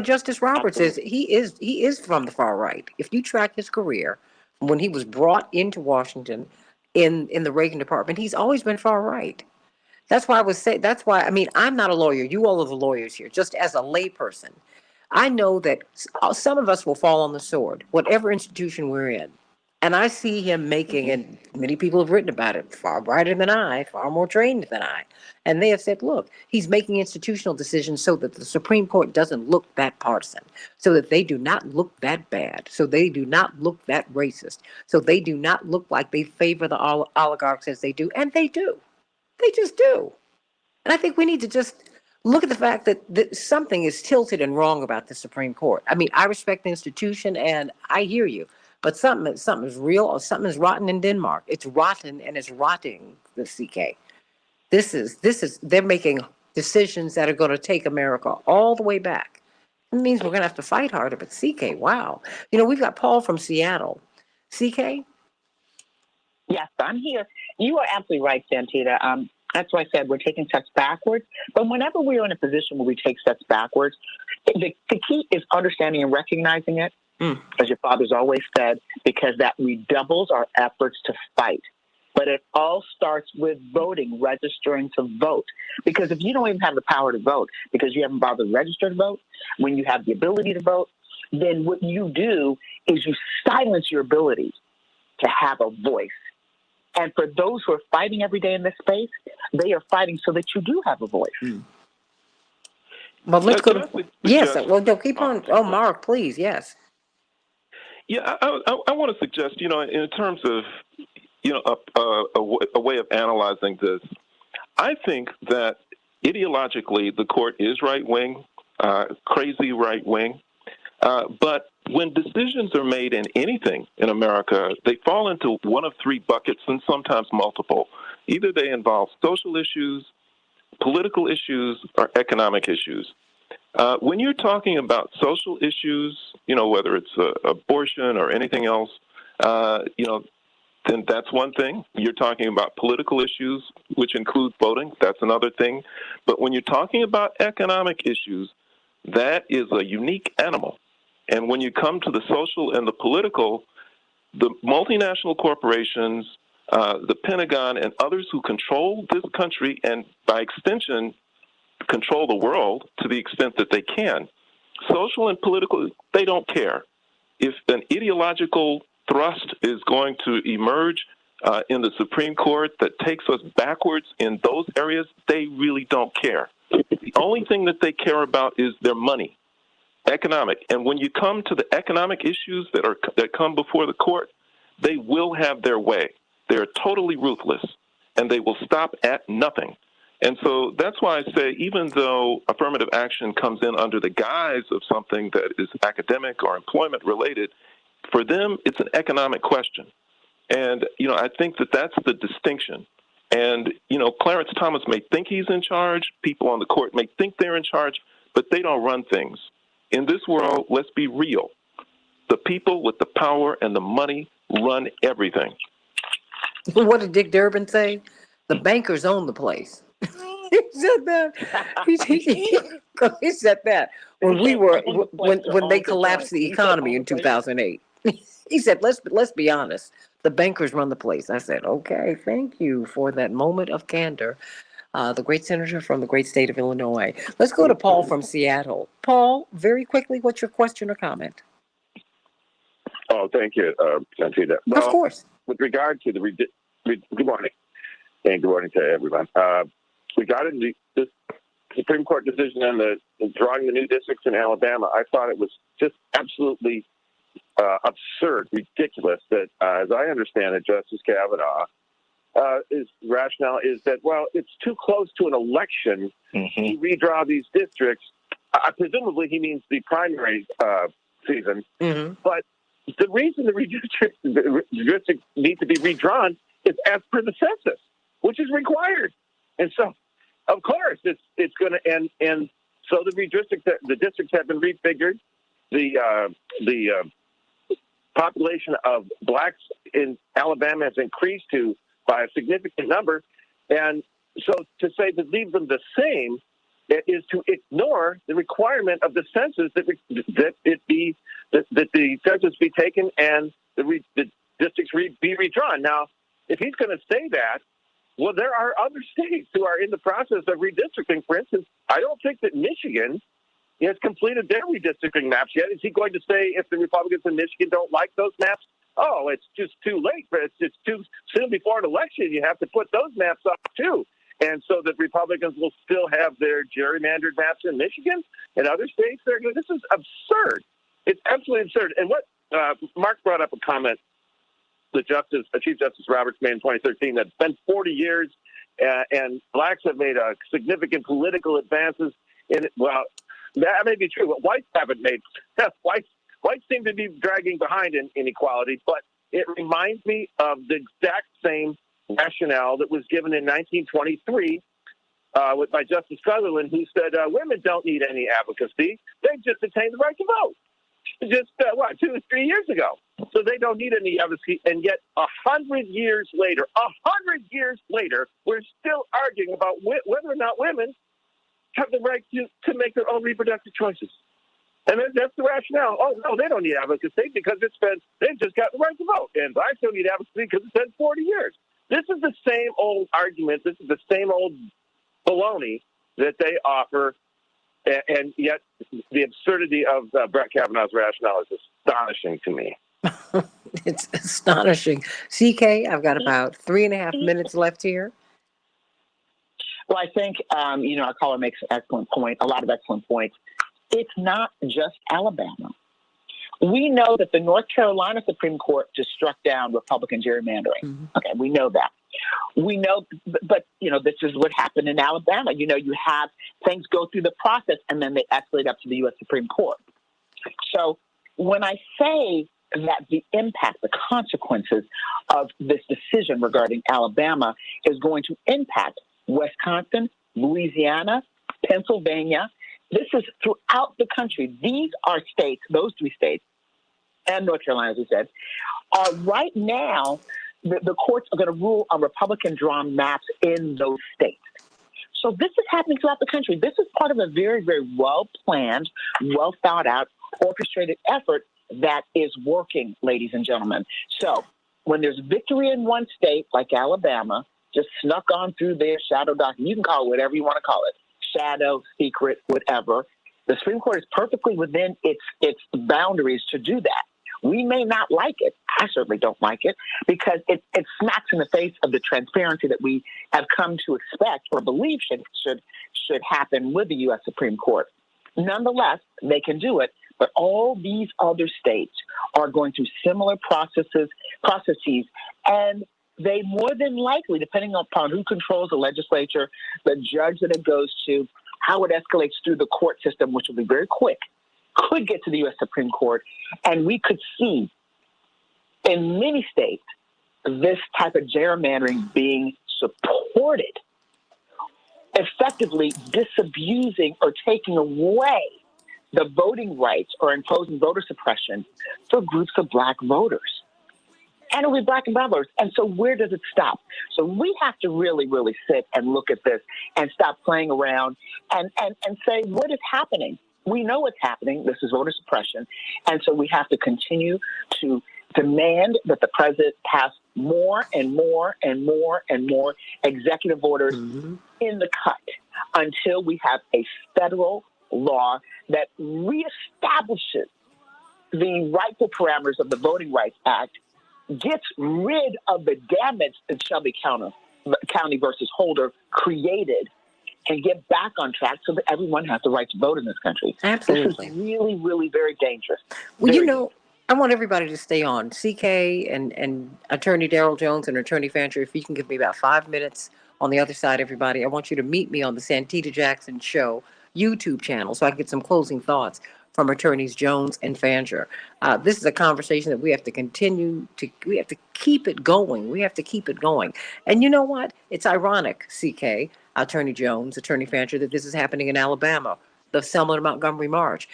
Justice Roberts he is from the far right. If you track his career, when he was brought into Washington in the Reagan department, he's always been far right. That's why I'm not a lawyer. You all are the lawyers here. Just as a layperson, I know that some of us will fall on the sword, whatever institution we're in. And I see him making, and many people have written about it, far brighter than I, far more trained than I. And they have said, look, he's making institutional decisions so that the Supreme Court doesn't look that partisan, so that they do not look that bad, so they do not look that racist, so they do not look like they favor the oligarchs as they do. And they do. They just do. And I think we need to just look at the fact that something is tilted and wrong about the Supreme Court. I mean, I respect the institution and I hear you, but something is real or something is rotten in Denmark. It's rotten and it's rotting the CK. They're making decisions that are going to take America all the way back. It means we're going to have to fight harder, but CK, wow. We've got Paul from Seattle. CK? Yes, I'm here. You are absolutely right, Santita. That's why I said we're taking steps backwards. But whenever we're in a position where we take steps backwards, the key is understanding and recognizing it, as your father's always said, because that redoubles our efforts to fight. But it all starts with voting, registering to vote. Because if you don't even have the power to vote because you haven't bothered to register to vote, when you have the ability to vote, then what you do is you silence your ability to have a voice. And for those who are fighting every day in this space, they are fighting so that you do have a voice. Well, let's go to... Yes, well, no, keep on. Oh, Mark, please, yes. Yeah, I want to suggest, in terms of, a way of analyzing this, I think that ideologically the court is right-wing, crazy right-wing, but when decisions are made in anything in America, they fall into one of three buckets and sometimes multiple. Either they involve social issues, political issues, or economic issues. When you're talking about social issues, whether it's abortion or anything else, then that's one thing. You're talking about political issues, which include voting. That's another thing. But when you're talking about economic issues, that is a unique animal. And when you come to the social and the political, the multinational corporations, the Pentagon, and others who control this country and, by extension, control the world to the extent that they can, social and political, they don't care. If an ideological thrust is going to emerge in the Supreme Court that takes us backwards in those areas, they really don't care. The only thing that they care about is their money, economic. And when you come to the economic issues that come before the court, they will have their way. They are totally ruthless, and they will stop at nothing. And so that's why I say, even though affirmative action comes in under the guise of something that is academic or employment related, for them, it's an economic question. And, I think that that's the distinction. And, Clarence Thomas may think he's in charge. People on the court may think they're in charge, but they don't run things. In this world, let's be real. The people with the power and the money run everything. What did Dick Durbin say? The bankers own the place. He said that. He said that when they collapsed the economy in 2008. He said, let's be honest. The bankers run the place. I said, okay, thank you for that moment of candor. The great senator from the great state of Illinois. Let's go to Paul from Seattle. Paul, very quickly, what's your question or comment? Oh, thank you, Santita. Well, of course. With regard to good morning, and good morning to everyone. Regarding this Supreme Court decision on the drawing the new districts in Alabama, I thought it was just absolutely absurd, ridiculous that, as I understand it, Justice Kavanaugh, his rationale is that, well, it's too close to an election to redraw these districts. Presumably he means the primary season. But the reason the districts need to be redrawn is as per the census, which is required. And so, of course, it's going to end. And so the districts have been refigured. The population of blacks in Alabama has increased by a significant number. And so to say to leave them the same is to ignore the requirement of the census that the census be taken and the districts be redrawn. Now, if he's going to say that, well, there are other states who are in the process of redistricting. For instance, I don't think that Michigan has completed their redistricting maps yet. Is he going to say if the Republicans in Michigan don't like those maps, oh, it's just too late, but it's too soon before an election, you have to put those maps up too? And so the Republicans will still have their gerrymandered maps in Michigan and other states. This is absurd. It's absolutely absurd. And what Mark brought up a comment that Chief Justice Roberts made in 2013 that it's been 40 years and blacks have made significant political advances in it. Well, that may be true, but whites haven't made. Whites seem to be dragging behind in inequality, but it reminds me of the exact same rationale that was given in 1923 by Justice Sutherland, who said women don't need any advocacy. They've just attained the right to vote. Just, 2 or 3 years ago. So they don't need any advocacy. And yet 100 years later, we're still arguing about whether or not women have the right to make their own reproductive choices. And that's the rationale. Oh, no, they don't need advocacy because they've just got the right to vote. And blacks don't need advocacy because it's been 40 years. This is the same old argument. This is the same old baloney that they offer. And yet the absurdity of Brett Kavanaugh's rationale is astonishing to me. It's astonishing. CK, I've got about 3.5 minutes left here. Well, I think, our caller makes a lot of excellent points. It's not just Alabama. We know that the North Carolina Supreme Court just struck down Republican gerrymandering. Mm-hmm. Okay, we know that. We know, but this is what happened in Alabama. You have things go through the process and then they escalate up to the U.S. Supreme Court. So when I say that the impact, the consequences of this decision regarding Alabama is going to impact Wisconsin, Louisiana, Pennsylvania. This is throughout the country. These are states, those three states, and North Carolina, as we said, are right now, the courts are going to rule on Republican-drawn maps in those states. So this is happening throughout the country. This is part of a very, very well-planned, well-thought-out, orchestrated effort that is working, ladies and gentlemen. So when there's victory in one state, like Alabama, just snuck on through their shadow document, you can call it whatever you want to call it, shadow, secret, whatever. The Supreme Court is perfectly within its boundaries to do that. We may not like it. I certainly don't like it because it smacks in the face of the transparency that we have come to expect or believe should happen with the U.S. Supreme Court. Nonetheless, they can do it, but all these other states are going through similar processes, and they more than likely, depending upon who controls the legislature, the judge that it goes to, how it escalates through the court system, which will be very quick, could get to the U.S. Supreme Court, and we could see in many states this type of gerrymandering being supported, effectively disabusing or taking away the voting rights or imposing voter suppression for groups of black voters. And it'll be black and brown voters. And so where does it stop? So we have to really, really sit and look at this and stop playing around and say, what is happening? We know what's happening. This is voter suppression. And so we have to continue to demand that the president pass more and more and more and more executive orders in the cut until we have a federal law that reestablishes the rightful parameters of the Voting Rights Act, gets rid of the damage that Shelby County versus Holder created, and get back on track so that everyone has the right to vote in this country. Absolutely. This is really, really very dangerous. Well, I want everybody to stay on. CK and Attorney Darrell Jones and Attorney Fancher, if you can give me about 5 minutes on the other side, everybody, I want you to meet me on the Santita Jackson Show YouTube channel so I can get some closing thoughts from Attorneys Jones and Fancher. This is a conversation that we have to we have to keep it going. We have to keep it going. And you know what? It's ironic, CK, Attorney Jones, Attorney Fancher, that this is happening in Alabama, the Selma to Montgomery March.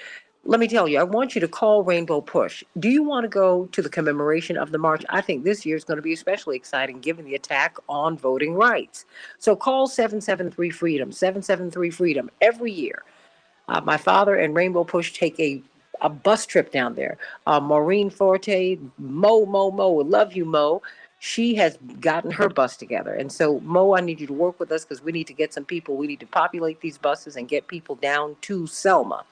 Let me tell you, I want you to call Rainbow Push. Do you want to go to the commemoration of the march? I think this year is going to be especially exciting given the attack on voting rights. So call 773-FREEDOM, 773-FREEDOM every year. My father and Rainbow Push take a bus trip down there. Maureen Forte, Mo, love you, Mo. She has gotten her bus together. And so, Mo, I need you to work with us because we need to get some people. We need to populate these buses and get people down to Selma.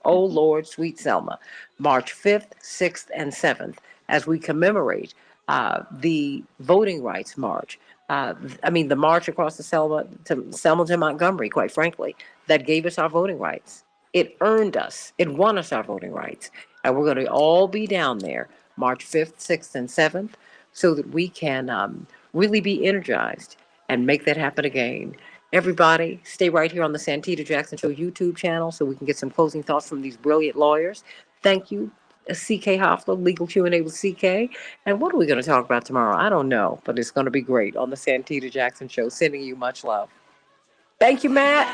Oh, Lord, sweet Selma. March 5th, 6th, and 7th, as we commemorate the Voting Rights March. The march across the Selma to Montgomery, quite frankly, that gave us our voting rights. It earned us. It won us our voting rights. And we're going to all be down there March 5th, 6th, and 7th so that we can really be energized and make that happen again. Everybody, stay right here on the Santita Jackson Show YouTube channel so we can get some closing thoughts from these brilliant lawyers. Thank you, CK Hoffler, Legal Q&A with CK. And what are we going to talk about tomorrow? I don't know, but it's going to be great on the Santita Jackson Show. Sending you much love. Thank you, Matt.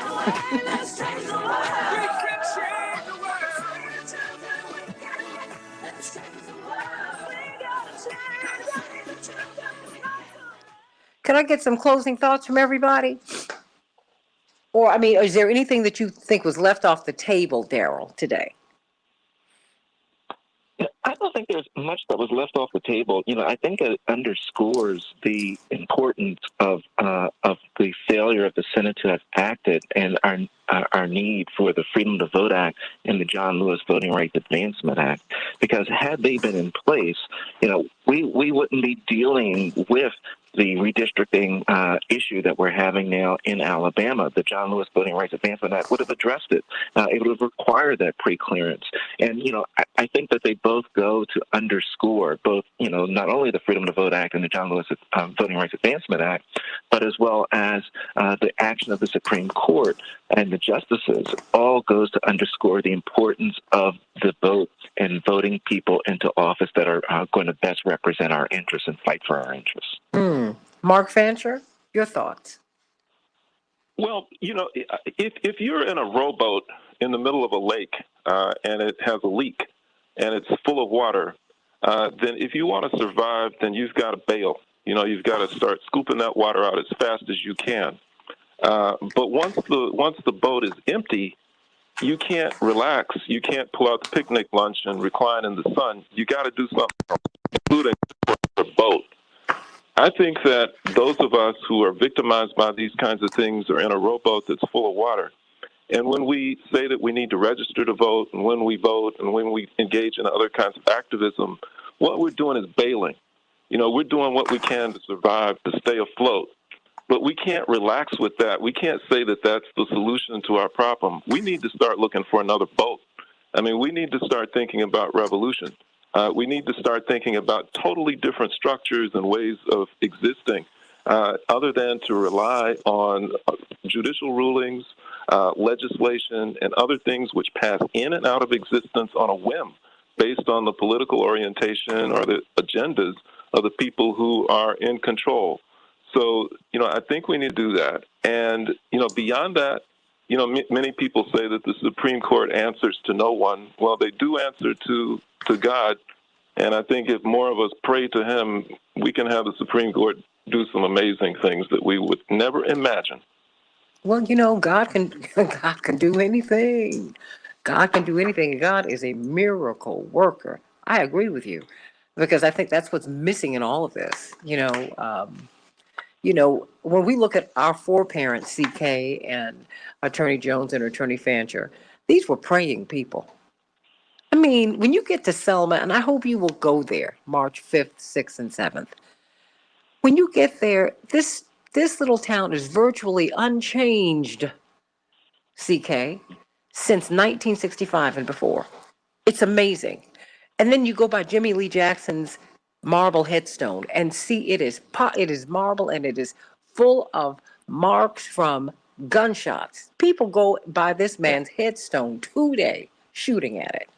Can I get some closing thoughts from everybody? Or, I mean, is there anything that you think was left off the table, Daryl, today? I don't think there's much that was left off the table. I think it underscores the importance of the failure of the Senate to have acted, and our need for the Freedom to Vote Act and the John Lewis Voting Rights Advancement Act. Because had they been in place, we wouldn't be dealing with the redistricting issue that we're having now in Alabama. The John Lewis Voting Rights Advancement Act would have addressed it. It would have required that pre-clearance. And, I think that they both go to underscore both, not only the Freedom to Vote Act and the John Lewis Voting Rights Advancement Act, but as well as the action of the Supreme Court and the justices all goes to underscore the importance of the vote and voting people into office that are going to best represent our interests and fight for our interests. Mark Fancher, your thoughts? Well, if you're in a rowboat in the middle of a lake and it has a leak and it's full of water, then if you want to survive, then you've got to bail. You've got to start scooping that water out as fast as you can. But once the boat is empty, you can't relax. You can't pull out the picnic lunch and recline in the sun. You got to do something, including the boat. I think that those of us who are victimized by these kinds of things are in a rowboat that's full of water. And when we say that we need to register to vote, and when we vote, and when we engage in other kinds of activism, what we're doing is bailing. We're doing what we can to survive, to stay afloat. But we can't relax with that. We can't say that that's the solution to our problem. We need to start looking for another boat. I mean, we need to start thinking about revolution. We need to start thinking about totally different structures and ways of existing, other than to rely on judicial rulings, legislation, and other things which pass in and out of existence on a whim based on the political orientation or the agendas of the people who are in control. So, I think we need to do that. And, beyond that, many people say that the Supreme Court answers to no one. Well, they do answer to God. And I think if more of us pray to him, we can have the Supreme Court do some amazing things that we would never imagine. Well, God can do anything. God can do anything. God is a miracle worker. I agree with you, because I think that's what's missing in all of this. When we look at our four parents, CK and Attorney Jones and Attorney Fancher, these were praying people. I mean, when you get to Selma, and I hope you will go there March 5th, 6th, and 7th. When you get there, this little town is virtually unchanged, CK, since 1965 and before. It's amazing. And then you go by Jimmy Lee Jackson's marble headstone and see it is marble, and it is full of marks from gunshots. People go by this man's headstone today shooting at it.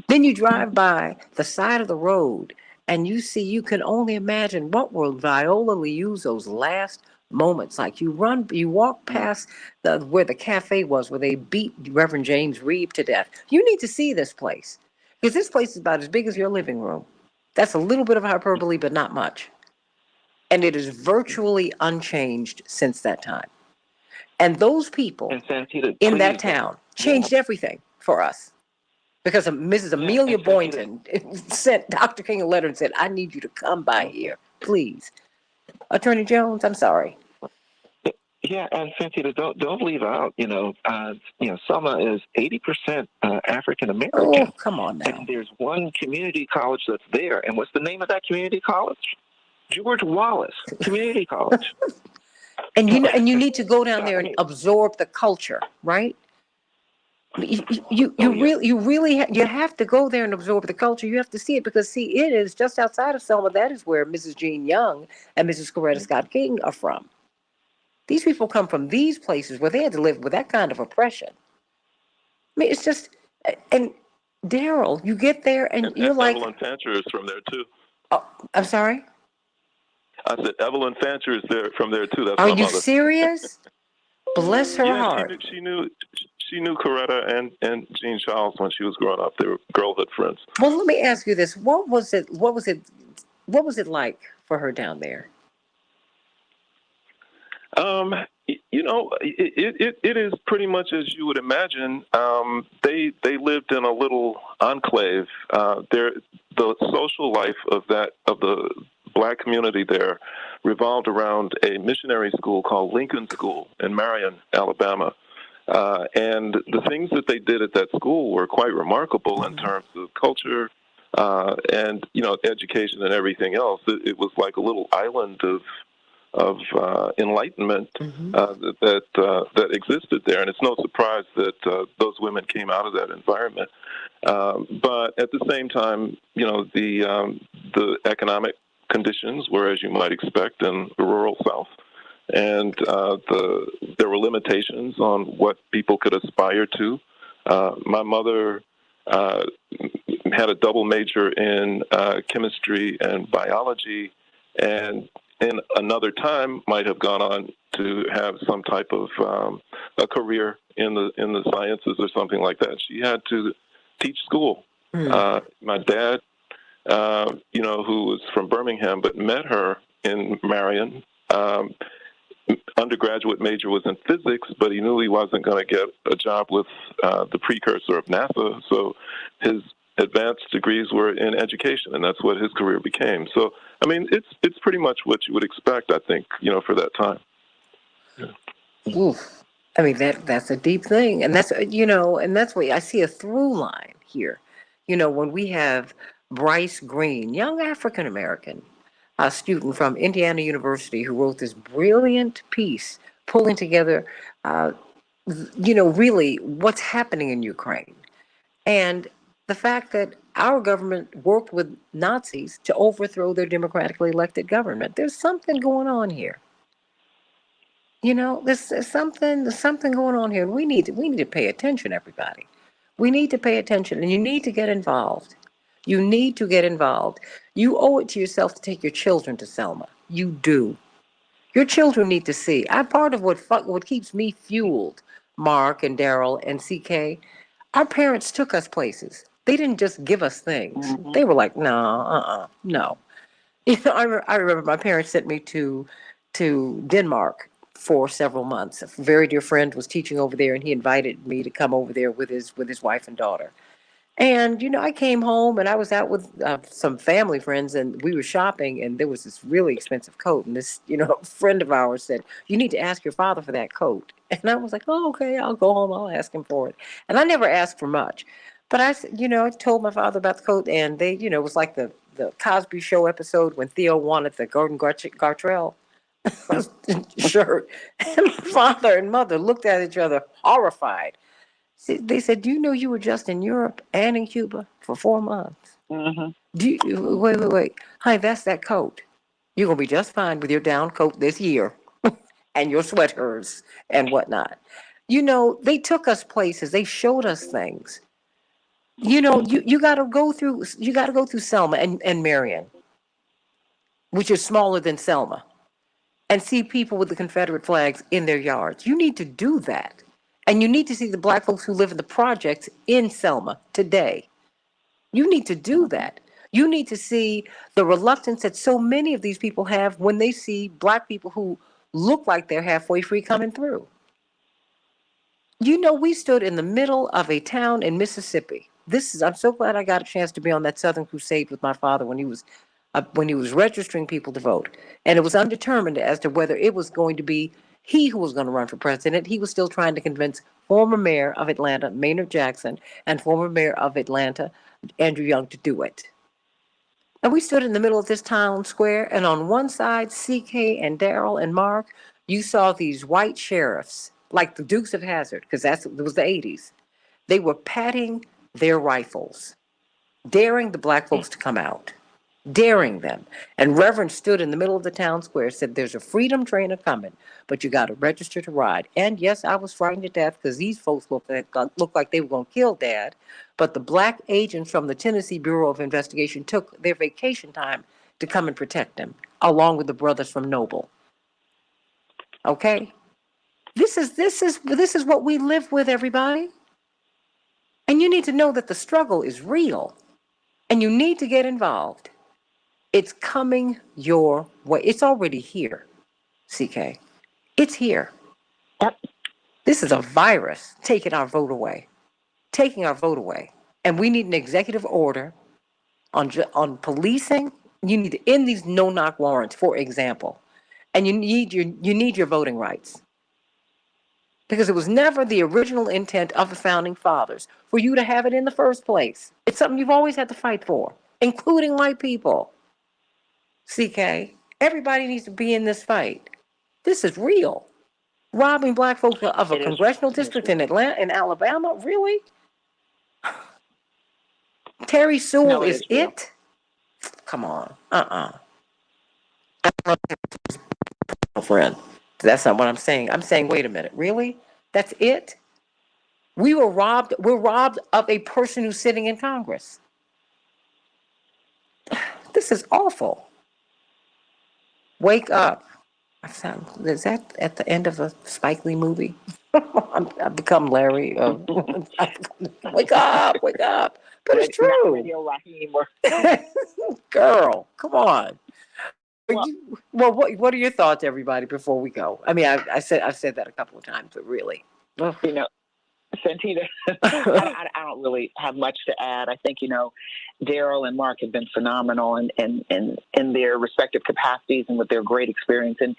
Then you drive by the side of the road and you can only imagine what were Viola Liuzzo's last moments like. You walk past where the cafe was, where they beat Reverend James Reeb to death. You need to see this place, because this place is about as big as your living room. That's a little bit of hyperbole, but not much. And it is virtually unchanged since that time. And those people in that town changed everything for us. Because Mrs. Amelia Boynton sent Dr. King a letter and said, I need you to come by here, please. Attorney Jones, I'm sorry. Yeah, and Santita, don't leave out, Selma is 80% African American. Oh, come on now. And there's one community college that's there. And what's the name of that community college? George Wallace Community College. And you need to go down there and absorb the culture, right? You really have to go there and absorb the culture. You have to see it, because it is just outside of Selma. That is where Mrs. Jean Young and Mrs. Coretta Scott King are from. These people come from these places where they had to live with that kind of oppression. I mean, it's just, and Daryl, you get there and you're like, Evelyn Fancher is from there too. Oh, I'm sorry? I said Evelyn Fancher is from there too. That's Are my you mother. Serious? Bless her heart. She knew Coretta and Jean Charles when she was growing up. They were girlhood friends. Well, let me ask you this: what was it like for her down there? It is pretty much as you would imagine. They lived in a little enclave. The social life of the black community there revolved around a missionary school called Lincoln School in Marion, Alabama. And the things that they did at that school were quite remarkable in terms of culture and education and everything else. It was like a little island of enlightenment that existed there, and it's no surprise that those women came out of that environment. But at the same time, the economic conditions were, as you might expect, in the rural South, and there were limitations on what people could aspire to. My mother had a double major in chemistry and biology, and in another time might have gone on to have some type of a career in the sciences or something like that. She had to teach school. My dad, who was from Birmingham but met her in Marion, undergraduate major was in physics, but he knew he wasn't going to get a job with the precursor of NASA, so his advanced degrees were in education, and that's what his career became. So, I mean, it's pretty much what you would expect, I think, for that time. Yeah. Oof. I mean, that's a deep thing, and that's what I see a through line here. When we have Bryce Green, young African American, a student from Indiana University, who wrote this brilliant piece pulling together, really what's happening in Ukraine. And the fact that our government worked with Nazis to overthrow their democratically elected government. There's something going on here. There's something going on here. We need to pay attention, everybody. We need to pay attention, and you need to get involved. You need to get involved. You owe it to yourself to take your children to Selma. You do. Your children need to see. I'm part of what keeps me fueled, Mark and Daryl and CK. Our parents took us places. They didn't just give us things. They were like, no, no. I remember my parents sent me to Denmark for several months. A very dear friend was teaching over there, and he invited me to come over there with his wife and daughter. And I came home and I was out with some family friends, and we were shopping, and there was this really expensive coat, and this friend of ours said, "You need to ask your father for that coat." And I was like, "Oh, okay, I'll go home, I'll ask him for it." And I never asked for much, but I told my father about the coat, and it was like the Cosby Show episode when Theo wanted the Gordon Gartrell shirt, and my father and mother looked at each other horrified. They said, "Do you know you were just in Europe and in Cuba for 4 months? Wait. Hi, that's that coat. You're going to be just fine with your down coat this year and your sweaters and whatnot." They took us places. They showed us things. You got to go through. You got to go through Selma and Marion, which is smaller than Selma, and see people with the Confederate flags in their yards. You need to do that. And you need to see the black folks who live in the projects in Selma today. You need to do that. You need to see the reluctance that so many of these people have when they see black people who look like they're halfway free coming through. We stood in the middle of a town in Mississippi. I'm so glad I got a chance to be on that Southern Crusade with my father when he was registering people to vote. And it was undetermined as to whether it was going to be he who was going to run for president. He was still trying to convince former mayor of Atlanta, Maynard Jackson, and former mayor of Atlanta, Andrew Young, to do it. And we stood in the middle of this town square, and on one side, CK and Daryl and Mark, you saw these white sheriffs, like the Dukes of Hazzard, because it was the 80s. They were patting their rifles, daring the black folks to come out. Daring them. And Reverend stood in the middle of the town square, said, "There's a freedom train coming, but you got to register to ride." And yes, I was frightened to death because these folks looked like they were going to kill Dad. But the black agents from the Tennessee Bureau of Investigation took their vacation time to come and protect him, along with the brothers from Noble. Okay? This is what we live with, everybody. And you need to know that the struggle is real. And you need to get involved. It's coming your way. It's already here, CK. It's here. Yep. This is a virus taking our vote away. Taking our vote away. And we need an executive order on policing. You need to end these no-knock warrants, for example. And you need your voting rights. Because it was never the original intent of the founding fathers for you to have it in the first place. It's something you've always had to fight for, including white people. CK, everybody needs to be in this fight. This is real. Robbing black folks of a congressional district in Alabama, really? Terry Sewell is it? Come on, friend. That's not what I'm saying. I'm saying, wait a minute, really? That's it? We're robbed of a person who's sitting in Congress. This is awful. Wake up. Is that at the end of a Spike Lee movie? I've become Larry. Wake up. But it's true. Girl, come on. Well, what are your thoughts, everybody, before we go? I mean, I've said that a couple of times, but really. You know, Santita, I don't really have much to add. I think, Daryl and Mark have been phenomenal in their respective capacities and with their great experience and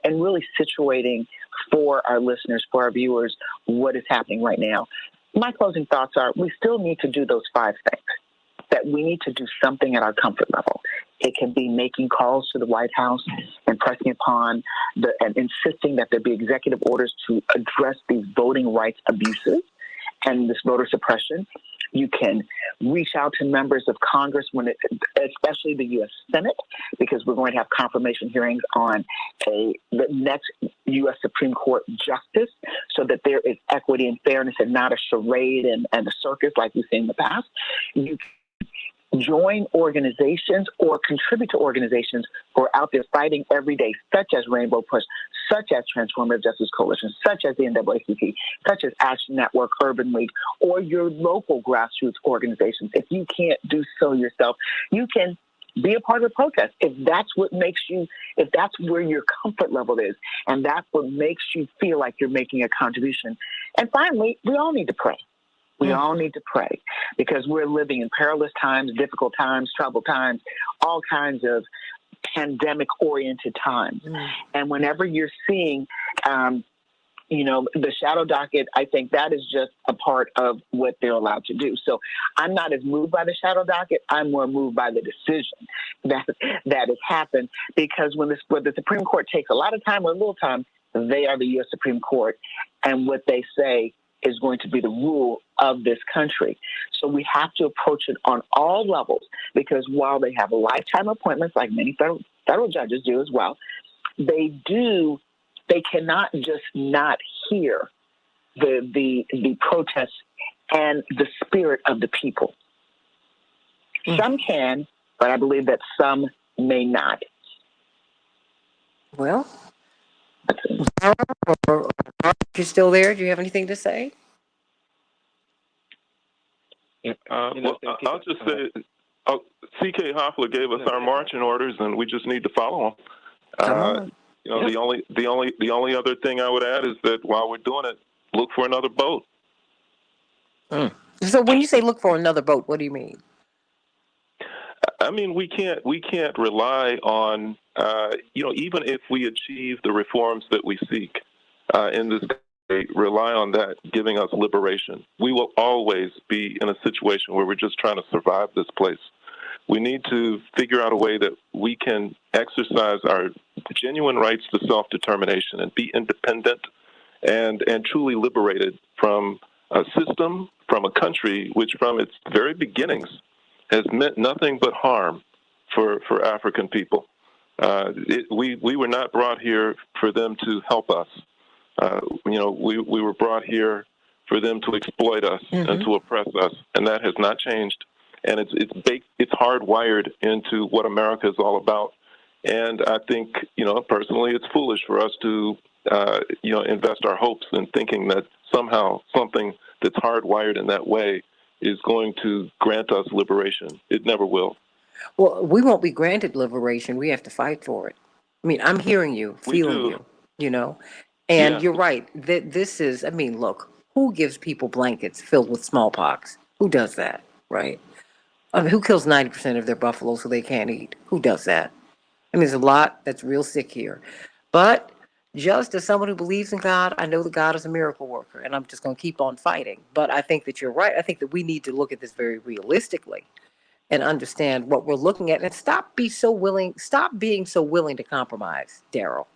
really situating for our listeners, for our viewers, what is happening right now. My closing thoughts are we still need to do those 5 things, that we need to do something at our comfort level. It can be making calls to the White House and pressing upon and insisting that there be executive orders to address these voting rights abuses and this voter suppression. You can reach out to members of Congress, especially the U.S. Senate, because we're going to have confirmation hearings on the next U.S. Supreme Court justice, so that there is equity and fairness and not a charade and a circus like we've seen in the past. You join organizations or contribute to organizations who are out there fighting every day, such as Rainbow Push, such as Transformative Justice Coalition, such as the NAACP, such as Action Network, Urban League, or your local grassroots organizations. If you can't do so yourself, you can be a part of the protest. If that's what makes you, if that's where your comfort level is, and that's what makes you feel like you're making a contribution. And finally, we all need to pray. We all need to pray, because we're living in perilous times, difficult times, troubled times, all kinds of pandemic-oriented times. And whenever you're seeing, the shadow docket, I think that is just a part of what they're allowed to do. So I'm not as moved by the shadow docket. I'm more moved by the decision that has happened, because when the Supreme Court takes a lot of time or a little time, they are the U.S. Supreme Court, and what they say is going to be the rule of this country. So we have to approach it on all levels, because while they have lifetime appointments, like many federal judges do as well, they cannot just not hear the protests and the spirit of the people. Some can, but I believe that some may not. Well, you still there? Do you have anything to say? I'll just say, C.K. Hoffler gave us our marching orders, and we just need to follow them. The only other thing I would add is that while we're doing it, look for another boat. So when you say look for another boat, what do you mean? I mean, we can't rely on, even if we achieve the reforms that we seek in this country, rely on that giving us liberation. We will always be in a situation where we're just trying to survive this place. We need to figure out a way that we can exercise our genuine rights to self-determination and be independent and truly liberated from a system, from a country which from its very beginnings has meant nothing but harm for African people. We were not brought here for them to help us. We were brought here for them to exploit us and to oppress us, and that has not changed. And it's baked, it's hardwired into what America is all about. And I think, personally, it's foolish for us to, invest our hopes in thinking that somehow something that's hardwired in that way is going to grant us liberation. It never will. Well, we won't be granted liberation. We have to fight for it. I mean, I'm hearing you, feeling you. you know? And Yeah. you're right. This is, I mean, look, who gives people blankets filled with smallpox? Who does that, right? I mean, who kills 90% of their buffalo so they can't eat? Who does that? I mean, there's a lot that's real sick here. But just as someone who believes in God, I know that God is a miracle worker, and I'm just going to keep on fighting. But I think that you're right. I think that we need to look at this very realistically and understand what we're looking at, and stop being so willing to compromise, Daryl.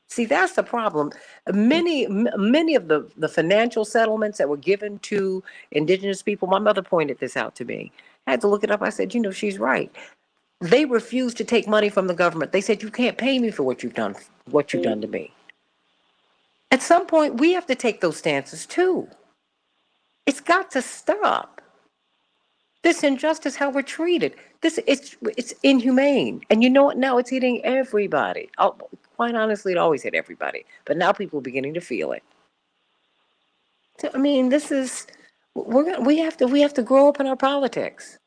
See, that's the problem. Many of the financial settlements that were given to indigenous people, my mother pointed this out to me. I had to look it up. I said, she's right. They refused to take money from the government. They said, you can't pay me for what you've done to me. At some point, we have to take those stances too. It's got to stop. This injustice, how we're treated, it's inhumane. And you know what? Now it's hitting everybody. Quite honestly, it always hit everybody. But now people are beginning to feel it. So, I mean, this is we have to grow up in our politics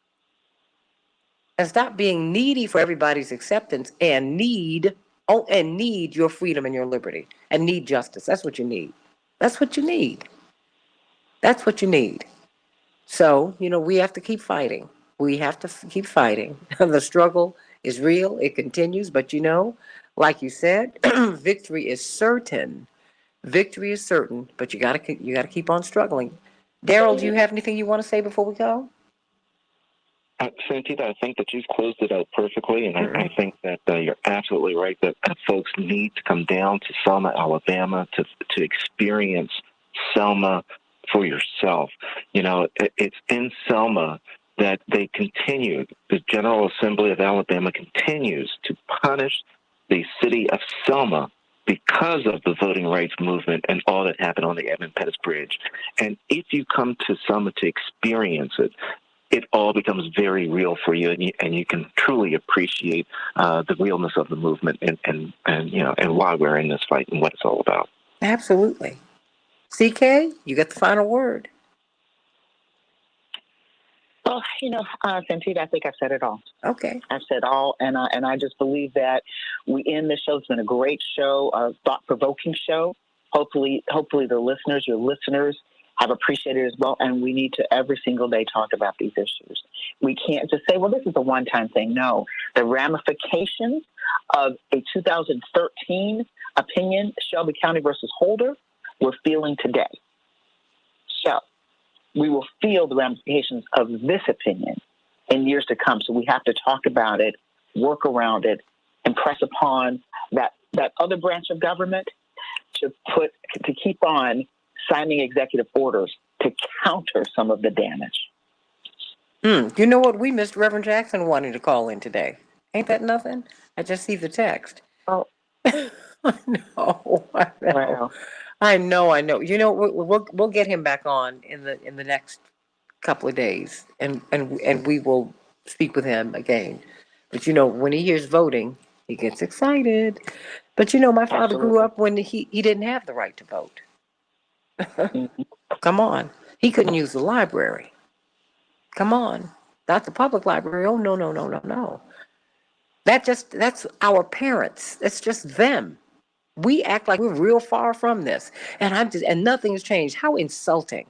and stop being needy for everybody's acceptance and need your freedom and your liberty and need justice. That's what you need. That's what you need. That's what you need. So, we have to keep fighting. We have to keep fighting. The struggle is real. It continues. But, like you said, victory is certain. Victory is certain, but you got to keep on struggling. Daryl, do you have anything you want to say before we go? Santita, I think that you've closed it out perfectly, and I think that you're absolutely right that folks need to come down to Selma, Alabama, to experience Selma for yourself. It's in Selma that they continue, the General Assembly of Alabama continues to punish the city of Selma because of the voting rights movement and all that happened on the Edmund Pettus Bridge. And if you come to Selma to experience it, it all becomes very real for you, and you can truly appreciate the realness of the movement and why we're in this fight and what it's all about. Absolutely. CK, you got the final word. Well, Santita, I think I've said it all. Okay. I've said all, and I just believe that we end the show. It's been a great show, a thought-provoking show. Hopefully the listeners, your listeners, have appreciated it as well, and we need to every single day talk about these issues. We can't just say, well, this is a one-time thing. No, the ramifications of a 2013 opinion, Shelby County versus Holder, we're feeling today. So we will feel the ramifications of this opinion in years to come. So we have to talk about it, work around it, and press upon that other branch of government to keep on signing executive orders to counter some of the damage. You know what? We missed Reverend Jackson wanting to call in today. Ain't that nothing? I just see the text. Oh. I know. Wow. I know. We'll get him back on in the next couple of days, and we will speak with him again. But when he hears voting, he gets excited. But my father grew up when he didn't have the right to vote. Come on. He couldn't use the library. Come on. Not the public library. Oh, no. That's our parents. That's just them. We act like we're real far from this. And nothing has changed. How insulting.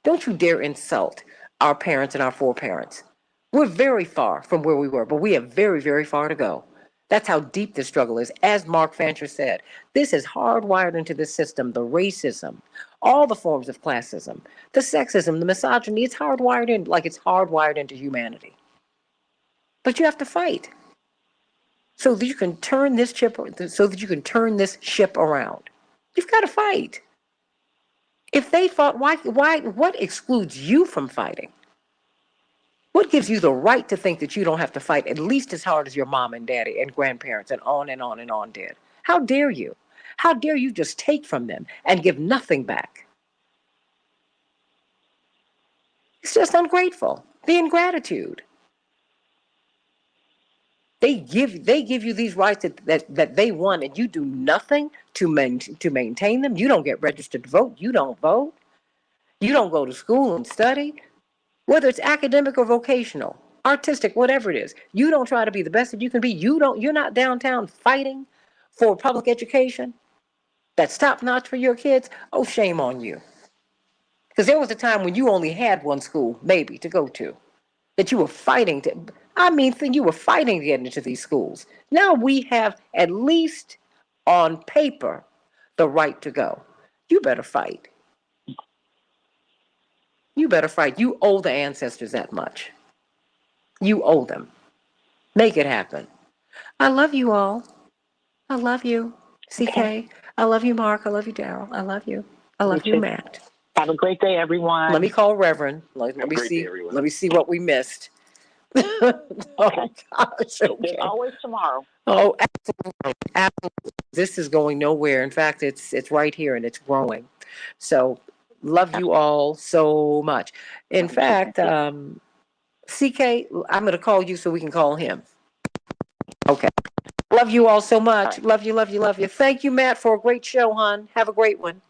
Don't you dare insult our parents and our foreparents. We're very far from where we were, but we have very, very far to go. That's how deep this struggle is. As Mark Fancher said, this is hardwired into the system, the racism, all the forms of classism, the sexism, the misogyny. It's hardwired in, like it's hardwired into humanity. But you have to fight so that you can turn this ship around. You've got to fight. If they fought, why? What excludes you from fighting? What gives you the right to think that you don't have to fight at least as hard as your mom and daddy and grandparents and on and on and on did? How dare you? How dare you just take from them and give nothing back? It's just ungrateful. The ingratitude. They give you these rights that they won, and you do nothing to maintain them. You don't get registered to vote. You don't vote. You don't go to school and study. Whether it's academic or vocational, artistic, whatever it is, you don't try to be the best that you can be. You're not downtown fighting for public education. that's top notch for your kids, oh, shame on you. Because there was a time when you only had one school, maybe, to go to, that you were fighting to, you were fighting to get into these schools. Now we have, at least on paper, the right to go. You better fight. You better fight. You owe the ancestors that much. You owe them. Make it happen. I love you all. I love you, CK. I love you, Mark. I love you, Daryl. I love you. I love you, Matt. Have a great day, everyone. Let me call Reverend. Let me see. Let me see what we missed. Oh gosh. Okay. There's always tomorrow. Oh, absolutely. Absolutely. This is going nowhere. In fact, it's right here and it's growing. So love you all so much. In fact, CK, I'm going to call you so we can call him. Okay. Love you all so much. Love you, love you, love you. Thank you, Matt, for a great show, hon. Have a great one.